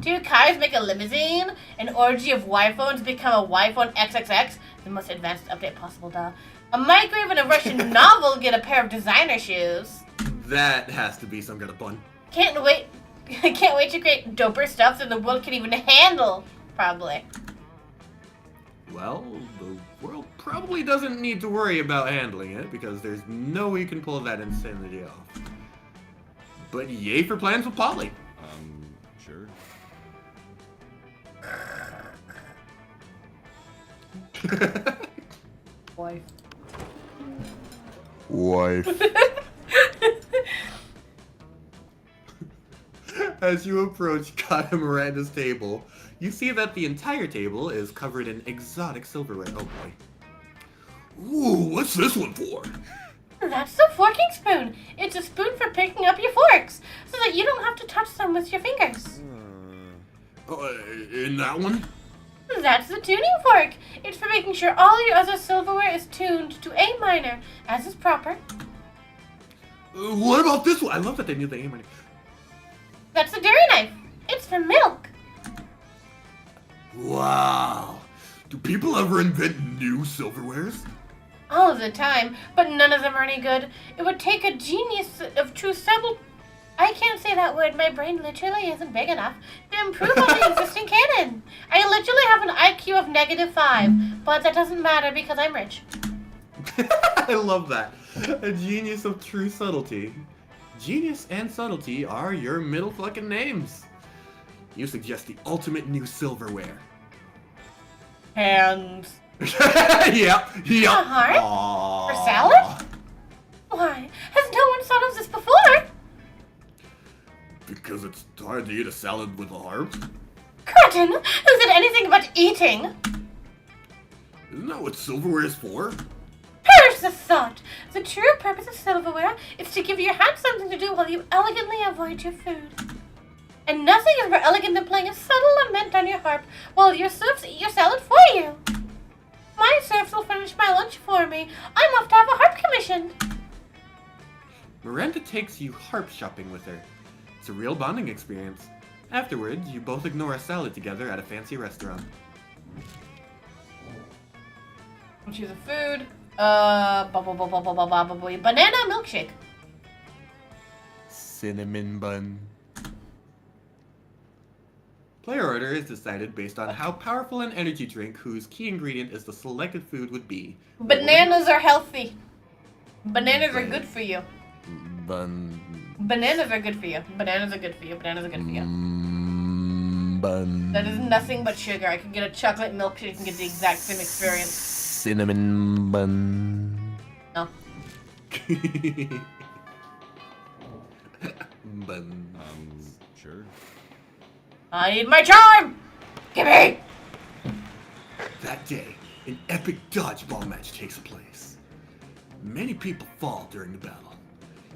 Speaker 1: Two cars make a limousine, an orgy of Y-phones become a Y-phone XXX, the most advanced update possible, duh. A microwave and a Russian novel get a pair of designer shoes.
Speaker 2: That has to be some kind of pun.
Speaker 1: Can't wait to create doper stuff that the world can even handle, probably.
Speaker 2: Well, the world probably doesn't need to worry about handling it because there's no way you can pull that insanity off. But yay for plans with Polly.
Speaker 4: Sure.
Speaker 1: Wife.
Speaker 5: Wife.
Speaker 2: As you approach Kaya Miranda's table, you see that the entire table is covered in exotic silverware. Oh boy.
Speaker 5: Ooh, what's this one for?
Speaker 1: That's the forking spoon. It's a spoon for picking up your forks, so that you don't have to touch them with your fingers.
Speaker 5: In that one?
Speaker 1: That's the tuning fork. It's for making sure all your other silverware is tuned to A minor, as is proper.
Speaker 5: What about this one?
Speaker 2: I love that they knew the A minor.
Speaker 1: That's the dairy knife. It's for milk.
Speaker 5: Wow. Do people ever invent new silverwares?
Speaker 1: All the time, but none of them are any good. It would take a genius of true subtle... I can't say that word. My brain literally isn't big enough to improve on the existing canon. I literally have an IQ of -5, but that doesn't matter because I'm rich.
Speaker 2: I love that. A genius of true subtlety. Genius and subtlety are your middle fucking names. You suggest the ultimate new silverware.
Speaker 1: Hands.
Speaker 2: Yep.
Speaker 1: A heart?
Speaker 2: Aww.
Speaker 1: For salad? Why, has no one thought of this before?
Speaker 5: Because it's hard to eat a salad with a harp?
Speaker 1: Curtin, who said anything about eating?
Speaker 5: Isn't that what silverware is for?
Speaker 1: Perish the thought! The true purpose of silverware is to give your hand something to do while you elegantly avoid your food. And nothing is more elegant than playing a subtle lament on your harp while your serfs eat your salad for you. My serfs will finish my lunch for me. I'm off to have a harp commissioned.
Speaker 2: Miranda takes you harp shopping with her. It's a real bonding experience. Afterwards, you both ignore a salad together at a fancy restaurant. Choose a food.
Speaker 1: Banana milkshake.
Speaker 2: Cinnamon bun. Player order is decided based on how powerful an energy drink whose key ingredient is the selected food would be.
Speaker 1: Bananas are healthy. Bananas are good for you.
Speaker 2: Bun.
Speaker 1: Bananas are good for you. Bananas are good for you. Bananas are good for you.
Speaker 2: Bun.
Speaker 1: That is nothing but sugar. I could get a chocolate milkshake and get the exact same experience.
Speaker 2: Cinnamon bun.
Speaker 1: No.
Speaker 2: Bun.
Speaker 4: Sure.
Speaker 1: I need my charm! Gimme!
Speaker 5: That day, an epic dodgeball match takes place. Many people fall during the battle.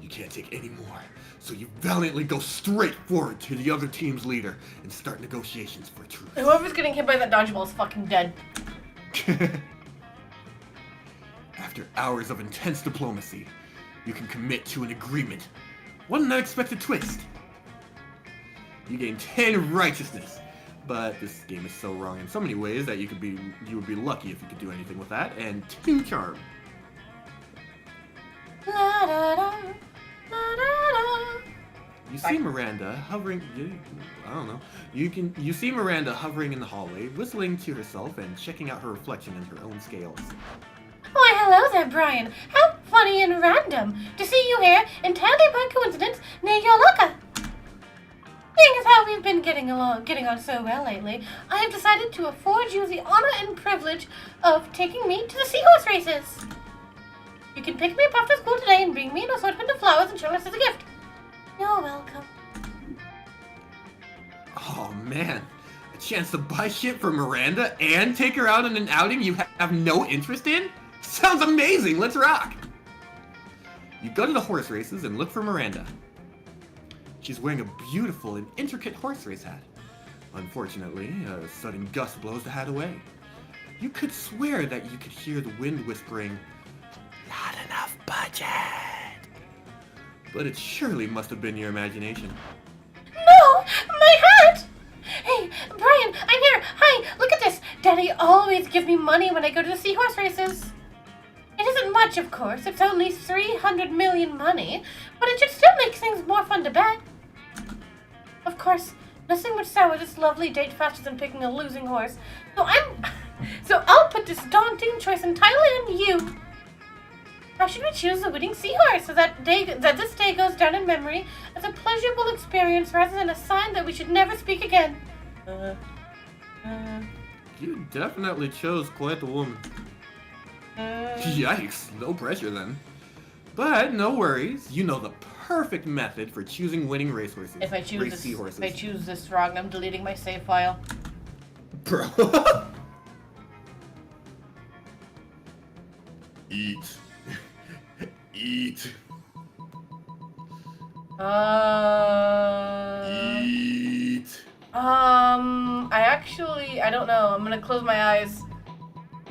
Speaker 5: You can't take any more, so you valiantly go straight forward to the other team's leader and start negotiations for truce.
Speaker 1: Whoever's getting hit by that dodgeball is fucking dead.
Speaker 5: After hours of intense diplomacy, you can commit to an agreement. What an unexpected twist! You gain 10 righteousness, but this game is so wrong in so many ways that you would be lucky if you could do anything with that, and 2 charm.
Speaker 1: La da da, la da da.
Speaker 2: You see Miranda hovering. I don't know. You see Miranda hovering in the hallway, whistling to herself and checking out her reflection in her own scales.
Speaker 1: Why, hello there, Brian. How funny and random to see you here entirely by coincidence near your locker. Seeing as how we've been getting on so well lately, I have decided to afford you the honor and privilege of taking me to the seahorse races. You can pick me up after school today and bring me an assortment of flowers and chocolates as a gift. You're welcome.
Speaker 2: Oh man, a chance to buy shit for Miranda and take her out on an outing you have no interest in? Sounds amazing, let's rock! You go to the horse races and look for Miranda. She's wearing a beautiful and intricate horse race hat. Unfortunately, a sudden gust blows the hat away. You could swear that you could hear the wind whispering, "Not enough budget. But it surely must have been your imagination.
Speaker 1: No! My hat! Hey, Brian, I'm here. Hi, look at this. Daddy always gives me money when I go to the seahorse races. It isn't much, of course. It's only 300 million money, but it should still make things more fun to bet. Of course, nothing would sour this lovely date faster than picking a losing horse. So I'll put this daunting choice entirely on you. How should we choose the winning seahorse so that this day goes down in memory as a pleasurable experience rather than a sign that we should never speak again?
Speaker 2: You definitely chose quite the woman. Yikes, no pressure then. But no worries, you know the perfect method for choosing winning racehorses.
Speaker 1: If I choose this wrong, I'm deleting my save file.
Speaker 2: Bro.
Speaker 5: Eat. Eat. Eat.
Speaker 1: I don't know. I'm gonna close my eyes.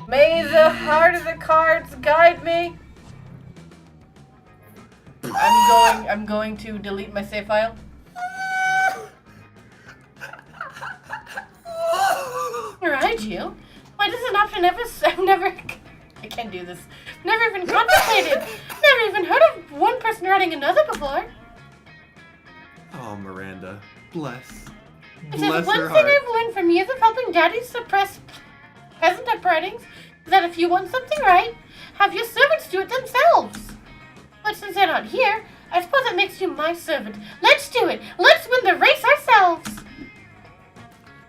Speaker 1: May the heart of the cards guide me. I'm going to delete my save file. Right, you? Why does an option I can't do this. Never even contemplated. Never even heard of one person writing another before.
Speaker 2: Oh, Miranda. Bless.
Speaker 1: If there's one thing I've learned from years of helping Daddy suppress peasant uprisings, is that if you want something right, have your servants do it themselves. But since they're not here, I suppose that makes you my servant. Let's do it. Let's win the race ourselves.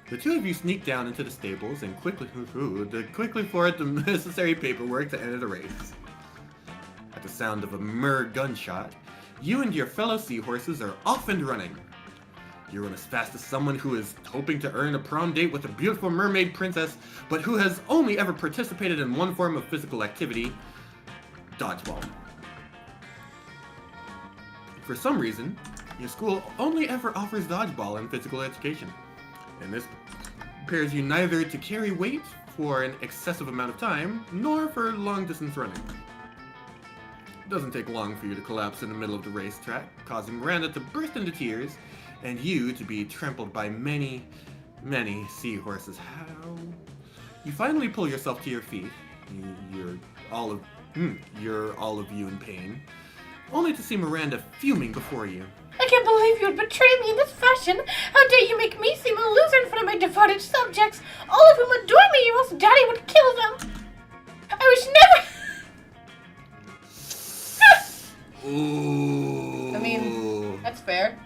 Speaker 2: The two of you sneak down into the stables and quickly forward the necessary paperwork to enter the race. At the sound of a gunshot, you and your fellow seahorses are off and running. You run as fast as someone who is hoping to earn a prom date with a beautiful mermaid princess, but who has only ever participated in one form of physical activity, dodgeball. For some reason, your school only ever offers dodgeball in physical education, and this prepares you neither to carry weight for an excessive amount of time, nor for long-distance running. It doesn't take long for you to collapse in the middle of the racetrack, causing Miranda to burst into tears, and you to be trampled by many, many seahorses. How? You finally pull yourself to your feet. You're all of you in pain, only to see Miranda fuming before you.
Speaker 1: I can't believe you would betray me in this fashion. How dare you make me seem a loser in front of my devoted subjects, all of whom adore me, or else Daddy would kill them. I wish never...
Speaker 2: Ooh.
Speaker 1: I mean, that's fair.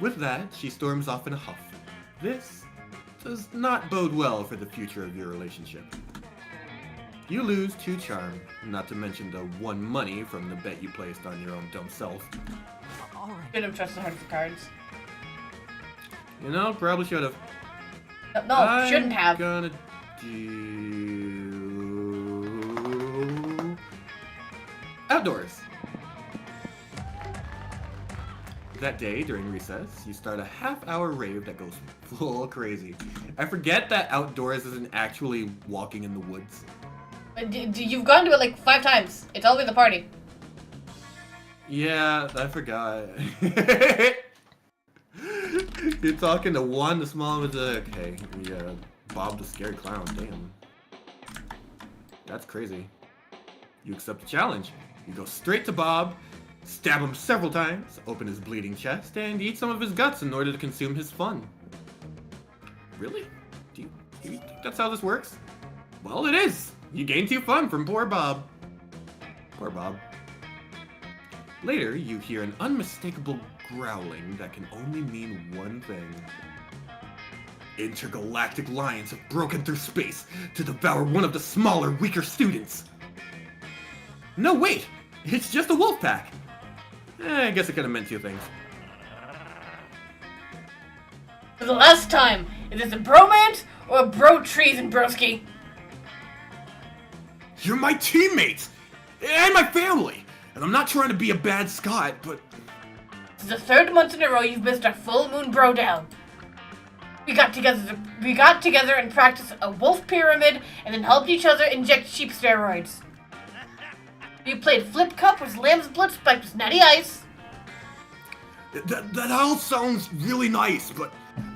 Speaker 2: With that, she storms off in a huff. This does not bode well for the future of your relationship. You lose 2 charm, not to mention the 1 money from the bet you placed on your own dumb self.
Speaker 1: Should have trusted her with the cards.
Speaker 2: You know, probably should have.
Speaker 1: No, shouldn't have.
Speaker 2: I'm gonna do... outdoors. That day, during recess, you start a half-hour rave that goes full crazy. I forget that outdoors isn't actually walking in the woods.
Speaker 1: You've gone to it like 5 times. It's always a party.
Speaker 2: Yeah, I forgot. You're talking to one, the small one's okay. Yeah, Bob the Scared Clown, damn. That's crazy. You accept the challenge. You go straight to Bob, stab him several times, open his bleeding chest, and eat some of his guts in order to consume his fun. Really? Do you think that's how this works? Well, it is! You gain 2 fun from poor Bob. Poor Bob. Later, you hear an unmistakable growling that can only mean one thing. Intergalactic lions have broken through space to devour one of the smaller, weaker students. No, wait! It's just a wolf pack! I guess it could have meant 2 things.
Speaker 1: For the last time, is this a bromance or a bro treason, broski?
Speaker 5: You're my teammates! And my family! And I'm not trying to be a bad Scot, but...
Speaker 1: This is the 3rd month in a row you've missed our full moon bro down. We got together and practiced a wolf pyramid and then helped each other inject sheep steroids. You played flip cup with lamb's blood spiked with natty ice.
Speaker 5: That all sounds really nice, but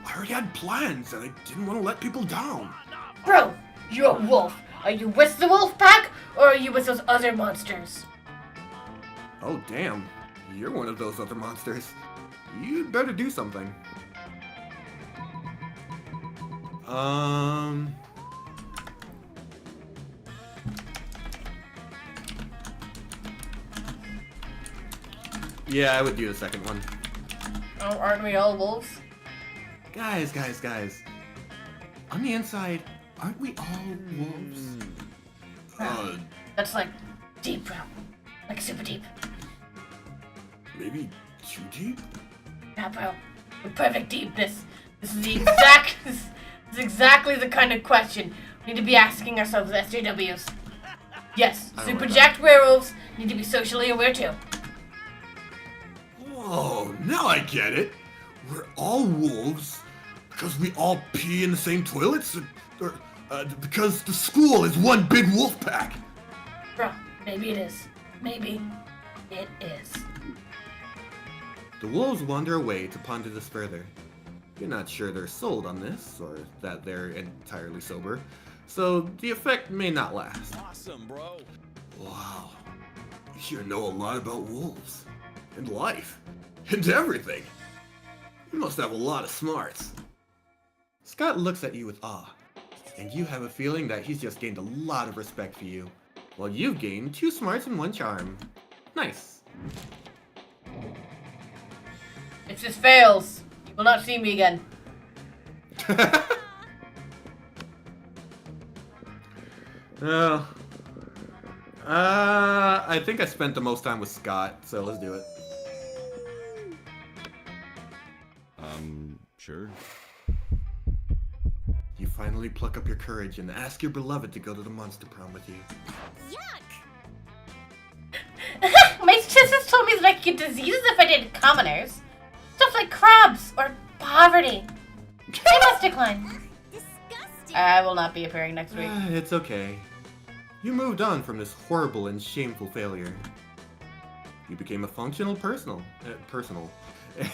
Speaker 5: I already had plans and I didn't want to let people down.
Speaker 1: Bro, you're a wolf. Are you with the wolf pack, or are you with those other monsters?
Speaker 5: Oh, damn. You're one of those other monsters. You'd better do something. Yeah, I would do the second one.
Speaker 1: Oh, aren't we all wolves?
Speaker 5: Guys. On the inside, aren't we all wolves?
Speaker 1: That's like deep, bro. Like super deep.
Speaker 5: Maybe too deep?
Speaker 1: Yeah, bro. With perfect deepness. This is the exact. This is exactly the kind of question we need to be asking ourselves as SJWs. Yes,
Speaker 5: I don't
Speaker 1: super
Speaker 5: like
Speaker 1: jacked werewolves need to be socially aware too.
Speaker 5: Whoa, now I get it. We're all wolves because we all pee in the same toilets? Or because the school is one big wolf pack?
Speaker 1: Bro, maybe it is. Maybe it is.
Speaker 5: The wolves wander away to ponder this further. You're not sure they're sold on this, or that they're entirely sober, so the effect may not last.
Speaker 4: Awesome, bro.
Speaker 5: Wow, you sure know a lot about wolves, and life, and everything. You must have a lot of smarts. Scott looks at you with awe, and you have a feeling that he's just gained a lot of respect for you, while you've gained 2 smarts and 1 charm. Nice.
Speaker 1: If this fails, you will not see me again.
Speaker 5: Well, I think I spent the most time with Scott, so let's do it.
Speaker 4: Sure.
Speaker 5: You finally pluck up your courage and ask your beloved to go to the monster prom with you.
Speaker 1: My sisters told me that I could get diseases if I dated commoners. Stuff like crabs or poverty. I must decline.
Speaker 3: Disgusting.
Speaker 1: I will not be appearing next week.
Speaker 5: It's okay. You moved on from this horrible and shameful failure. You became a functional personal.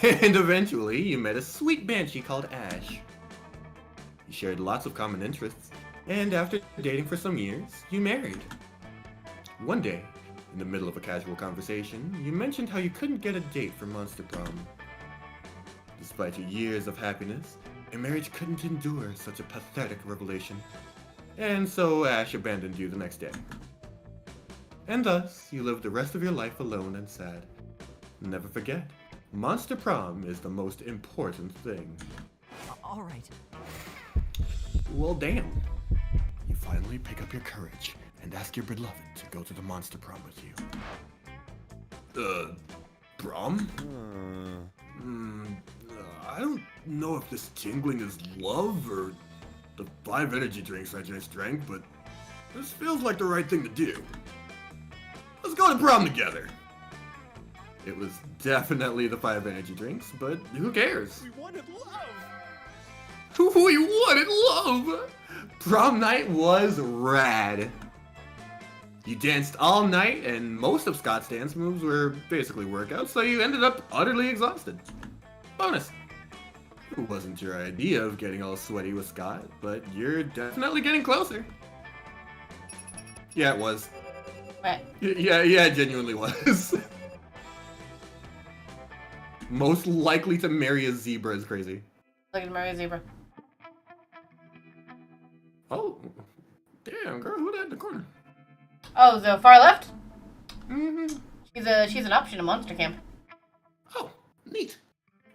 Speaker 5: And eventually, you met a sweet banshee called Ash. You shared lots of common interests, and after dating for some years, you married. One day, in the middle of a casual conversation, you mentioned how you couldn't get a date for Monster Prom. Despite your years of happiness, a marriage couldn't endure such a pathetic revelation, and so Ash abandoned you the next day. And thus, you lived the rest of your life alone and sad. Never forget, Monster Prom is the most important thing.
Speaker 7: All right.
Speaker 5: Well, damn. You finally pick up your courage and ask your beloved to go to the Monster Prom with you. Prom? I don't know if this tingling is love or the 5 energy drinks I just drank, but this feels like the right thing to do. Let's go to prom together. It was definitely the 5 energy drinks, but who cares?
Speaker 4: We wanted love.
Speaker 5: We wanted love! Prom night was rad. You danced all night, and most of Scott's dance moves were basically workouts, so you ended up utterly exhausted. Bonus. It wasn't your idea of getting all sweaty with Scott, but you're definitely getting closer. Yeah, it was.
Speaker 1: What?
Speaker 5: Yeah, it genuinely was. Most likely to marry a zebra is crazy.
Speaker 1: Look at Mario Zebra.
Speaker 5: Oh, damn, girl, who that in the corner?
Speaker 1: Oh, the far left?
Speaker 5: Mm-hmm.
Speaker 1: She's an option in Monster Camp.
Speaker 5: Oh, neat.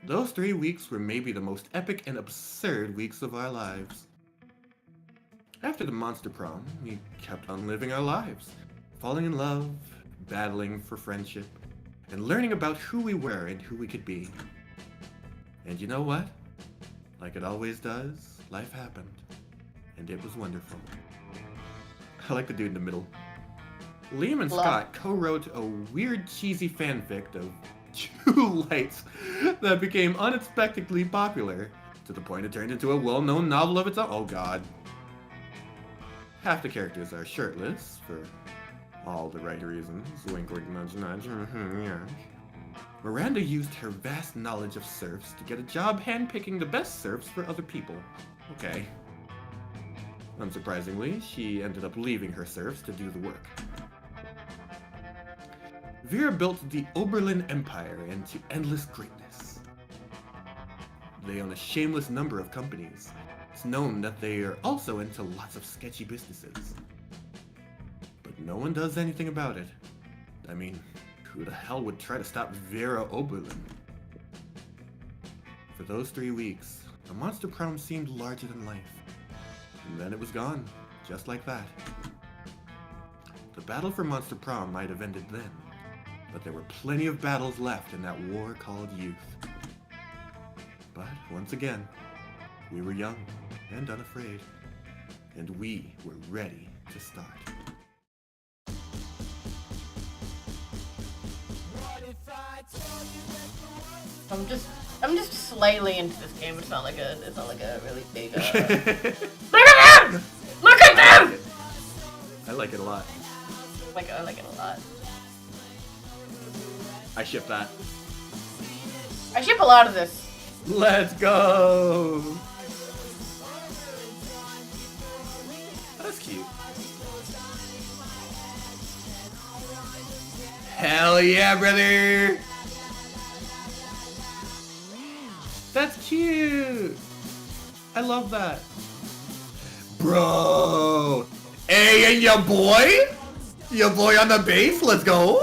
Speaker 5: Those 3 weeks were maybe the most epic and absurd weeks of our lives. After the Monster Prom, we kept on living our lives, falling in love, battling for friendship, and learning about who we were and who we could be. And you know what? Like it always does, life happened. And it was wonderful. I like the dude in the middle. Liam and
Speaker 1: Love.
Speaker 5: Scott co-wrote a weird, cheesy fanfic of 2 lights that became unexpectedly popular, to the point it turned into a well-known novel of its own. Oh god. Half the characters are shirtless, for
Speaker 2: All the right reasons. Wink, wink, nudge, nudge. Yeah. Miranda used her vast knowledge of serfs to get a job handpicking the best serfs for other people. Okay. Unsurprisingly, she ended up leaving her serfs to do the work. Vera built the Oberlin Empire into endless greatness. They own a shameless number of companies. It's known that they are also into lots of sketchy businesses. But no one does anything about it. I mean, who the hell would try to stop Vera Oberlin? For those 3 weeks, a monster prom seemed larger than life. And then it was gone, just like that. The battle for Monster Prom might have ended then, but there were plenty of battles left in that war called youth. But once again, we were young and unafraid, and we were ready to start.
Speaker 1: I'm just slightly into this game. It's not like a really big. Look at them! Look at them!
Speaker 2: I like it a lot.
Speaker 1: I like it a lot.
Speaker 2: I ship that.
Speaker 1: I ship a lot of this.
Speaker 2: Let's go! That's cute. Hell yeah, brother! That's cute! I love that. Bro! Hey, and your boy? Your boy on the base? Let's go!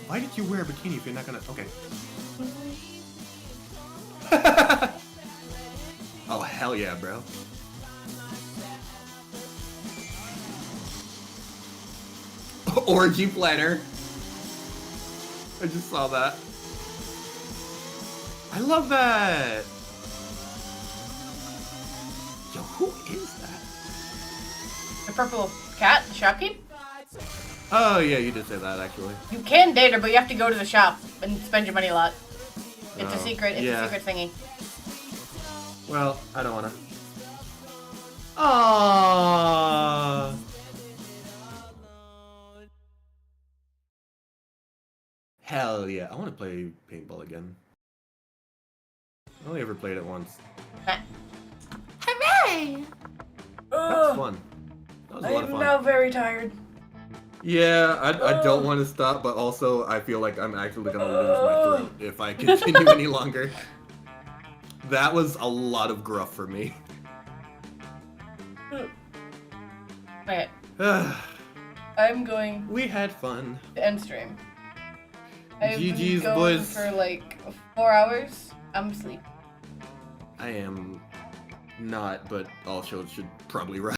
Speaker 2: Why did you wear a bikini if you're not gonna... Okay. Oh, hell yeah, bro. Orgy planner. I just saw that. I love that. Yo, who is that?
Speaker 1: The purple cat, the shopkeep.
Speaker 2: Oh yeah, you did say that actually.
Speaker 1: You can date her, but you have to go to the shop and spend your money a lot. It's a
Speaker 2: Oh,
Speaker 1: secret. It's
Speaker 2: yeah.
Speaker 1: a secret thingy.
Speaker 2: Well, I don't wanna. Aww. Hell yeah, I want to play paintball again. I only ever played it once.
Speaker 3: Hooray!
Speaker 2: That was fun. That was a lot of fun.
Speaker 1: very tired.
Speaker 2: Yeah, I don't want to stop, but also I feel like I'm actually gonna lose my throat if I continue any longer. That was a lot of gruff for me.
Speaker 1: Okay, I'm going
Speaker 2: We had fun.
Speaker 1: to end stream. I've
Speaker 2: GG's,
Speaker 1: been going
Speaker 2: boys.
Speaker 1: for like 4 hours. I'm asleep.
Speaker 2: I am not, but all shows should probably run.